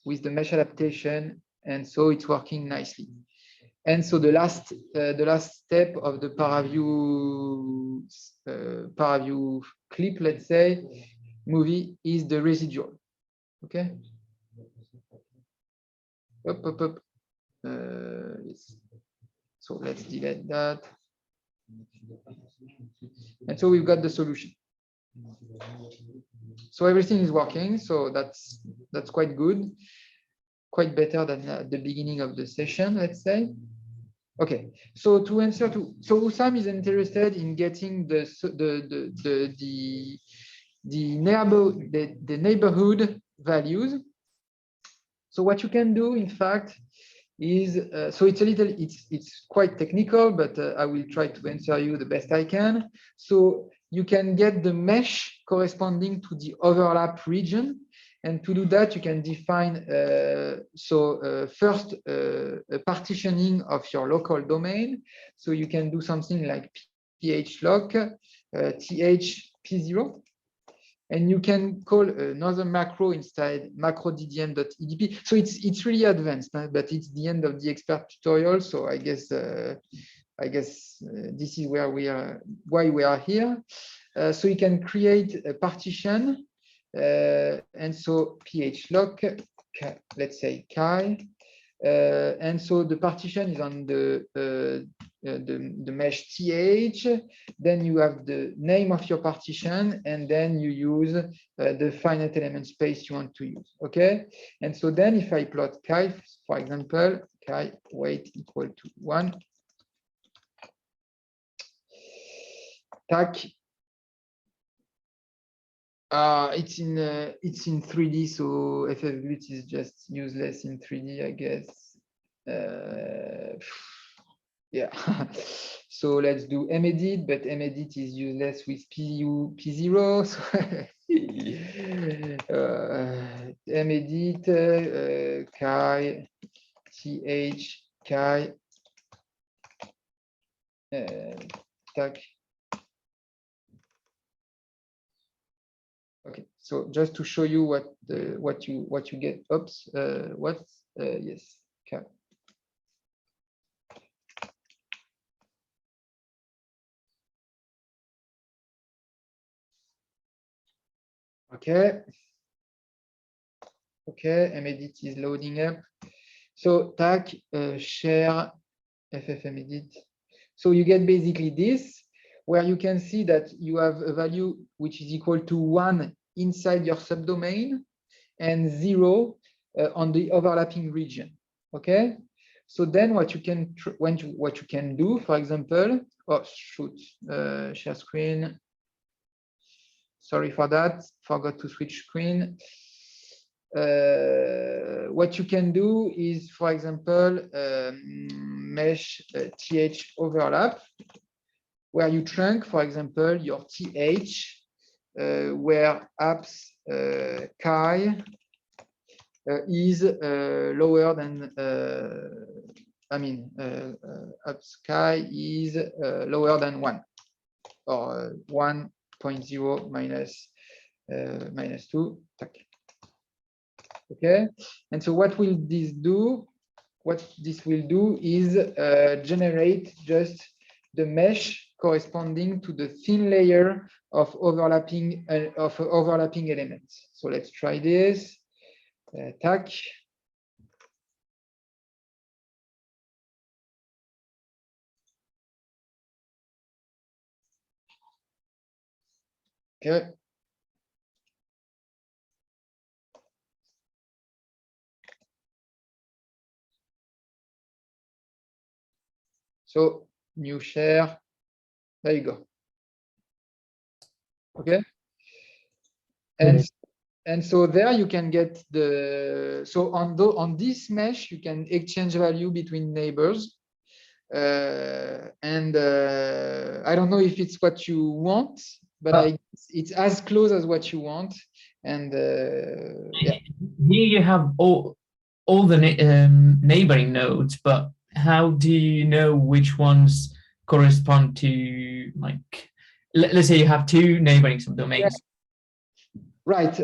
with the mesh adaptation. And so it's working nicely. And so the last step of the ParaView clip, let's say, movie is the residual. Okay. Up, up, up. Yes. So let's delete that. And so we've got the solution. So everything is working. So that's quite good. Quite better than at the beginning of the session, let's say. Okay, so to answer to, so Usam is interested in getting the neighborhood values. So what you can do, in fact, is so it's quite technical, but I will try to answer you the best I can. So you can get the mesh corresponding to the overlap region. And to do that, you can define first a partitioning of your local domain. So you can do something like phloc, th p0, and you can call another macro inside macro ddm.edp. So it's really advanced, but it's the end of the expert tutorial. So I guess this is where why we are here. So you can create a partition. And so phloc, let's say chi, and so the partition is on the mesh th. Then you have the name of your partition, and then you use the finite element space you want to use. Okay, and so then if I plot chi, for example, chi weight equal to 1, tac. It's in 3D, so FFBut is just useless in 3D, I guess. Yeah. So let's do medit, but medit is useless with p0. So medit chi th chi tac. Okay, so just to show you what you get. Oops, yes. Okay. Okay, medit is loading up. So tac share ffmedit. So you get basically this, where you can see that you have a value which is equal to 1 inside your subdomain and 0 on the overlapping region. Okay, so then what you can do, for example, oh shoot, share screen. Sorry for that, forgot to switch screen. What you can do is, for example, mesh th overlap, where you trunk, for example, your th, where apps chi is lower than, apps chi is lower than 1, or 1.0 minus -2. Okay, and so what will this do? What this will do is generate just the mesh corresponding to the thin layer of overlapping elements. So let's try this. Tac. Okay. So new share, there you go. Okay. And so there you can get on this mesh, you can exchange value between neighbors. I don't know if it's what you want, but it's as close as what you want. And yeah. Here you have all the neighboring nodes, but how do you know which ones correspond to, like, let's say you have two neighboring subdomains. Yeah. Right.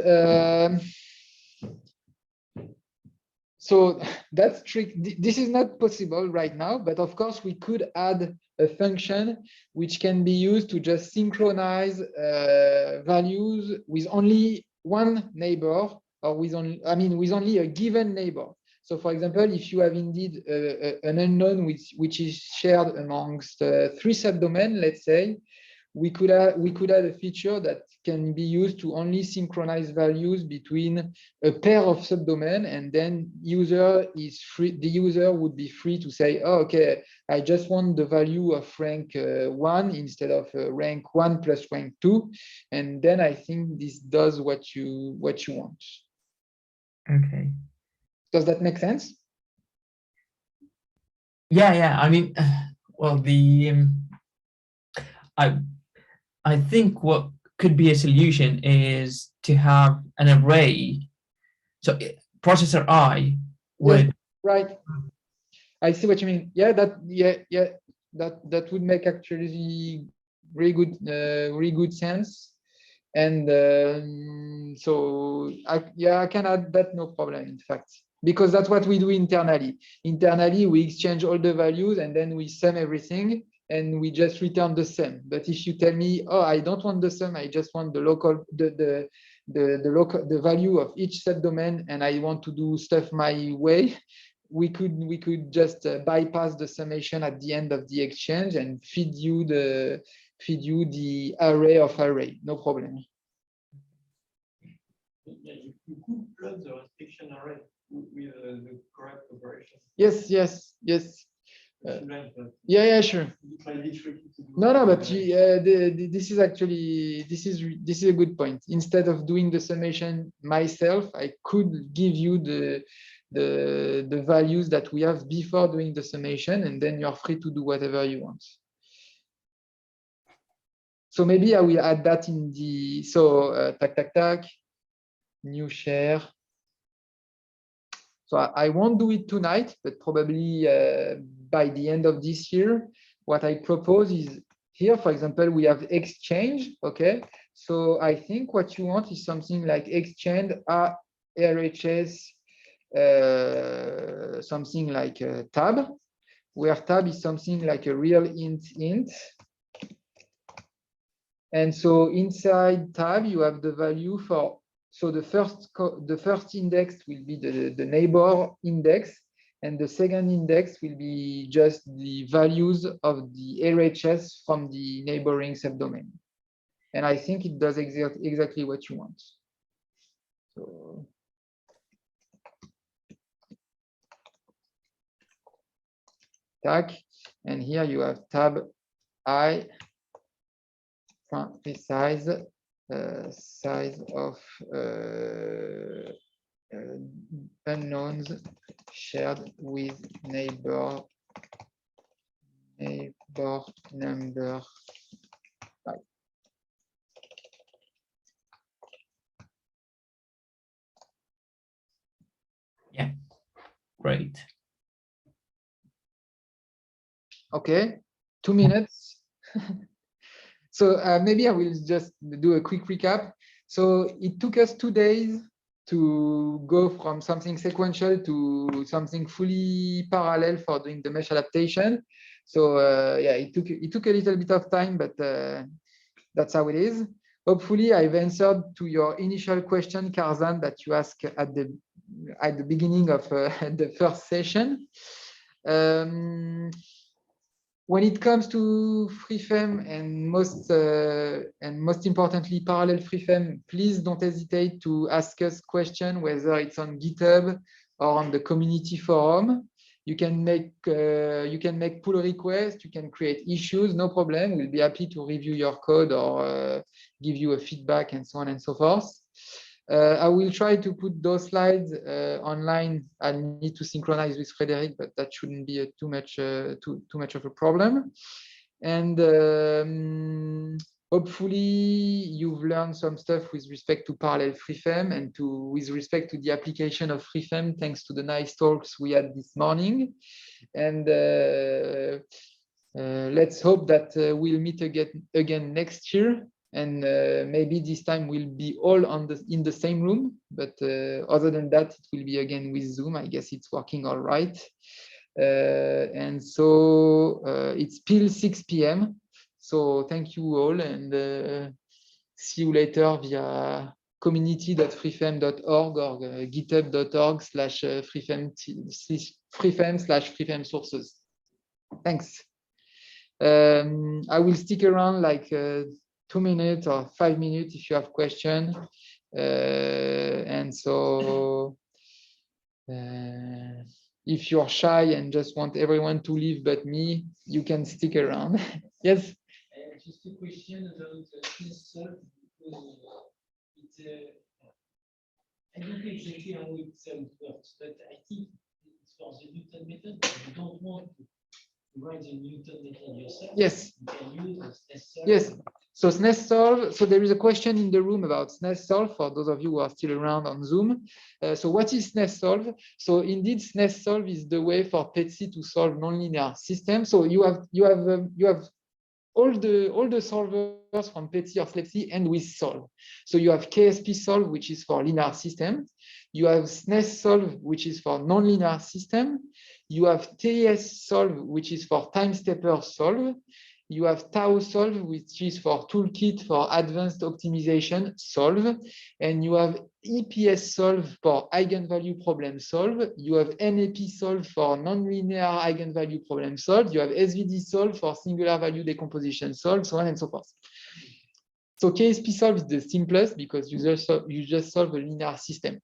So that's tricky. This is not possible right now, but of course we could add a function which can be used to just synchronize values with only one neighbor, or with only a given neighbor. So for example, if you have indeed an unknown which is shared amongst 3 subdomains, let's say, we could add a feature that can be used to only synchronize values between a pair of subdomain, and then the user would be free to say, oh, okay, I just want the value of rank 1 instead of rank 1 plus rank 2, and then I think this does what you want. Okay. Does that make sense? Yeah. I mean, well, I think what could be a solution is to have an array. So processor I would. Yes, right. I see what you mean. Yeah, that would make actually really good sense. And so I can add that, no problem, in fact, because that's what we do internally. Internally, we exchange all the values and then we sum everything and we just return the sum. But if you tell me, oh, I don't want the sum, I just want the value of each subdomain, and I want to do stuff my way, we could just bypass the summation at the end of the exchange and feed you the array of array, no problem. Yeah, you could plug the restriction array with the correct operation. Yes. Yeah, sure. No, but this is actually this is a good point. Instead of doing the summation myself, I could give you the values that we have before doing the summation, and then you're free to do whatever you want. So maybe I will add that in the new share. So I won't do it tonight, but probably by the end of this year. What I propose is here, for example, we have exchange. Okay, so I think what you want is something like exchange RHS, something like a tab, where tab is something like a real int. And so inside tab, you have the value for, so the first index will be the neighbor index, and the second index will be just the values of the RHS from the neighboring subdomain. And I think it does exactly what you want. So tac, and here you have tab I precise size of unknowns shared with neighbor number 5. Yeah, great. Okay, 2 minutes. So maybe I will just do a quick recap. So it took us 2 days to go from something sequential to something fully parallel for doing the mesh adaptation. So yeah, it took a little bit of time, but that's how it is. Hopefully, I've answered to your initial question, Karzan, that you asked at the beginning of the first session. When it comes to FreeFM and most importantly parallel FreeFM, please don't hesitate to ask us questions, whether it's on GitHub or on the community forum. You can make pull requests, you can create issues, no problem. We'll be happy to review your code or give you a feedback and so on and so forth. I will try to put those slides online. I need to synchronize with Frederic, but that shouldn't be too much of a problem. And hopefully you've learned some stuff with respect to parallel FreeFM and with respect to the application of FreeFM, thanks to the nice talks we had this morning. And let's hope that we'll meet again next year. And maybe this time we'll be all in the same room, but other than that, it will be again with Zoom. I guess it's working all right. And so it's still 6 p.m. So thank you all, and see you later via community.freefm.org or github.org/freefm/freefm sources. Thanks. I will stick around like 2 minutes or 5 minutes if you have questions. And so if you're shy and just want everyone to leave but me, you can stick around. Yes? Just a question about SNESSolve, because I don't know exactly how it works, but I think it's for the Newton method, but you don't want to write the Newton method yourself. Yes. You can use SNESSolve. Yes. So SNESSolve, so there is a question in the room about SNESSolve for those of you who are still around on Zoom. So what is SNESSolve? So indeed, SNESSolve is the way for PETSI to solve nonlinear systems. So you have all the solvers from PETSI or SLEPSI and with solve. So you have KSP solve, which is for linear system. You have SNESSolve, which is for nonlinear system. You have TES solve, which is for time stepper solve. You have Tau solve, which is for toolkit for advanced optimization solve. And you have EPS solve for eigenvalue problem solve. You have NAP solve for nonlinear eigenvalue problem solve. You have SVD solve for singular value decomposition solve, so on and so forth. So KSP solve is the simplest because you just solve a linear system.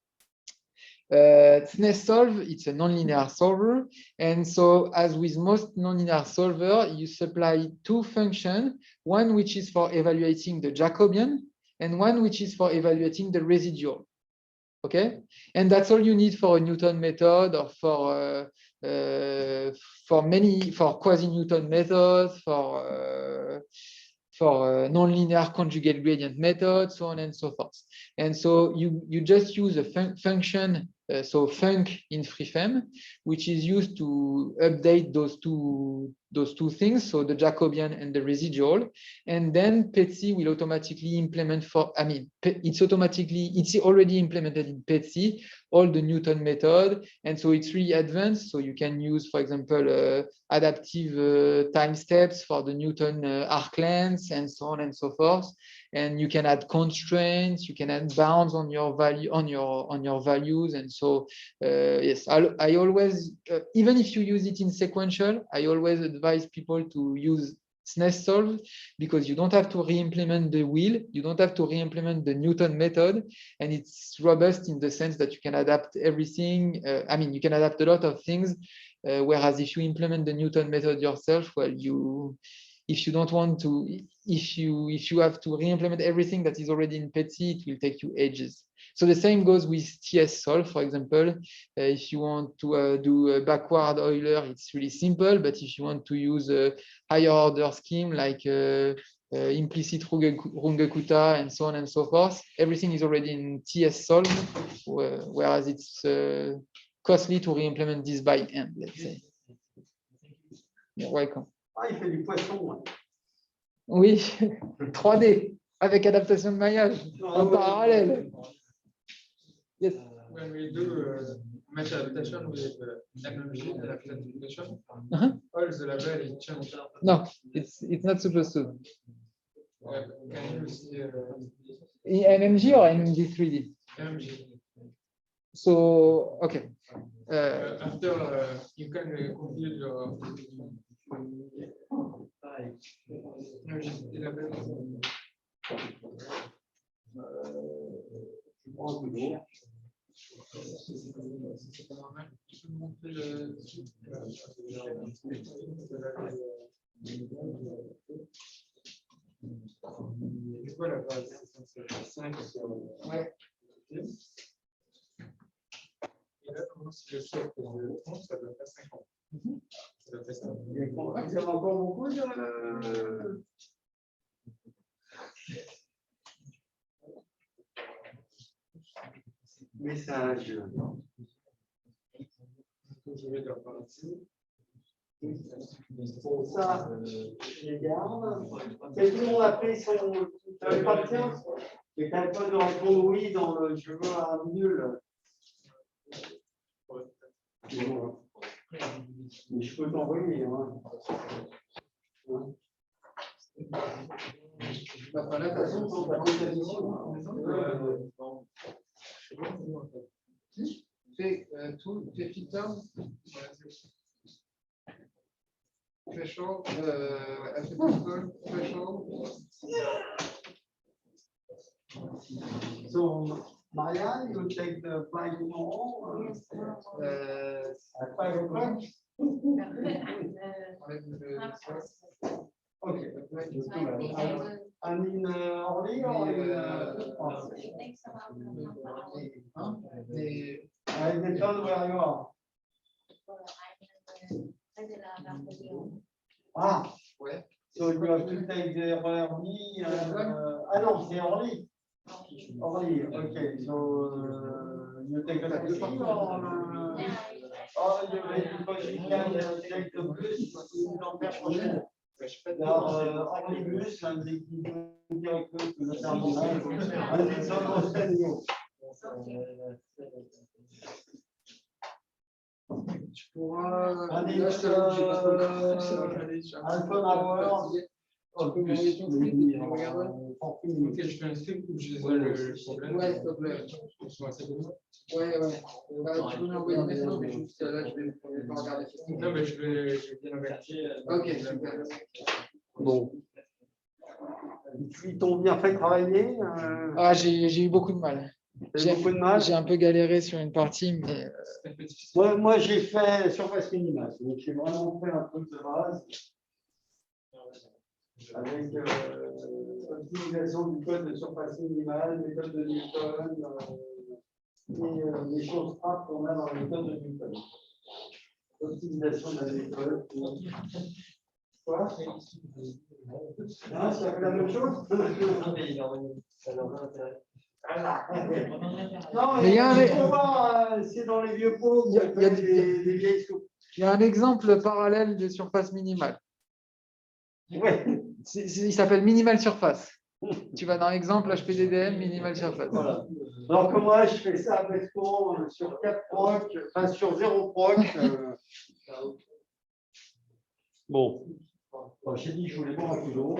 SNESSolve, it's a nonlinear solver. And so as with most nonlinear solver, you supply 2 functions, one which is for evaluating the Jacobian and one which is for evaluating the residual. Okay, and that's all you need for a Newton method or for quasi-Newton methods, for nonlinear conjugate gradient method, so on and so forth. And so you just use a function, so func in FreeFM, which is used to update those two things, so the Jacobian and the residual. And then PETSI will automatically implement it's already implemented in PETSI, all the Newton method. And so it's really advanced. So you can use, for example, adaptive time steps for the Newton arc lengths and so on and so forth. And you can add constraints, you can add bounds on your value, on your values. And so yes, I always, even if you use it in sequential, I always advise people to use SNESSolve because you don't have to re-implement the wheel, you don't have to re-implement the Newton method, and it's robust in the sense that you can adapt everything. You can adapt a lot of things, whereas if you implement the Newton method yourself, well, if you don't want to, if you have to re-implement everything that is already in PETSI, it will take you ages. So the same goes with TS solve, for example. If you want to do a backward Euler, it's really simple. But if you want to use a higher order scheme like implicit Runge-Kutta and so on and so forth, everything is already in TS solve, whereas it's costly to re-implement this by hand, let's say. You're welcome. Ah, il fait du poisson. Oui, 3D. avec adaptation de maillage en parallèle. Yes. When we do mesh adaptation with MMG and adaptation, all the level is changed. No, it's not supposed to. Can you see MMG or MMG3D? MMG? So, okay. After you can compute your Ouais. Et là, comment si je sais que le fond, ça doit faire 5 ans. Ça doit faire ça. Il y a encore beaucoup de... messages. Je vais leur parler ici. Bon, ça, je les garde. Et tout le monde a pris son. Tu n'avais pas le tien? Mais tu n'avais pas de répondre oui dans le je veux un nul. Mais je peux t'envoyer. Hein. Bah, là, de toute façon, Dans ta communication, fais tout, fais filter, threshold, threshold. So, Marianne, you take the flight tomorrow at 5 o'clock? Okay. I mean, early or I depend where you are. Ah, ouais. So you have to take the early. Ah non, c'est early. Early, okay. So you take the taxi or because you can take the bus l'enfer prochain. Early bus and they directly to the terminal and it's almost 10 euros. Tu pourras. And Là, it's je t'avoue que j'ai pas trop le temps. half an hour. Tu peux m'envoyer ton script et tu regarderas. Ok, je fais un script où je les ai le problème. Ouais, s'il te plaît. Ouais, ouais. Bah, tu peux m'envoyer maintenant, mais juste là, je vais pas regarder. Non, mais je vais bien regarder. Ok, super. Bon. Ils t'ont bien fait travailler. Ah, j'ai eu beaucoup de mal. J'ai beaucoup de mal. J'ai un peu galéré sur une partie, mais. Moi j'ai fait surface minimale. Donc, j'ai vraiment fait un truc de base. Avec l'utilisation du code de surface minimale, méthode de Newton, et les choses propres qu'on a dans la méthode de Newton. L'optimisation de la méthode. Quoi? Ah, ça fait la même chose? Non, mais il y a c'est dans les vieux pots, il y a des vieilles soupes. Il y a un exemple parallèle de surface minimale. Ouais. Il s'appelle minimal surface. Tu vas dans l'exemple HPDDM minimal surface. Voilà. Alors que moi, je fais ça avec sur 4 procs, enfin sur 0 proc. Bon. J'ai dit que je voulais boire un coup d'eau.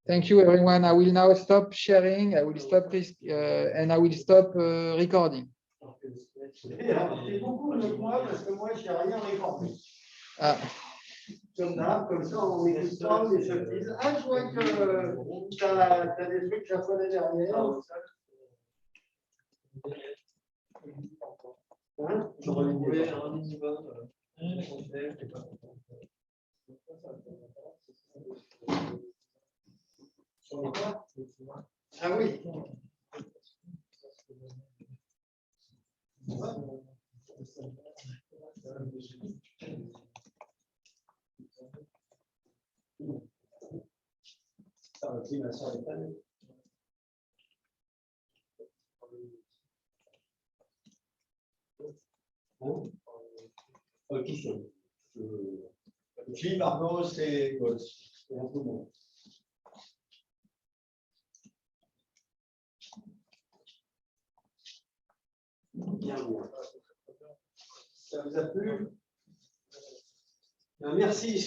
Thank you, everyone. I will now stop sharing. I will stop this, and I will stop recording. C'est beaucoup mieux que moi parce que moi, je n'ai rien récordé. Ah. Comme ça, on écoute pas les sottises. Ah, je vois que tu as des trucs japonais derrière. Hein? Ah oui. Qui c'est? Philippe, Arnaud, c'est God. C'est un peu bon. Bien. Ça vous a plu? Merci.